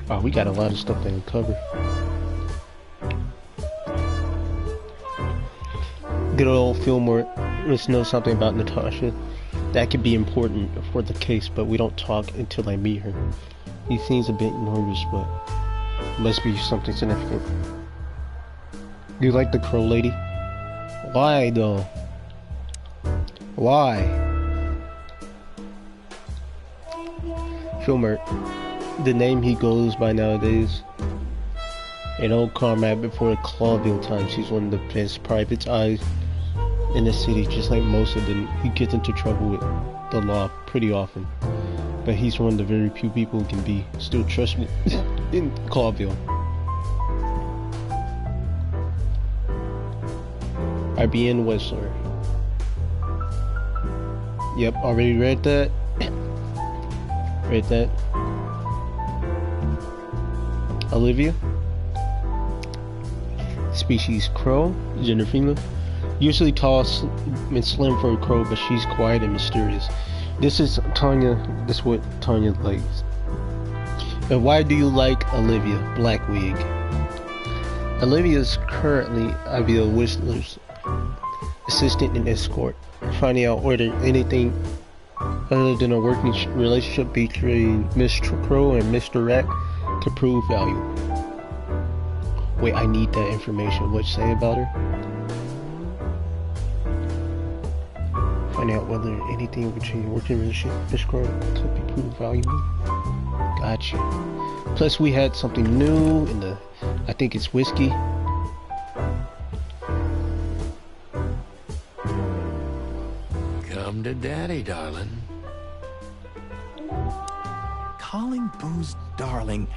Oh, we got a lot of stuff to uncover. Good old Fillmore. Let's know something about Natasha. That could be important for the case, but we don't talk until I meet her. He seems a bit nervous, but must be something significant. Do you like the crow lady? Why though? Why? Filmer, the name he goes by nowadays. An old comrade before the Clawville times. He's one of the best private eyes in the city, just like most of them. He gets into trouble with the law pretty often, but he's one of the very few people who can be still trusted in Clawville. IBN Wessler. Yep, already read that. Read that. Olivia. Species crow, gender female. Usually tall and slim for a crow, but she's quiet and mysterious. This is Tanya. This is what Tanya likes. And why do you like Olivia? Black wig. Olivia is currently Olivia Whistler's assistant and escort. Finding out whether anything other than a working relationship between Mr. Crow and Mr. Rat could prove value. Wait, I need that information. What you say about her? Find out whether anything between working relationship and Mr. Crow could be proved valuable. Gotcha. Plus, we had something new in the. I think it's whiskey. Come to daddy, darling. Calling booze darling,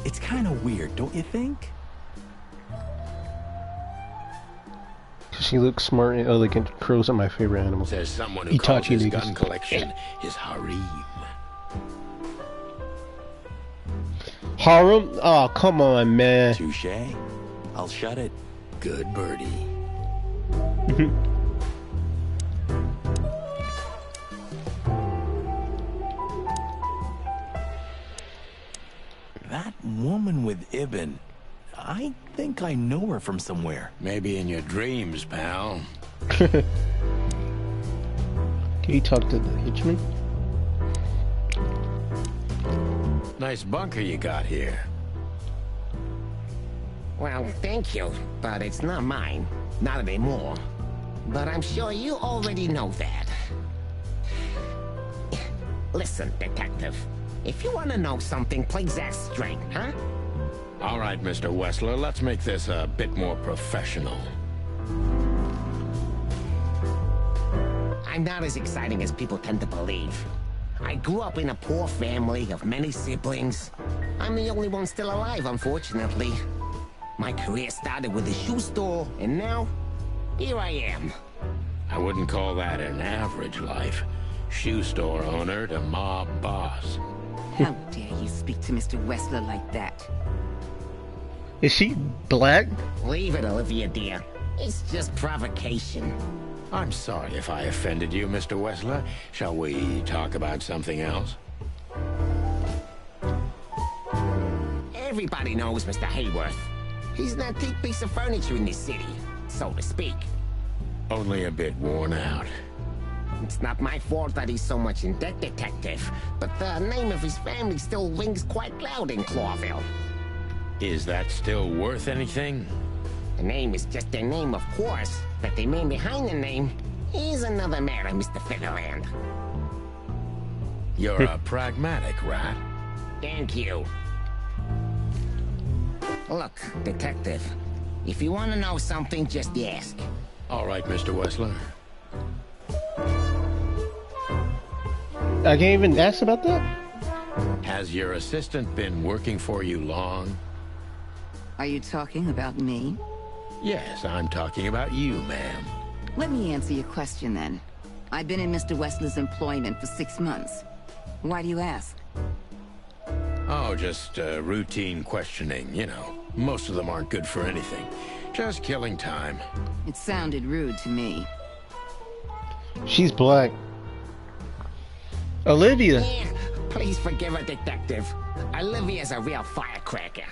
it's kind of weird, don't you think? She looks smart and elegant. Crows are my favorite animal. There's someone who calls Itachi his niggas. gun collection his harem. Harem? Oh, come on, man. Touche. I'll shut it. Good birdie. That woman with Ibn, I think I know her from somewhere. Maybe in your dreams, pal. Can you talk to the henchman? Nice bunker you got here. Well, thank you, but it's not mine. Not anymore. But I'm sure you already know that. Listen, detective. If you want to know something, play that straight, huh? All right, Mr. Wessler, let's make this a bit more professional. I'm not as exciting as people tend to believe. I grew up in a poor family of many siblings. I'm the only one still alive, unfortunately. My career started with a shoe store, and now, here I am. I wouldn't call that an average life. Shoe store owner to mob boss. How dare you speak to Mr. Wessler like that? Is she black? Leave it, Olivia, dear. It's just provocation. I'm sorry if I offended you, Mr. Wessler. Shall we talk about something else? Everybody knows Mr. Hayworth. He's an antique piece of furniture in this city, so to speak. Only a bit worn out. It's not my fault that he's so much in debt, Detective, but the name of his family still rings quite loud in Clawville. Is that still worth anything? The name is just their name, of course, but the man behind the name is another matter, Mr. Featherland. You're a pragmatic rat. Thank you. Look, Detective, if you want to know something, just ask. All right, Mr. Wessler. I can't even ask about that? Has your assistant been working for you long? Are you talking about me? Yes, I'm talking about you, ma'am. Let me answer your question then. I've been in Mr. Wessler's employment for 6 months. Why do you ask? Oh, just routine questioning, you know. Most of them aren't good for anything. Just killing time. It sounded rude to me. She's black. Olivia. Yeah, please forgive her, Detective. Olivia's a real firecracker.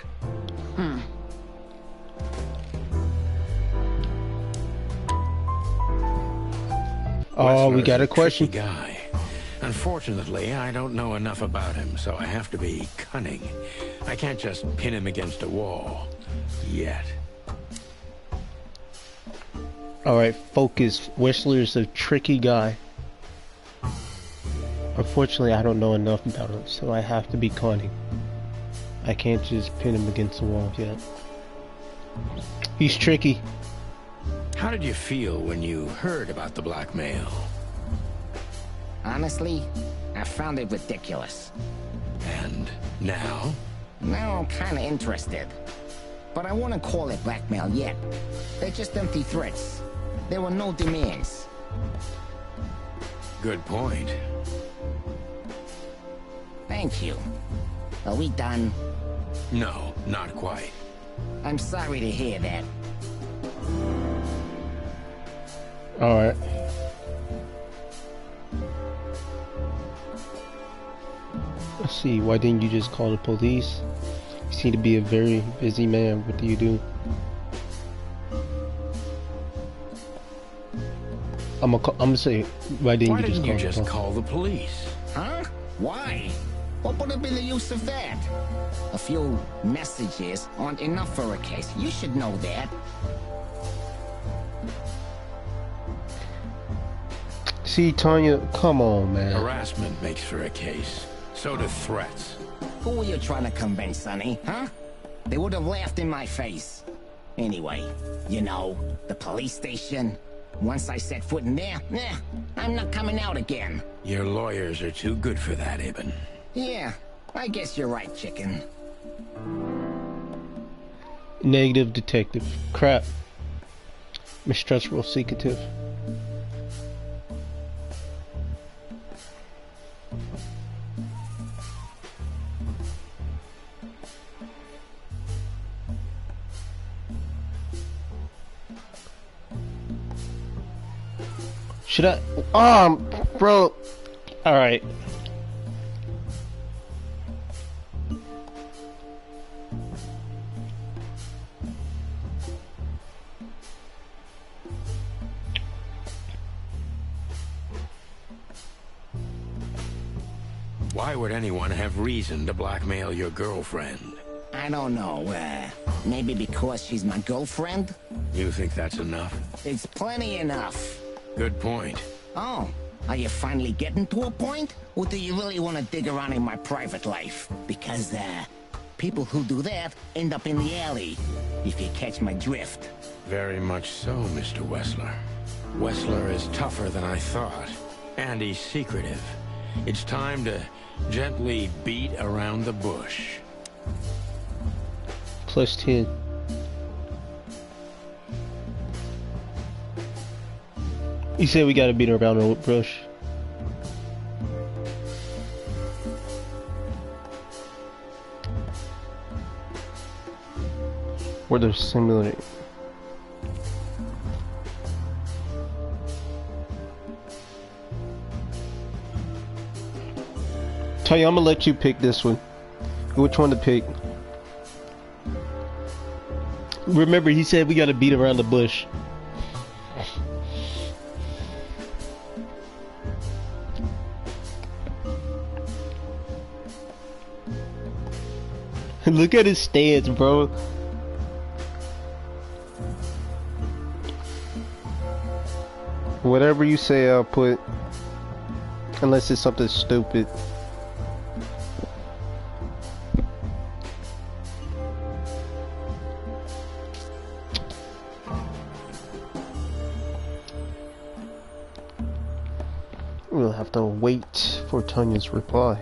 Oh, we Wessler's got a question. tricky guy. Unfortunately, I don't know enough about him, so I have to be cunning. I can't just pin him against a wall. Yet. Alright, focus. Whistler's a tricky guy. Unfortunately, I don't know enough about him, so I have to be cunning. I can't just pin him against the wall yet. He's tricky. How did you feel when you heard about the blackmail? Honestly, I found it ridiculous. And now? Now I'm kinda interested. But I wouldn't call it blackmail yet. They're just empty threats. There were no demands. Good point. Thank you. Are we done? No, not quite. I'm sorry to hear that. Alright. Let's see, why didn't you just call the police? You seem to be a very busy man. What do you do? I'm gonna say, why didn't you you just call the police? Huh? Why? What would have been the use of that? A few messages aren't enough for a case. You should know that. See, Tanya, come on, man. Harassment makes for a case. So do threats. Who were you trying to convince, Sonny? Huh? They would have laughed in my face. Anyway, you know, the police station. Once I set foot in there, I'm not coming out again. Your lawyers are too good for that, Ibn. Yeah, I guess you're right, chicken. Negative detective. Crap. Mistrustful secretive. Should I? Bro. Alright. Why would anyone have reason to blackmail your girlfriend? I don't know, maybe because she's my girlfriend? You think that's enough? It's plenty enough. Good point. Oh, are you finally getting to a point? Or do you really want to dig around in my private life? Because, people who do that end up in the alley, if you catch my drift. Very much so, Mr. Wessler. Wessler is tougher than I thought, and he's secretive. It's time to gently beat around the bush. Plus 10. You said we gotta beat around the bush. Where they're simulating. Tell you, I'm gonna let you pick this one. Which one to pick? Remember, he said we gotta beat around the bush. Look at his stance, bro. Whatever you say, I'll put. Unless it's something stupid. We'll have to wait for Tanya's reply.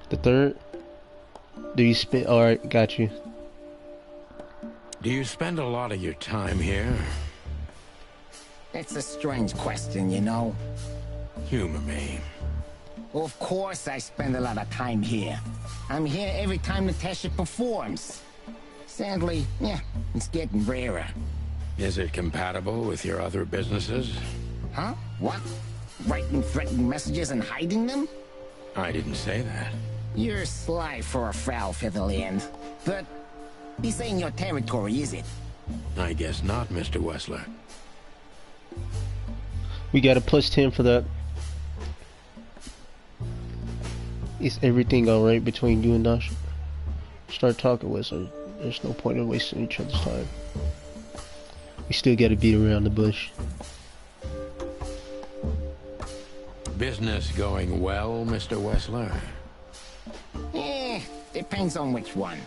The third? Do you spend? Alright, got you. Do you spend a lot of your time here? It's a strange question, you know. Humor me. Well, of course I spend a lot of time here. I'm here every time Natasha performs. Sadly, yeah, it's getting rarer. Is it compatible with your other businesses? Huh? What? Writing threatening messages and hiding them? I didn't say that. You're sly for a foul, Featherland. But this ain't your territory, is it? I guess not, Mr. Wessler. We got a +10 for that. Is everything alright between you and Dasha? Start talking with her. There's no point in wasting each other's time. We still gotta beat around the bush. Business going well, Mr. Wessler? Depends on which one.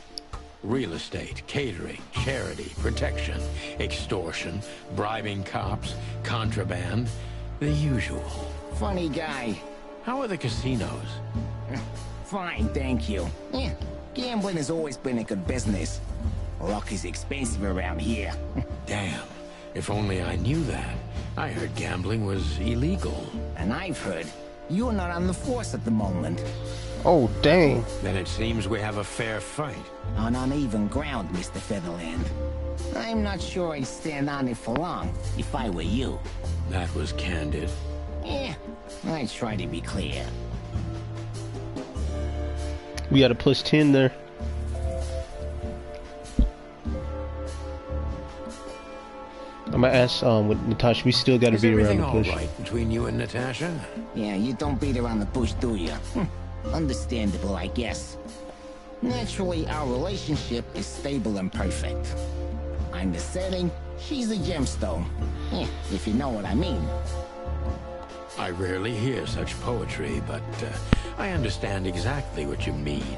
Real estate, catering, charity, protection, extortion, bribing cops, contraband, the usual. Funny guy. How are the casinos? Fine, thank you. Gambling has always been a good business. Luck is expensive around here. Damn, if only I knew that. I heard gambling was illegal. And I've heard you're not on the force at the moment. Oh, dang. Then it seems we have a fair fight. On uneven ground, Mr. Featherland. I'm not sure I'd stand on it for long, if I were you. That was candid. I try to be clear. We got a +10 there. I'm gonna ask with Natasha. We still gotta beat around the bush. Is everything all right between you and Natasha? Yeah, you don't beat around the bush, do you? Understandable, I guess. Naturally, our relationship is stable and perfect. I'm the setting, she's the gemstone. If you know what I mean. I rarely hear such poetry, but I understand exactly what you mean,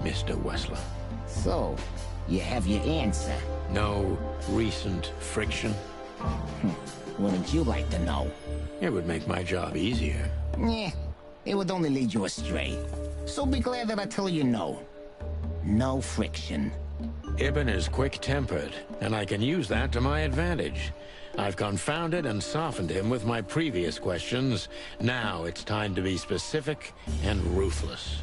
Mr. Wessler. So, you have your answer. No recent friction? Wouldn't you like to know? It would make my job easier. It would only lead you astray. So be glad that I tell you no. No friction. Ibn is quick-tempered, and I can use that to my advantage. I've confounded and softened him with my previous questions. Now it's time to be specific and ruthless.